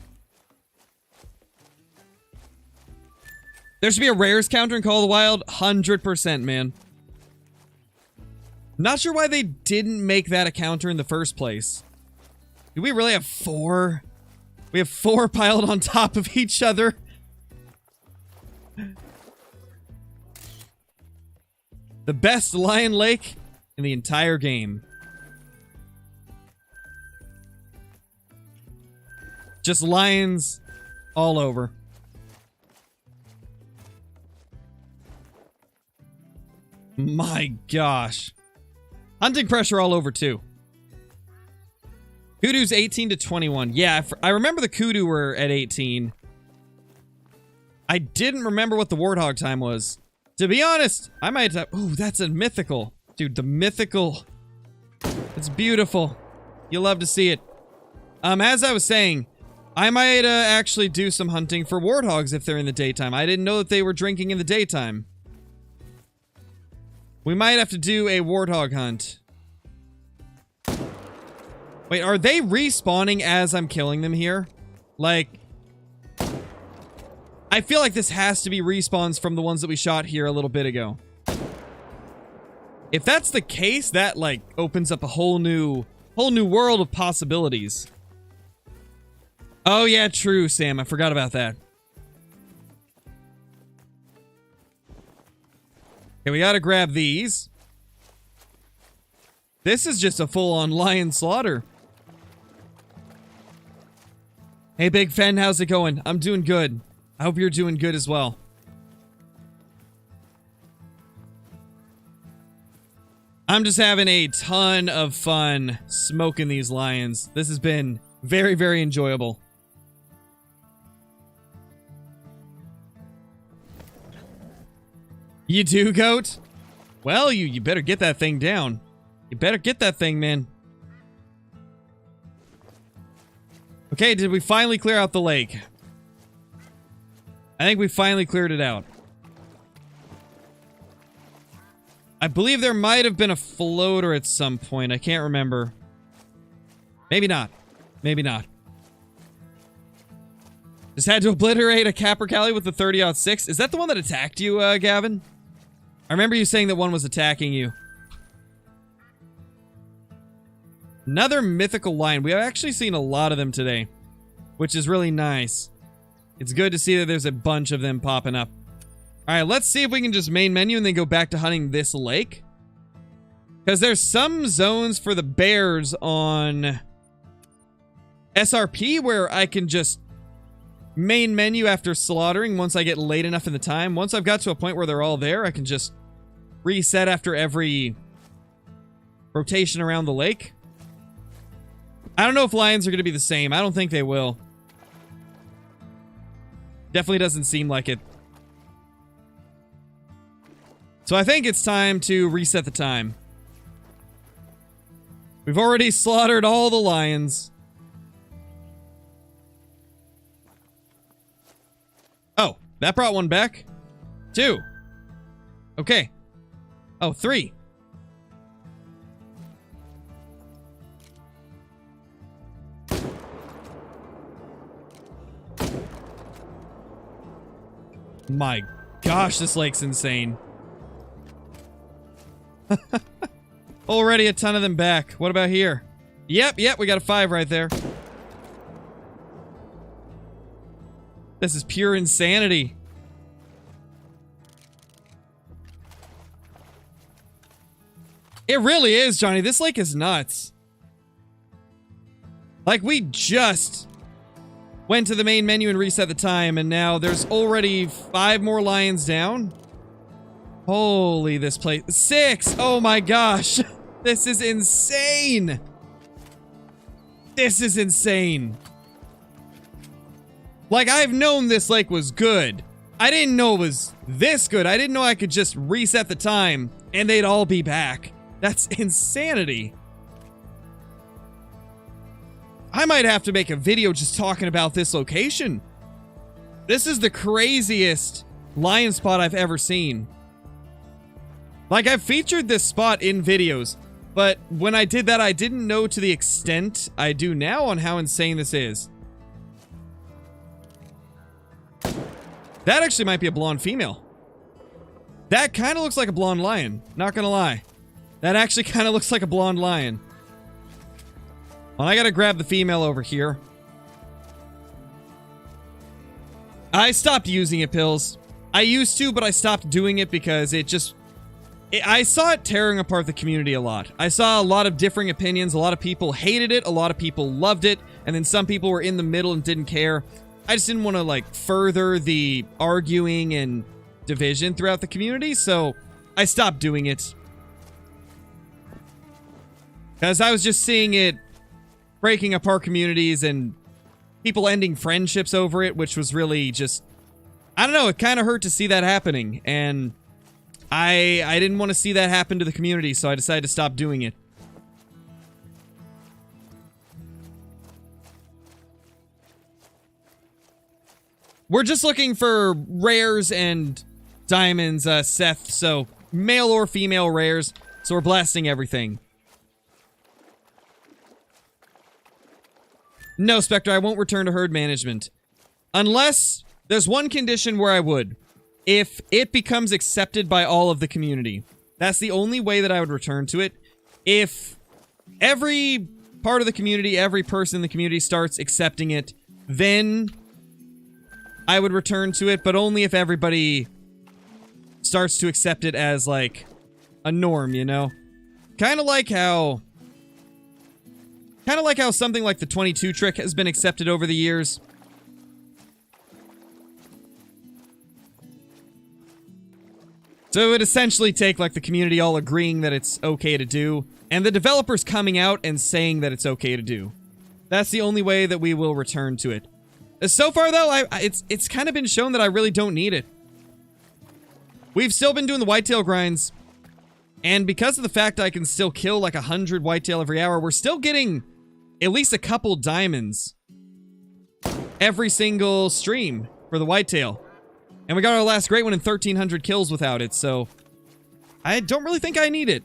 There should be a rares counter in Call of the Wild. 100%, man. Not sure why they didn't make that a counter in the first place. Do we really have 4? We have 4 piled on top of each other. The best lion lake in the entire game. Just lions all over. My gosh. Hunting pressure all over, too. Kudu's 18 to 21. Yeah, I remember the kudu were at 18. I didn't remember what the warthog time was. To be honest, I might have... Ooh, that's a mythical. Dude, the mythical... It's beautiful. You'll love to see it. As I was saying, I might actually do some hunting for warthogs if they're in the daytime. I didn't know that they were drinking in the daytime. We might have to do a warthog hunt. Wait, are they respawning as I'm killing them here? Like... I feel like this has to be respawns from the ones that we shot here a little bit ago. If that's the case, that, like, opens up a whole new world of possibilities. Oh, yeah, true, Sam. I forgot about that. Okay, we gotta grab these. This is just a full-on lion slaughter. Hey, Big Fen, how's it going? I'm doing good. I hope you're doing good as well. I'm just having a ton of fun smoking these lions. This has been very, very enjoyable. You do, goat? Well, you better get that thing down. You better get that thing, man. Okay, did we finally clear out the lake? I think we finally cleared it out. I believe there might have been a floater at some point. I can't remember. Maybe not. Maybe not. Just had to obliterate a Capercaillie with the 30-06. Is that the one that attacked you, Gavin? I remember you saying that one was attacking you. Another mythical lion. We have actually seen a lot of them today, which is really nice. It's good to see that there's a bunch of them popping up. Alright, let's see if we can just main menu and then go back to hunting this lake. Because there's some zones for the bears on SRP where I can just main menu after slaughtering once I get late enough in the time. Once I've got to a point where they're all there, I can just reset after every rotation around the lake. I don't know if lions are going to be the same. I don't think they will. Definitely doesn't seem like it. So I think it's time to reset the time. We've already slaughtered all the lions. Oh, that brought one back. 2. Okay. Oh, 3. My gosh, this lake's insane. Already a ton of them back. What about here? Yep, we got a 5 right there. This is pure insanity. It really is, Johnny. This lake is nuts. Like, we just went to the main menu and reset the time, and now there's already 5 more lions down. Holy, this place. 6! Oh my gosh. This is insane. This is insane. Like, I've known this lake was good. I didn't know it was this good. I didn't know I could just reset the time and they'd all be back. That's insanity. I might have to make a video just talking about this location. This is the craziest lion spot I've ever seen. Like, I've featured this spot in videos, but when I did that, I didn't know to the extent I do now on how insane this is. That actually might be a blonde female. That kind of looks like a blonde lion, not gonna lie. That actually kind of looks like a blonde lion. Well, I gotta grab the female over here. I stopped using it, Pills. I used to, but I stopped doing it because it just... I saw it tearing apart the community a lot. I saw a lot of differing opinions. A lot of people hated it. A lot of people loved it. And then some people were in the middle and didn't care. I just didn't want to, like, further the arguing and division throughout the community, so I stopped doing it. Because I was just seeing it breaking apart communities and people ending friendships over it, which was really just... I don't know, it kind of hurt to see that happening, and I didn't want to see that happen to the community, so I decided to stop doing it. We're just looking for rares and diamonds, Seth, so male or female rares, so we're blasting everything. No, Spectre, I won't return to herd management. Unless there's one condition where I would. If it becomes accepted by all of the community. That's the only way that I would return to it. If every part of the community, every person in the community starts accepting it, then I would return to it, but only if everybody starts to accept it as, like, a norm, you know? Kind of like how something like the 22 trick has been accepted over the years. So it would essentially take, like, the community all agreeing that it's okay to do, and the developers coming out and saying that it's okay to do. That's the only way that we will return to it. So far, though, it's kind of been shown that I really don't need it. We've still been doing the whitetail grinds, and because of the fact I can still kill like 100 whitetail every hour, we're still getting at least a couple diamonds every single stream for the whitetail. And we got our last great one in 1,300 kills without it, so I don't really think I need it.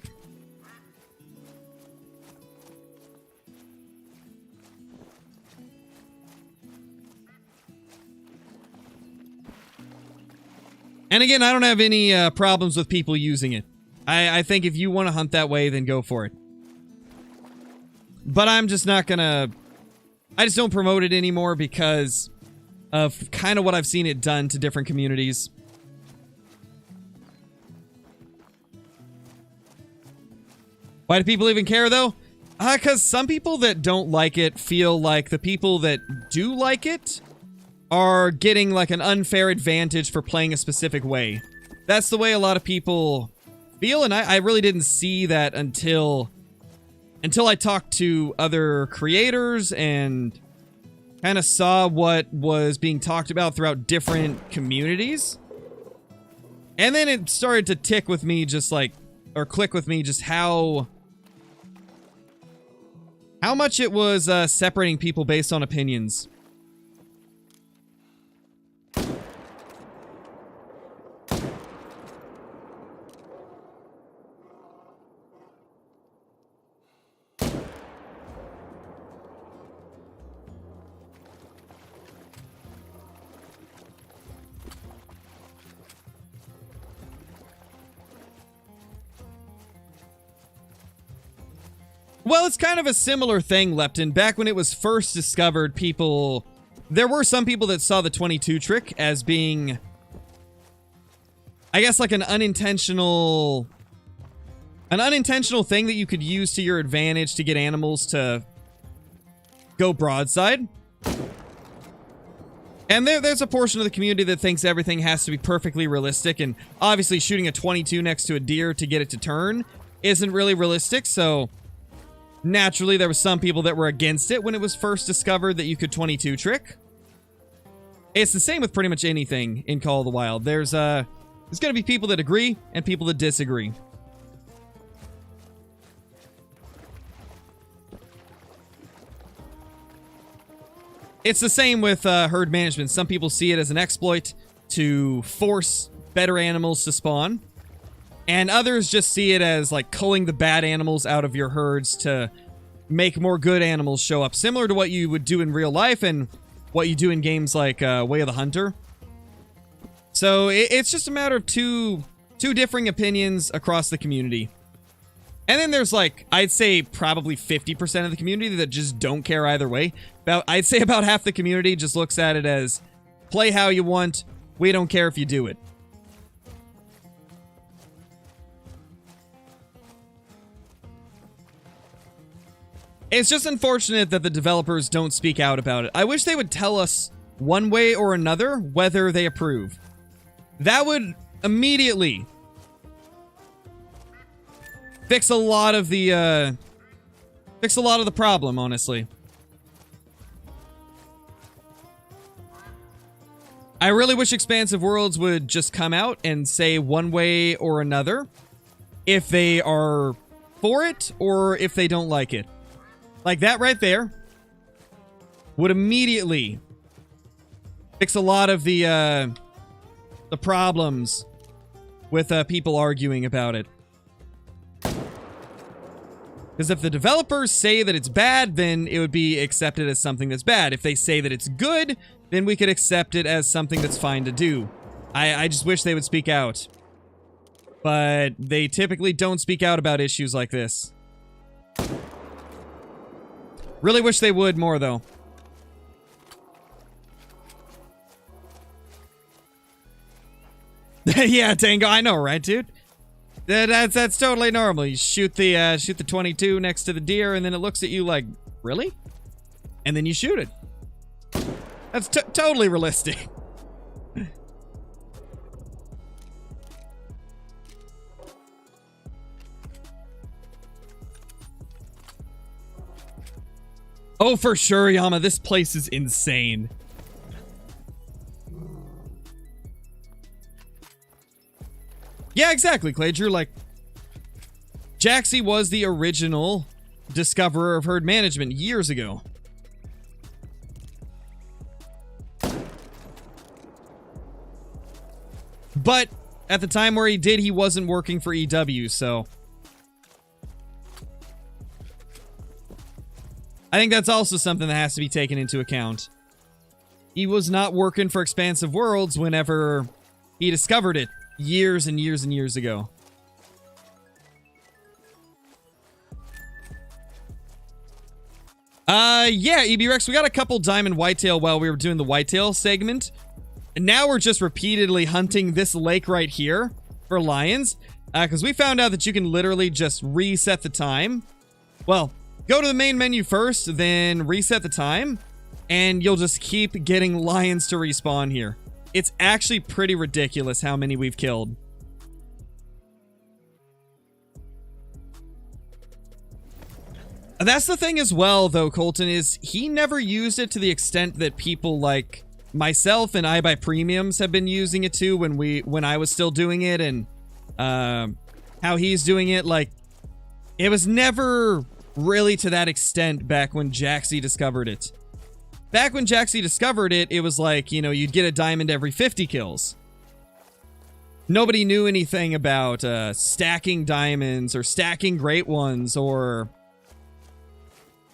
And again, I don't have any problems with people using it. I think if you want to hunt that way, then go for it. But I'm just not gonna... I just don't promote it anymore because of kind of what I've seen it done to different communities. Why do people even care, though? Because some people that don't like it feel like the people that do like it are getting like an unfair advantage for playing a specific way. That's the way a lot of people feel, and I really didn't see that until I talked to other creators and kind of saw what was being talked about throughout different communities. And then it started to tick with me just like, or click with me just how much it was separating people based on opinions. Well, it's kind of a similar thing, Lepton. Back when it was first discovered, there were some people that saw the 22 trick as being, I guess, like an unintentional thing that you could use to your advantage to get animals to go broadside. And there's a portion of the community that thinks everything has to be perfectly realistic, and obviously shooting a 22 next to a deer to get it to turn isn't really realistic, so naturally, there were some people that were against it when it was first discovered that you could 22 trick. It's the same with pretty much anything in Call of the Wild. There's going to be people that agree and people that disagree. It's the same with herd management. Some people see it as an exploit to force better animals to spawn. And others just see it as like culling the bad animals out of your herds to make more good animals show up. Similar to what you would do in real life and what you do in games like Way of the Hunter. So it's just a matter of two differing opinions across the community. And then there's like, I'd say probably 50% of the community that just don't care either way. I'd say about half the community just looks at it as, play how you want, we don't care if you do it. It's just unfortunate that the developers don't speak out about it. I wish they would tell us one way or another whether they approve. That would immediately fix a lot of the problem, honestly. I really wish Expansive Worlds would just come out and say one way or another if they are for it or if they don't like it. Like that right there would immediately fix a lot of the problems with people arguing about it. Because if the developers say that it's bad, then it would be accepted as something that's bad. If they say that it's good, then we could accept it as something that's fine to do. I just wish they would speak out. But they typically don't speak out about issues like this. Really wish they would more, though. Yeah, Tango, I know, right, dude? That's totally normal. You shoot the 22 next to the deer, and then it looks at you like, really? And then you shoot it. That's totally realistic. Oh, for sure, Yama. This place is insane. Yeah, exactly, Claydrew. Like, Jaxie was the original discoverer of herd management years ago. But at the time where he did, he wasn't working for EW, so I think that's also something that has to be taken into account. He was not working for Expansive Worlds whenever he discovered it years and years and years ago. Yeah, EB Rex, we got a couple diamond whitetail while we were doing the whitetail segment. And now we're just repeatedly hunting this lake right here for lions. Because we found out that you can literally just reset the time. Well, Go to the main menu first, then reset the time, and you'll just keep getting lions to respawn here. It's actually pretty ridiculous how many we've killed. That's the thing as well, though, Colton, is he never used it to the extent that people like myself and I Buy Premiums have been using it to when I was still doing it, and how he's doing it. Like, it was never really to that extent back when Jaxie discovered it. Back when Jaxie discovered it, it was like, you know, you'd get a diamond every 50 kills. Nobody knew anything about stacking diamonds or stacking great ones, or,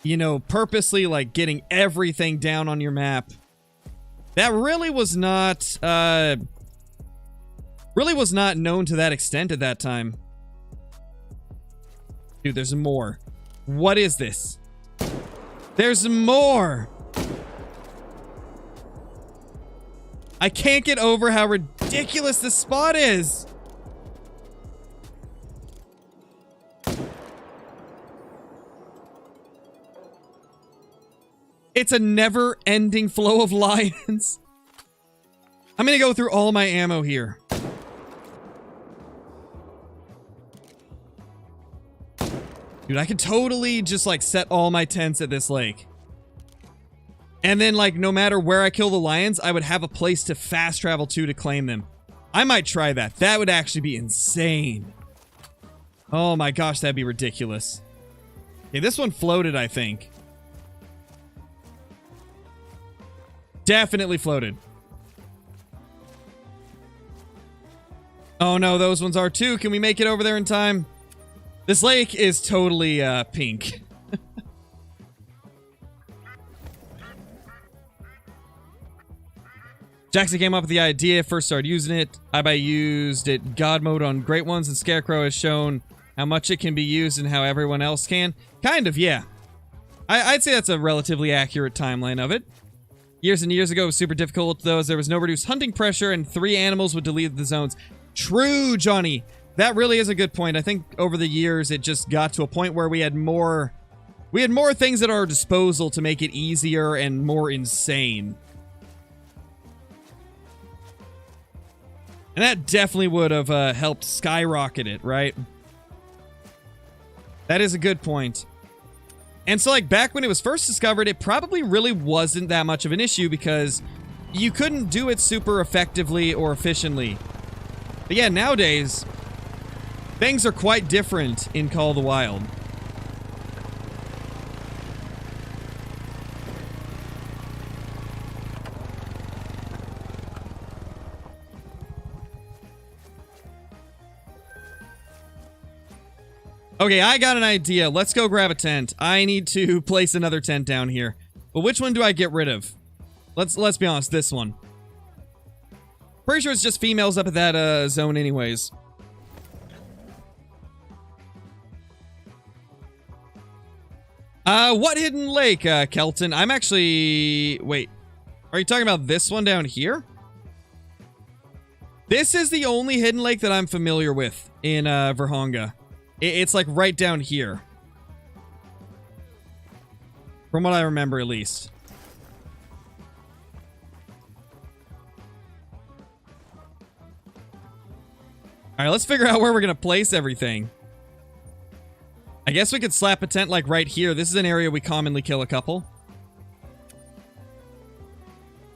you know, purposely like getting everything down on your map. That really was not known to that extent at that time. Dude, there's more. What is this? There's more. I can't get over how ridiculous this spot is. It's a never-ending flow of lions. I'm gonna go through all my ammo here. Dude, I could totally just, like, set all my tents at this lake. And then, like, no matter where I kill the lions, I would have a place to fast travel to claim them. I might try that. That would actually be insane. Oh my gosh, that'd be ridiculous. Okay, this one floated, I think. Definitely floated. Oh no, those ones are too. Can we make it over there in time? This lake is totally pink. Jackson came up with the idea, first started using it. I used it God mode on great ones, and Scarecrow has shown how much it can be used and how everyone else can. Kind of, yeah. I'd say that's a relatively accurate timeline of it. Years and years ago, it was super difficult, though, as there was no reduced hunting pressure and 3 animals would delete the zones. True, Johnny. That really is a good point. I think over the years, it just got to a point where we had more things at our disposal to make it easier and more insane. And that definitely would have helped skyrocket it, right? That is a good point. And so, like, back when it was first discovered, it probably really wasn't that much of an issue because you couldn't do it super effectively or efficiently. But yeah, nowadays, things are quite different in Call of the Wild. Okay, I got an idea. Let's go grab a tent. I need to place another tent down here. But which one do I get rid of? Let's be honest, this one. Pretty sure it's just females up at that zone anyways. What hidden lake, Kelton? I'm actually... Wait. Are you talking about this one down here? This is the only hidden lake that I'm familiar with in Verhonga. It's like right down here. From what I remember, at least. Alright, let's figure out where we're gonna place everything. I guess we could slap a tent like right here. This is an area we commonly kill a couple.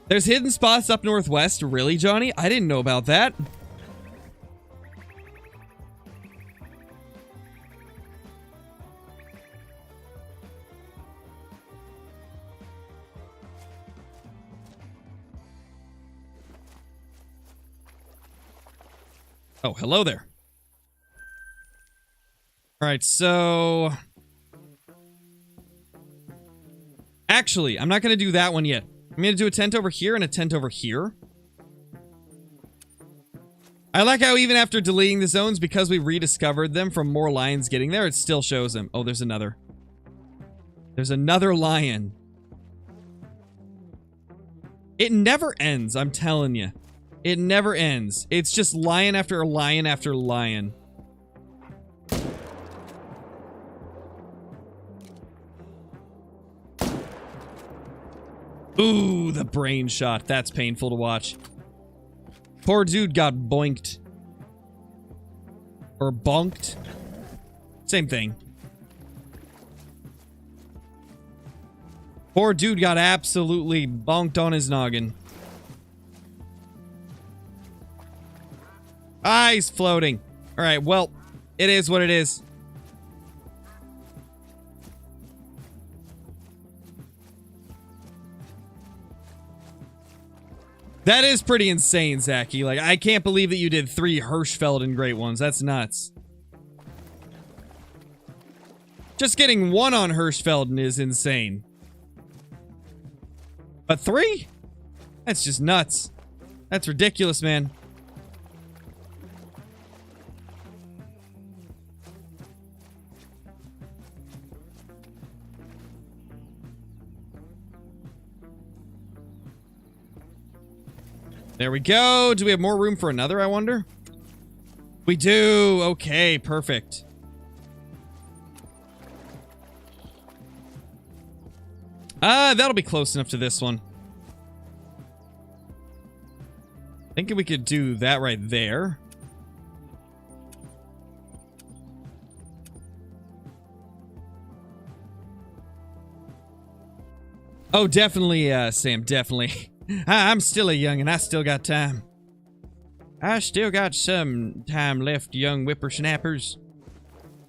There's hidden spots up northwest. Really, Johnny? I didn't know about that. Oh, hello there. All right, so... Actually, I'm not going to do that one yet. I'm going to do a tent over here and a tent over here. I like how even after deleting the zones, because we rediscovered them from more lions getting there, it still shows them. Oh, there's another. There's another lion. It never ends, I'm telling you. It never ends. It's just lion after lion after lion. Ooh, the brain shot. That's painful to watch. Poor dude got boinked. Or bonked. Same thing. Poor dude got absolutely bonked on his noggin. Ah, he's floating. Alright, well, it is what it is. That is pretty insane, Zachy. Like, I can't believe that you did 3 Hirschfeld Great Ones. That's nuts. Just getting 1 on Hirschfelden is insane. But 3? That's just nuts. That's ridiculous, man. There we go. Do we have more room for another, I wonder? We do. Okay, perfect. That'll be close enough to this one. Thinking we could do that right there. Oh, definitely, Sam, definitely. I'm still a young and I still got time. I still got some time left, young whippersnappers.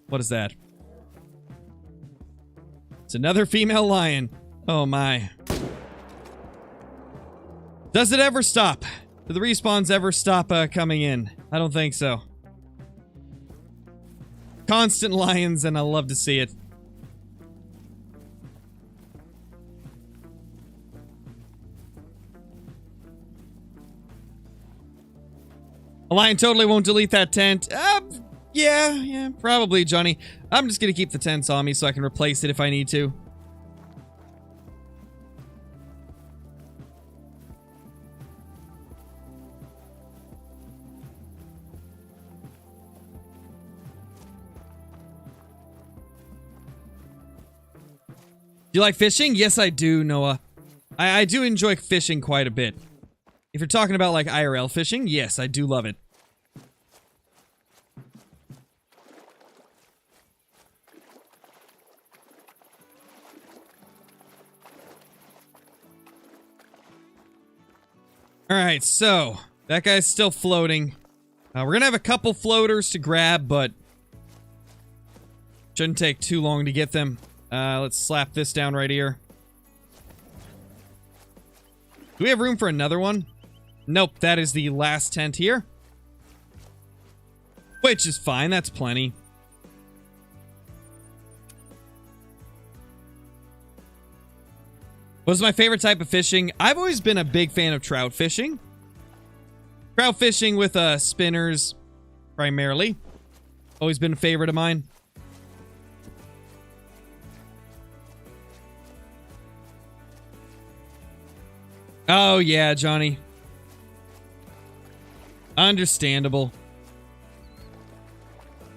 What is that? It's another female lion. Oh my. Does it ever stop? Do the respawns ever stop coming in? I don't think so. Constant lions, and I love to see it. A lion totally won't delete that tent. Yeah, probably, Johnny. I'm just gonna keep the tents on me so I can replace it if I need to. Do you like fishing? Yes, I do, Noah. I do enjoy fishing quite a bit. If you're talking about, like, IRL fishing, yes, I do love it. Alright, so, that guy's still floating. We're gonna have a couple floaters to grab, but shouldn't take too long to get them. Let's slap this down right here. Do we have room for another one? Nope, that is the last tent here. Which is fine, that's plenty. What's my favorite type of fishing? I've always been a big fan of trout fishing. Trout fishing with spinners, primarily. Always been a favorite of mine. Oh, yeah, Johnny. Understandable.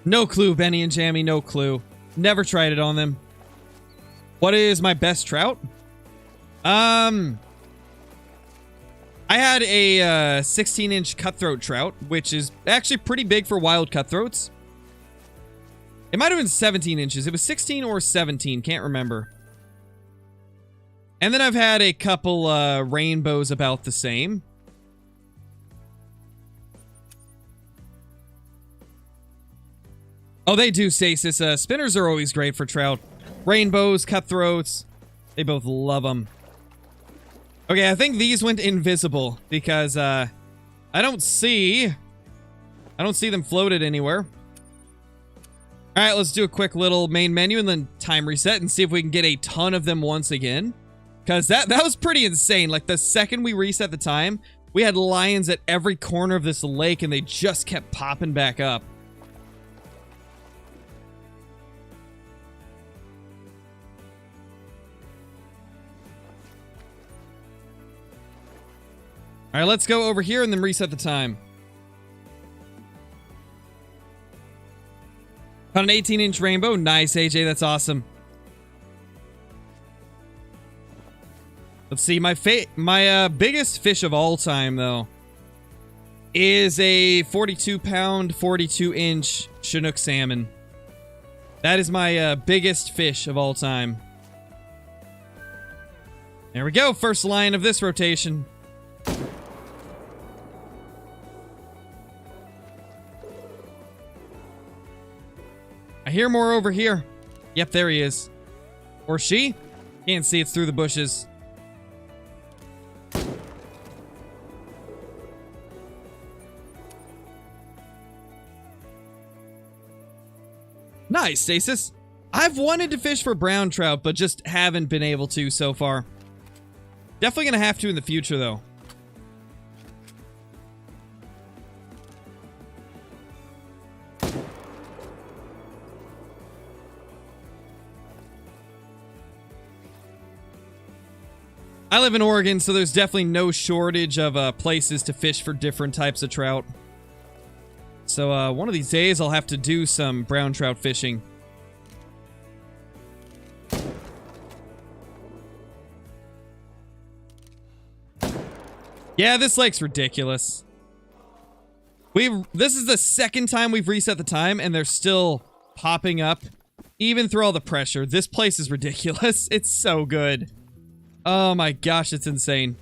No clue, Benny and Jammy, no clue. Never tried it on them. What is my best trout? I had a 16-inch cutthroat trout, which is actually pretty big for wild cutthroats. It might have been 17 inches. It was 16 or 17, can't remember. And then I've had a couple rainbows about the same. Oh, they do, Stasis. Spinners are always great for trout. Rainbows, cutthroats, they both love them. Okay, I think these went invisible because I don't see them floated anywhere. All right, let's do a quick little main menu and then time reset and see if we can get a ton of them once again. Because that was pretty insane. Like, the second we reset the time, we had lions at every corner of this lake and they just kept popping back up. All right, let's go over here and then reset the time. Got an 18-inch rainbow. Nice, AJ. That's awesome. Let's see, my biggest fish of all time, though, is a 42-pound, 42-inch Chinook salmon. That is my biggest fish of all time. There we go, first line of this rotation. I hear more over here. Yep, there he is. Or she? Can't see, it's through the bushes. Nice, Stasis. I've wanted to fish for brown trout, but just haven't been able to so far. Definitely gonna have to in the future, though. I live in Oregon, so there's definitely no shortage of places to fish for different types of trout. So one of these days, I'll have to do some brown trout fishing. Yeah, this lake's ridiculous. This is the second time we've reset the time, and they're still popping up, even through all the pressure. This place is ridiculous. It's so good. Oh my gosh, it's insane.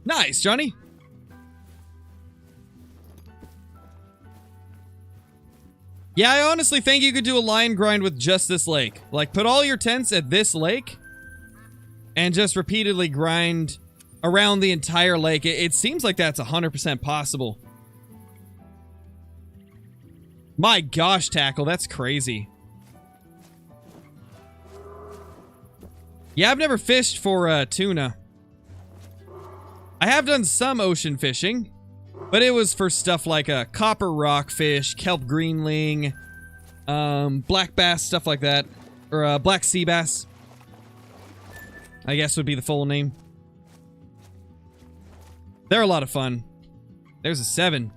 Nice, Johnny. Yeah, I honestly think you could do a line grind with just this lake. Like, put all your tents at this lake and just repeatedly grind around the entire lake. It seems like that's 100% possible. My gosh, Tackle, that's crazy. Yeah, I've never fished for tuna. I have done some ocean fishing, but it was for stuff like copper rockfish, kelp greenling, black bass, stuff like that. Or black sea bass, I guess would be the full name. They're a lot of fun. There's a 7.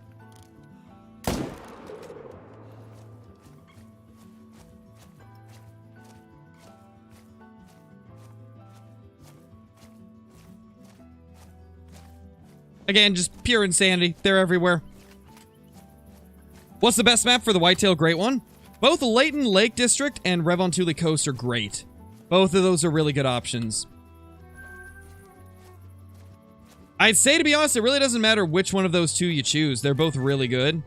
Again, just pure insanity. They're everywhere. What's the best map for the Whitetail Great One? Both Layton Lake District and Revontuli Coast are great. Both of those are really good options. I'd say, to be honest, it really doesn't matter which one of those two you choose. They're both really good.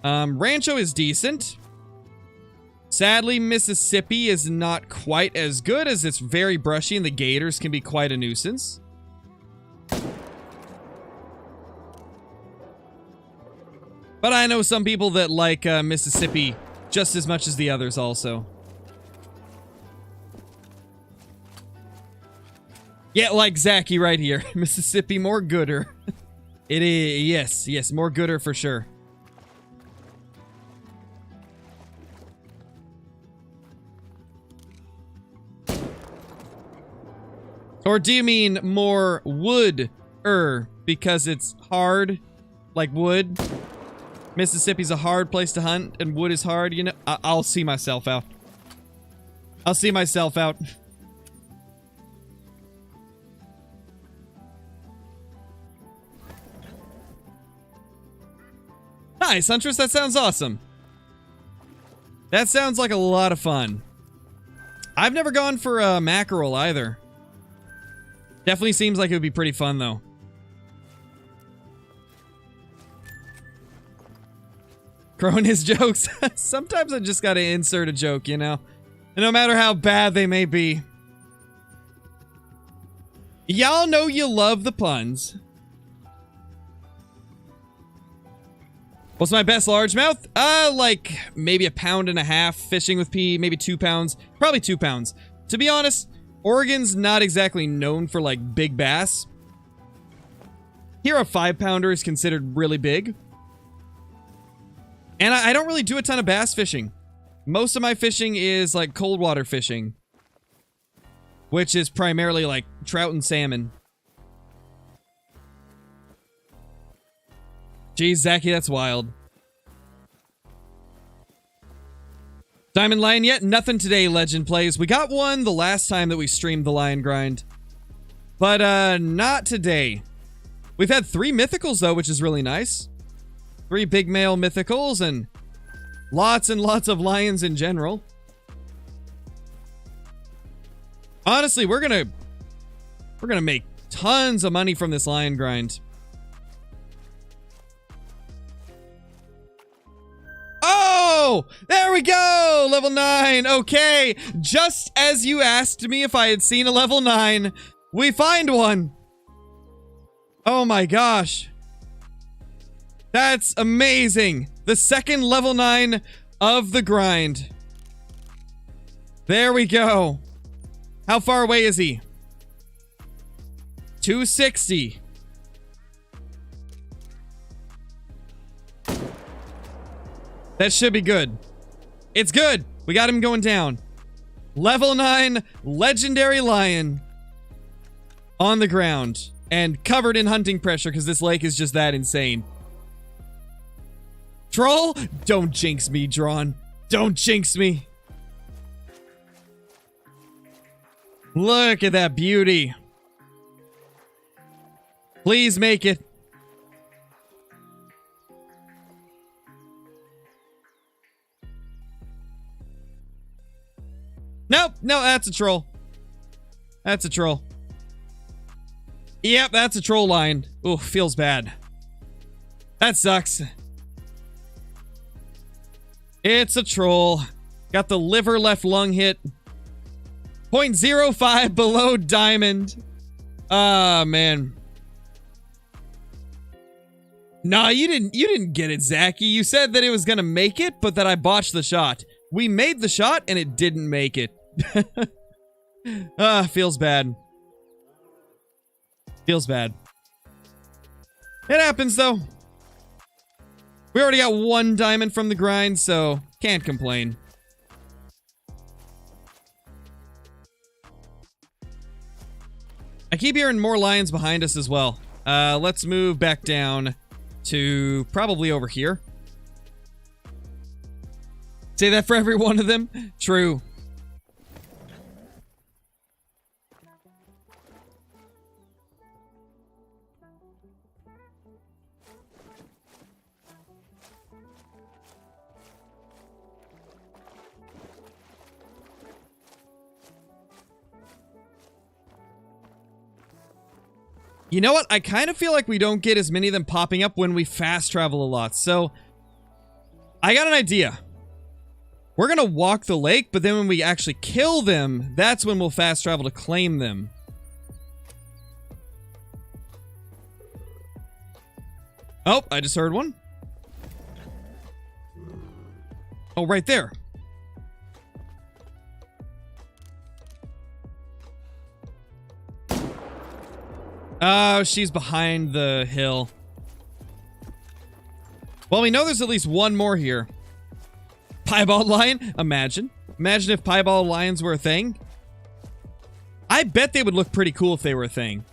Rancho is decent. Sadly, Mississippi is not quite as good, as it's very brushy and the gators can be quite a nuisance. But I know some people that like Mississippi just as much as the others also. Yeah, like Zachy right here. Mississippi more gooder. It is, yes, more gooder for sure. Or do you mean more wood-er because it's hard, like wood? Mississippi's a hard place to hunt, and wood is hard, you know? I'll see myself out. I'll see myself out. Nice, Huntress, that sounds awesome. That sounds like a lot of fun. I've never gone for mackerel either. Definitely seems like it would be pretty fun, though. Crowing his jokes. Sometimes I just gotta insert a joke, you know? And no matter how bad they may be. Y'all know you love the puns. What's my best largemouth? Like maybe 1.5 pounds fishing with P, maybe 2 pounds. Probably 2 pounds. To be honest, Oregon's not exactly known for like big bass. Here a 5-pounder is considered really big. And I don't really do a ton of bass fishing. Most of my fishing is like cold water fishing, which is primarily like trout and salmon. Geez, Zachy, that's wild. Diamond Lion yet? Nothing today, Legend Plays. We got one the last time that we streamed the Lion Grind. But, not today. We've had 3 mythicals, though, which is really nice. 3 big male mythicals and lots of lions in general. Honestly, we're gonna make tons of money from this Lion Grind. Oh, there we go. Level 9. Okay. Just as you asked me if I had seen a level 9, we find one. Oh my gosh. That's amazing. The second level 9 of the grind. There we go. How far away is he? 260. That should be good. It's good. We got him going down. Level 9 legendary lion on the ground and covered in hunting pressure because this lake is just that insane. Troll, don't jinx me, Drawn. Don't jinx me. Look at that beauty. Please make it. Nope, no, that's a troll. That's a troll. Yep, that's a troll line. Ooh, feels bad. That sucks. It's a troll. Got the liver left lung hit. 0.05 below diamond. Ah, man. Nah, you didn't get it, Zachy. You said that it was gonna make it, but that I botched the shot. We made the shot and it didn't make it. Feels bad. Feels bad. It happens though. We already got 1 diamond from the grind, so can't complain. I keep hearing more lions behind us as well. Let's move back down to probably over here. Say that for every one of them? True. You know what? I kind of feel like we don't get as many of them popping up when we fast travel a lot. So, I got an idea. We're gonna walk the lake, but then when we actually kill them, that's when we'll fast travel to claim them. Oh, I just heard one. Oh, right there. Oh, she's behind the hill. Well, we know there's at least one more here. Piebald lion? Imagine. Imagine if piebald lions were a thing. I bet they would look pretty cool if they were a thing.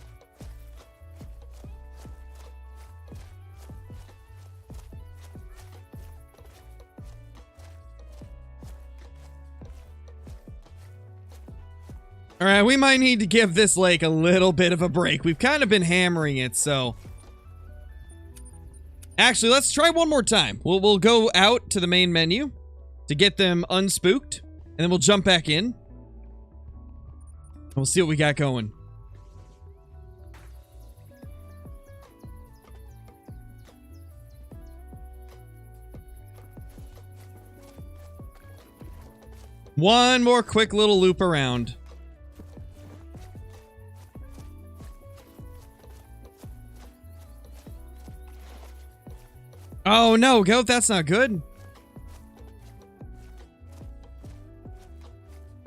Alright, we might need to give this lake a little bit of a break. We've kind of been hammering it, so... Actually, let's try one more time. We'll go out to the main menu to get them unspooked, and then we'll jump back in. And we'll see what we got going. One more quick little loop around. Oh no, Goat, that's not good.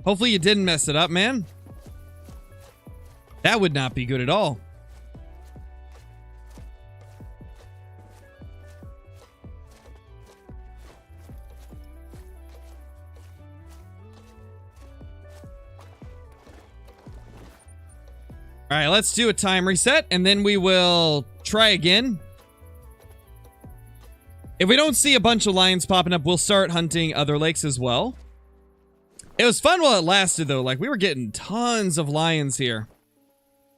Hopefully you didn't mess it up, man. That would not be good at all. Alright, let's do a time reset, and then we will try again. If we don't see a bunch of lions popping up, we'll start hunting other lakes as well. It was fun while it lasted, though. Like, we were getting tons of lions here.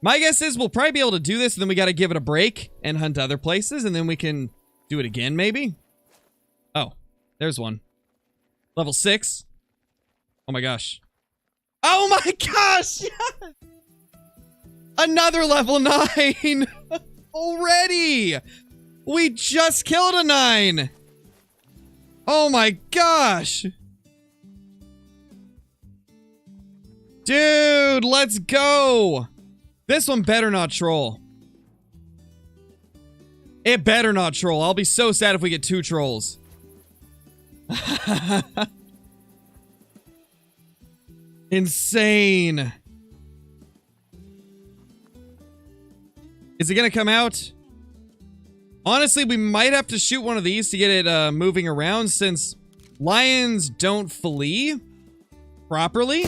My guess is we'll probably be able to do this, and then we got to give it a break and hunt other places, and then we can do it again, maybe? Oh, there's one. Level 6. Oh my gosh. Oh my gosh! Yes! Another level 9! Already! We just killed a 9! Oh my gosh! Dude, let's go! This one better not troll. It better not troll. I'll be so sad if we get 2 trolls. Insane. Is it gonna come out? Honestly, we might have to shoot one of these to get it moving around, since lions don't flee properly.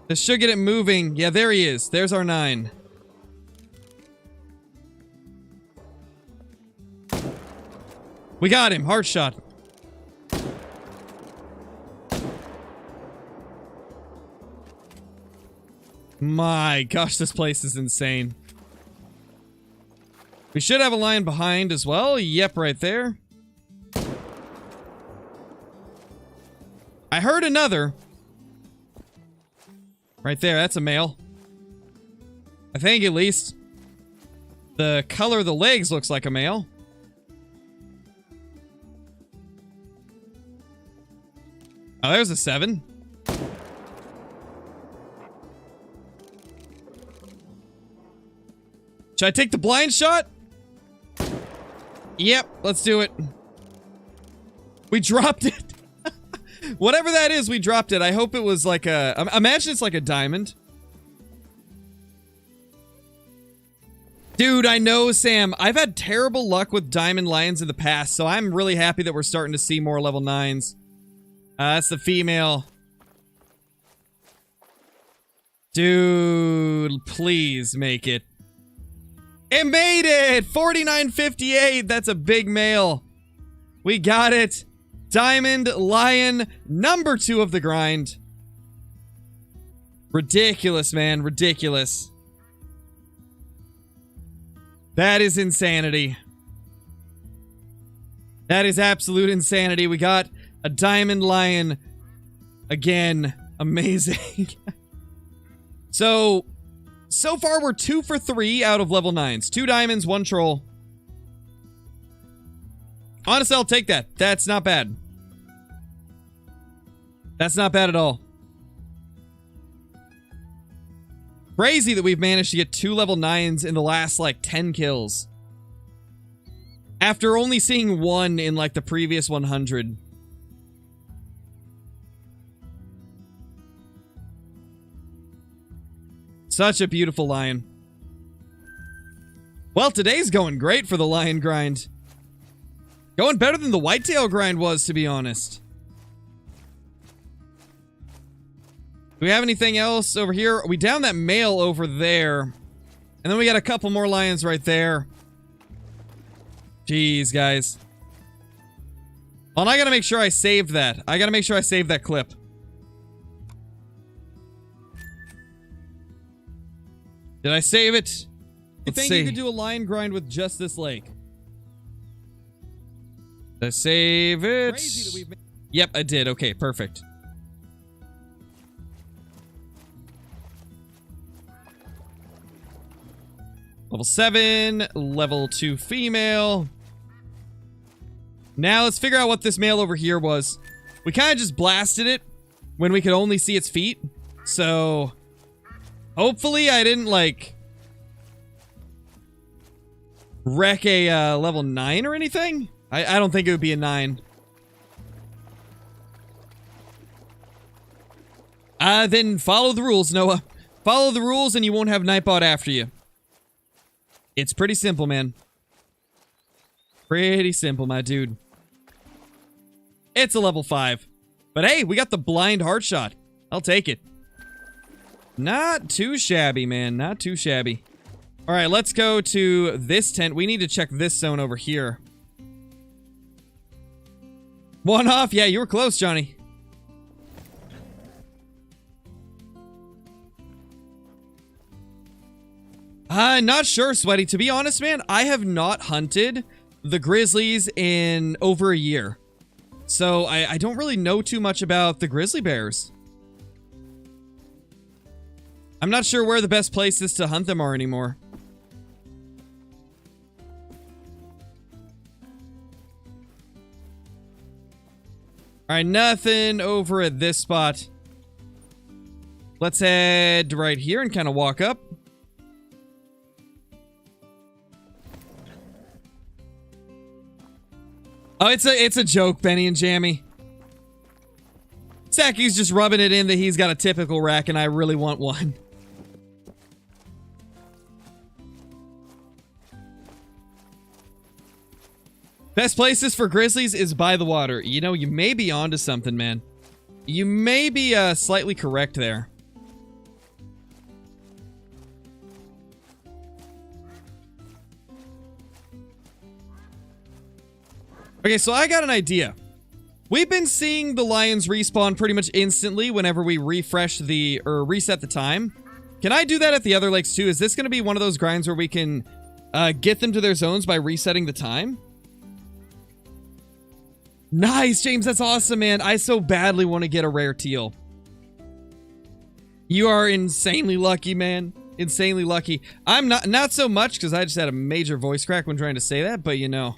This should get it moving. Yeah, there he is. There's our 9. We got him. Heart shot. My gosh, this place is insane. We should have a lion behind as well. Yep, right there. I heard another. Right there, that's a male. I think, at least. The color of the legs looks like a male. Oh, there's a 7. Should I take the blind shot? Yep, let's do it. We dropped it. Whatever that is, we dropped it. I hope it was like a... Imagine it's like a diamond. Dude, I know, Sam. I've had terrible luck with diamond lions in the past, so I'm really happy that we're starting to see more level 9s. That's the female. Dude, please make it. It made it! 49.58. That's a big male. We got it. Diamond lion number 2 of the grind. Ridiculous, man. Ridiculous. That is insanity. That is absolute insanity. We got a diamond lion again. Amazing. So far we're 2 for 3 out of level 9s. 2 diamonds, 1 troll. Honestly, I'll take that. That's not bad. That's not bad at all. Crazy that we've managed to get 2 level 9s in the last, like, 10 kills. After only seeing 1 in, like, the previous 100. Such a beautiful lion. Well, today's going great for the lion grind. Going better than the whitetail grind was, to be honest. Do we have anything else over here? We downed that male over there. And then we got a couple more lions right there. Jeez, guys. Well, and I gotta make sure I saved that. I gotta make sure I saved that clip. Did I save it? I think you could do a lion grind with just this lake. Did I save it? Yep, I did. Okay, perfect. Level 7, level 2 female. Now let's figure out what this male over here was. We kind of just blasted it when we could only see its feet. So, hopefully I didn't, like, wreck a level 9 or anything. I don't think it would be a 9. Then follow the rules, Noah. Follow the rules and you won't have Nightbot after you. It's pretty simple, man. Pretty simple, my dude. It's a level 5. But hey, we got the blind heart shot. I'll take it. Not too shabby, man. Not too shabby. Alright, let's go to this tent. We need to check this zone over here. One off. Yeah, you were close, Johnny. Not sure, Sweaty. To be honest, man, I have not hunted the grizzlies in over a year. So I don't really know too much about the grizzly bears. I'm not sure where the best places to hunt them are anymore. Alright, nothing over at this spot. Let's head right here and kind of walk up. Oh, it's a joke, Benny and Jammy. Saki's just rubbing it in that he's got a typical rack and I really want one. Best places for grizzlies is by the water. You know, you may be onto something, man. You may be slightly correct there. Okay, so I got an idea. We've been seeing the lions respawn pretty much instantly whenever we refresh the, or reset the time. Can I do that at the other lakes too? Is this going to be one of those grinds where we can get them to their zones by resetting the time? Nice, James. That's awesome, man. I so badly want to get a rare teal. You are insanely lucky, man. Insanely lucky. I'm not so much because I just had a major voice crack when trying to say that, but you know.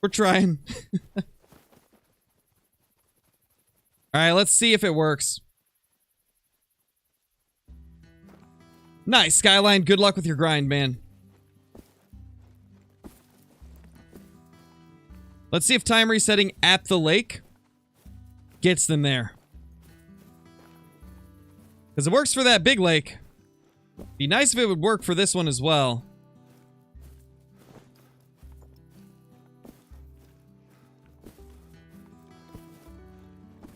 We're trying. Alright, let's see if it works. Nice, Skyline. Good luck with your grind, man. Let's see if time resetting at the lake gets them there. Because it works for that big lake. Be nice if it would work for this one as well.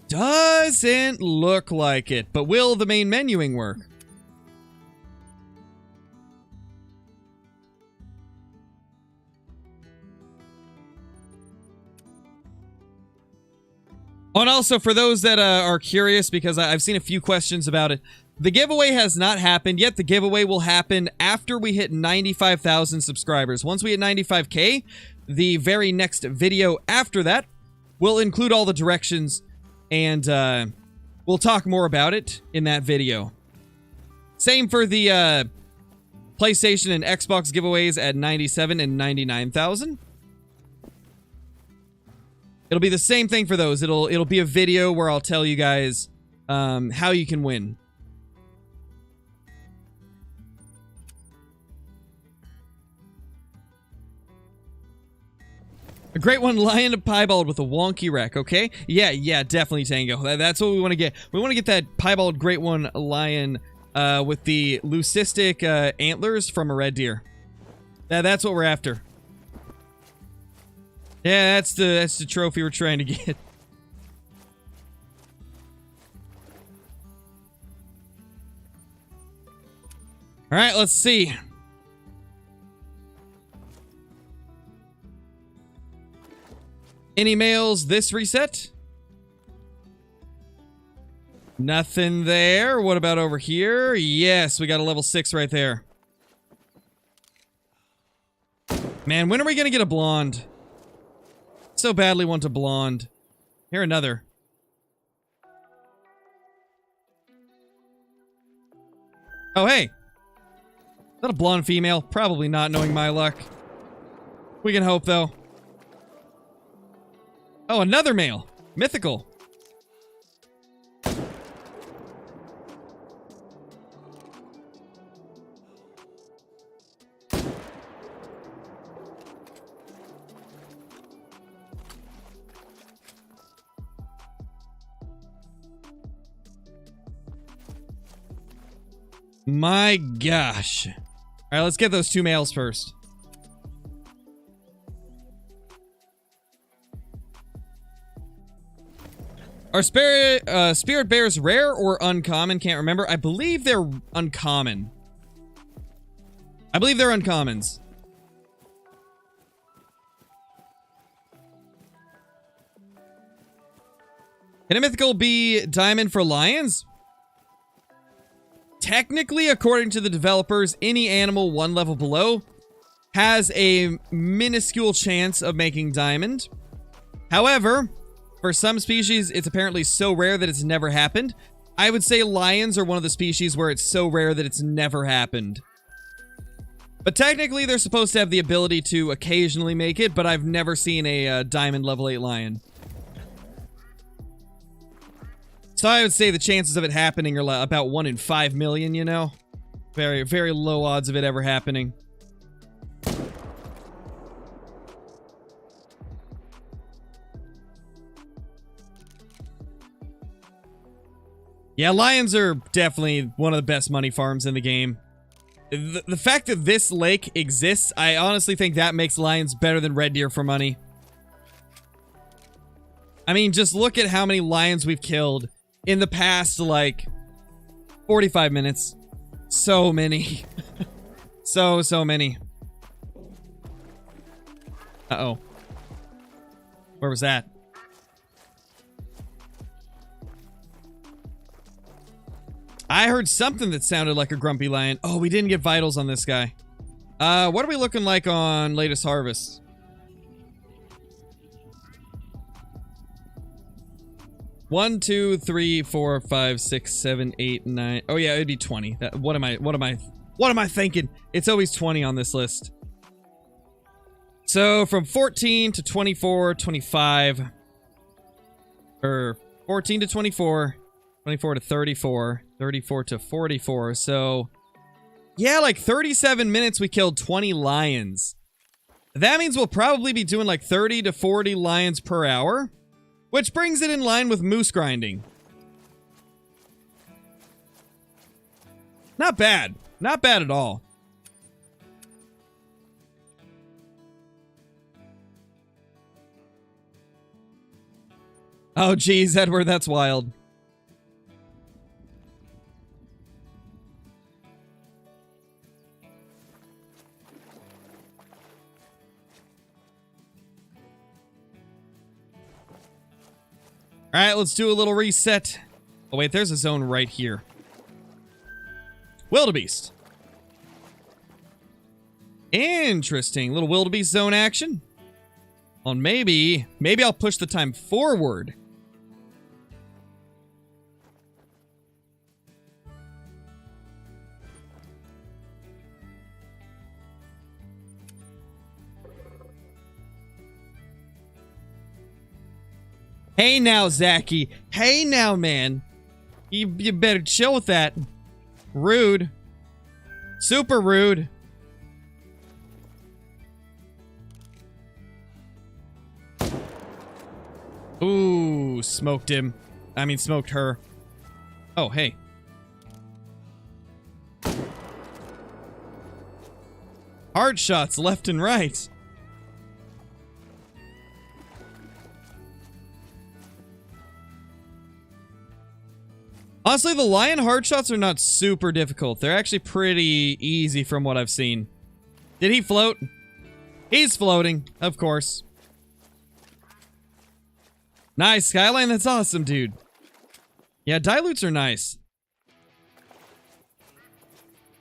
Doesn't look like it, but will the main menuing work? Oh, and also for those that are curious, because I've seen a few questions about it, the giveaway has not happened yet. The giveaway will happen after we hit 95,000 subscribers. Once we hit 95K, the very next video after that will include all the directions. And we'll talk more about it in that video. Same for the PlayStation and Xbox giveaways at 97 and 99,000. It'll be the same thing for those. It'll be a video where I'll tell you guys how you can win. A great one, lion to piebald with a wonky wreck, okay? Yeah, definitely, Tango. That's what we want to get. We want to get that piebald great one lion with the leucistic antlers from a red deer. That's what we're after. Yeah, that's the trophy we're trying to get. All right, let's see. Any males this reset? Nothing there. What about over here? Yes, we got a level 6 right there. Man, when are we gonna get a blonde? So badly want a blonde. Here, another. Oh, hey. Is that a blonde female? Probably not, knowing my luck. We can hope, though. Oh, another male. Mythical. My gosh. All right, let's get those two males first. Are spirit bears rare or uncommon? Can't remember. I believe they're uncommon. I believe they're uncommons. Can a mythical be diamond for lions? Technically, according to the developers, any animal one level below has a minuscule chance of making diamond. However, for some species, it's apparently so rare that it's never happened. I would say lions are one of the species where it's so rare that it's never happened. But technically, they're supposed to have the ability to occasionally make it, but I've never seen a diamond level 8 lion. So I would say the chances of it happening are about 1 in 5 million, you know? Very, very low odds of it ever happening. Yeah, lions are definitely one of the best money farms in the game. The fact that this lake exists, I honestly think that makes lions better than red deer for money. I mean, just look at how many lions we've killed in the past, like, 45 minutes. So many. So many. Uh-oh. Where was that? I heard something that sounded like a grumpy lion. Oh, we didn't get vitals on this guy. What are we looking like on latest harvest? One, 2, 3, 4, 5, 6, 7, 8, 9. Oh yeah, it'd be 20. What am I thinking? It's always 20 on this list. So from 14 to 24, 25. Or 14 to 24, 24 to 34, 34 to 44. So yeah, like 37 minutes we killed 20 lions. That means we'll probably be doing like 30 to 40 lions per hour. Which brings it in line with moose grinding. Not bad. Not bad at all. Oh, geez, Edward, that's wild. All right, let's do a little reset. Oh, wait, there's a zone right here. Wildebeest. Interesting. Little wildebeest zone action. Well, maybe I'll push the time forward. Hey now, Zachy. Hey now, man. You better chill with that. Rude. Super rude. Ooh, smoked him. I mean, smoked her. Oh, hey. Hard shots left and right. Honestly, the lion hard shots are not super difficult. They're actually pretty easy from what I've seen. Did he float? He's floating, of course. Nice, Skyline. That's awesome, dude. Yeah, dilutes are nice.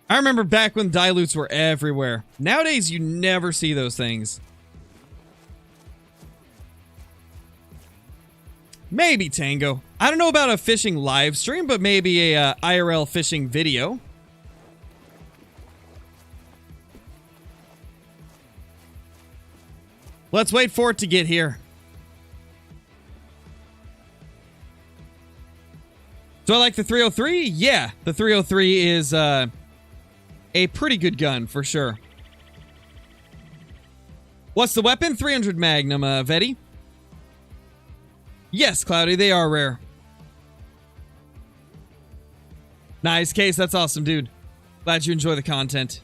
I remember back when dilutes were everywhere. Nowadays, you never see those things. Maybe Tango. I don't know about a fishing live stream, but maybe a IRL fishing video. Let's wait for it to get here. Do I like the 303? Yeah, the 303 is a pretty good gun for sure. What's the weapon? 300 Magnum, Vetty. Yes, Cloudy, they are rare. Nice case, that's awesome, dude. Glad you enjoy the content.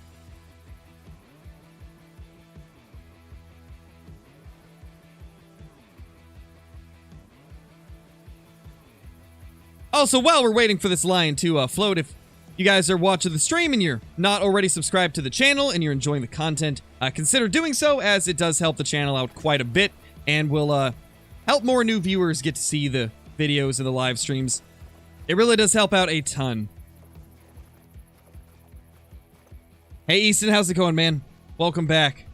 Also, while we're waiting for this lion to float, if you guys are watching the stream and you're not already subscribed to the channel and you're enjoying the content, consider doing so, as it does help the channel out quite a bit and will help more new viewers get to see the videos and the live streams. It really does help out a ton. Hey, Easton, how's it going, man? Welcome back.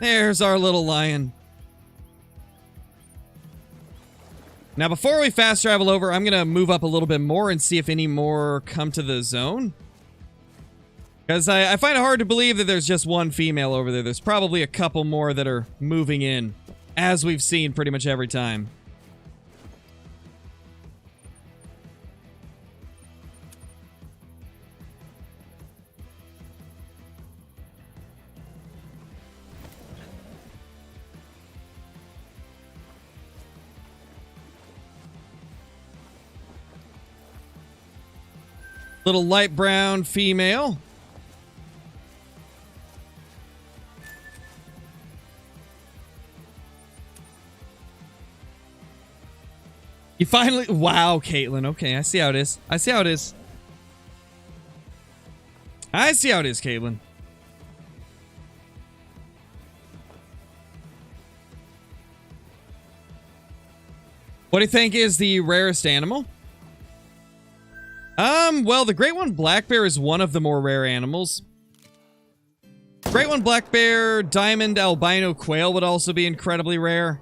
There's our little lion. Now, before we fast travel over, I'm going to move up a little bit more and see if any more come to the zone. Because I find it hard to believe that there's just one female over there. There's probably a couple more that are moving in, as we've seen pretty much every time. Little light brown female. You finally... Wow, Caitlin. Okay, I see how it is. I see how it is. I see how it is, Caitlin. What do you think is the rarest animal? Well, the Great One Black Bear is one of the more rare animals. Great One Black Bear, Diamond Albino Quail would also be incredibly rare.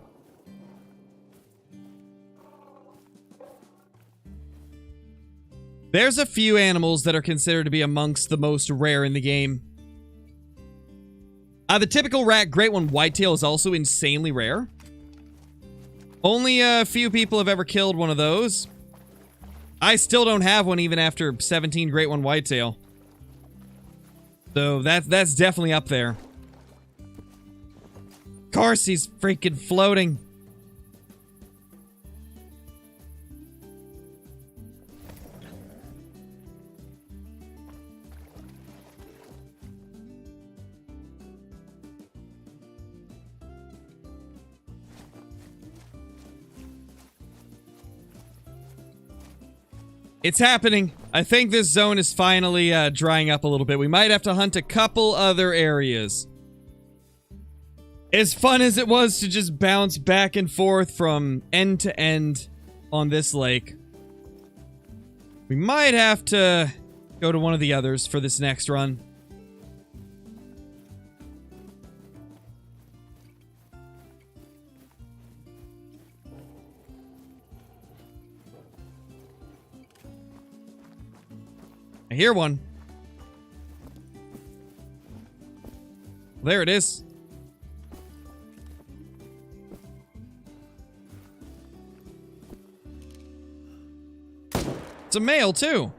There's a few animals that are considered to be amongst the most rare in the game. The typical rat Great One Whitetail is also insanely rare. Only a few people have ever killed one of those. I still don't have one even after 17 Great One Whitetail. So that's definitely up there. Of course he's freaking floating. It's happening. I think this zone is finally drying up a little bit. We might have to hunt a couple other areas. As fun as it was to just bounce back and forth from end to end on this lake, we might have to go to one of the others for this next run. I hear one. There it is. It's a male, too.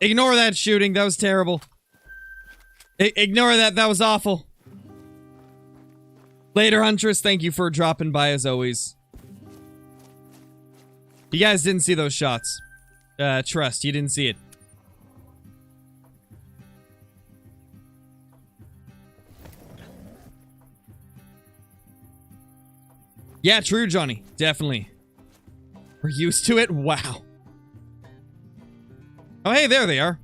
Ignore that shooting. That was terrible. Ignore that. That was awful. Later, Huntress. Thank you for dropping by, as always. You guys didn't see those shots. Trust, you didn't see it. Yeah, true, Johnny. Definitely. We're used to it? Wow. Oh, hey, there they are.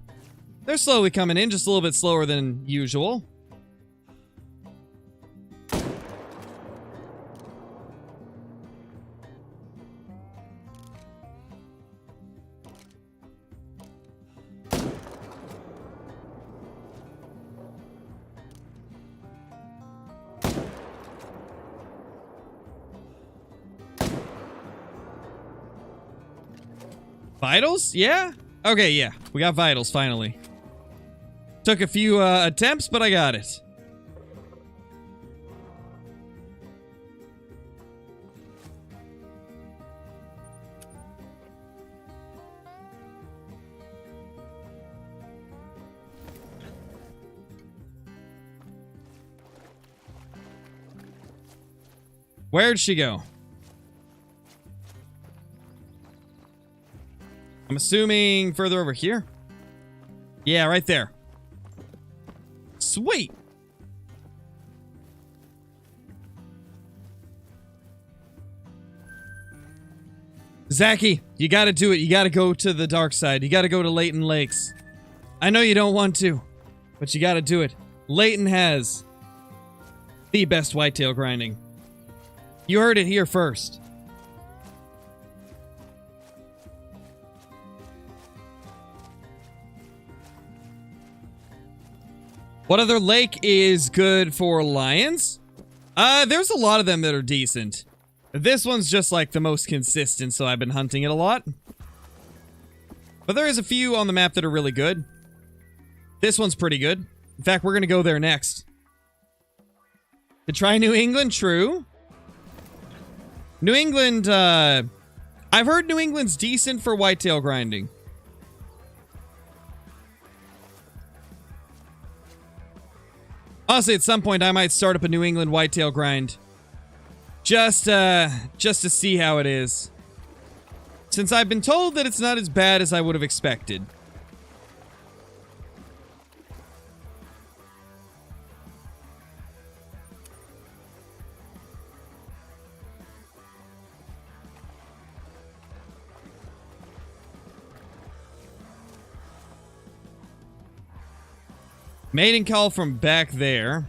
They're slowly coming in, just a little bit slower than usual. Vitals? Yeah? Okay, yeah. We got vitals, finally. Took a few attempts, but I got it. Where'd she go? I'm assuming further over here. Yeah, right there. Sweet. Zachy, you gotta do it. You gotta go to the dark side. You gotta go to Layton Lakes. I know you don't want to, but you gotta do it. Layton has The best whitetail grinding. You heard it here first. What other lake is good for lions? There's a lot of them that are decent. This one's just like the most consistent, so I've been hunting it a lot. But there is a few on the map that are really good. This one's pretty good. In fact, we're gonna go there next. To try New England, true. New England, I've heard New England's decent for whitetail grinding. Honestly, at some point, I might start up a New England whitetail grind. Just to see how it is. Since I've been told that it's not as bad as I would have expected. Mating call from back there.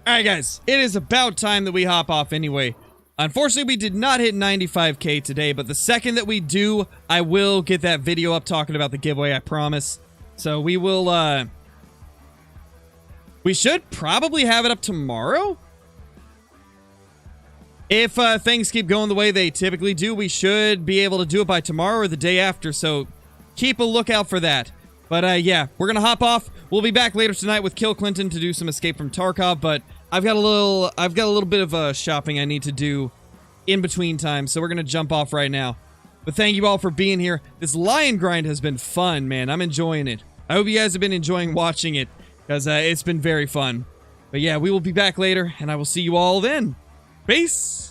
Alright guys, it is about time that we hop off anyway. Unfortunately, we did not hit 95k today, but the second that we do, I will get that video up talking about the giveaway, I promise. So we will, we should probably have it up tomorrow? If things keep going the way they typically do, we should be able to do it by tomorrow or the day after, so keep a lookout for that. But yeah, we're gonna hop off. We'll be back later tonight with Kill Clinton to do some Escape from Tarkov, but I've got a little bit of shopping I need to do in between time, so we're gonna jump off right now. But thank you all for being here. This lion grind has been fun, man. I'm enjoying it. I hope you guys have been enjoying watching it, because it's been very fun. But yeah, we will be back later, and I will see you all then. Peace!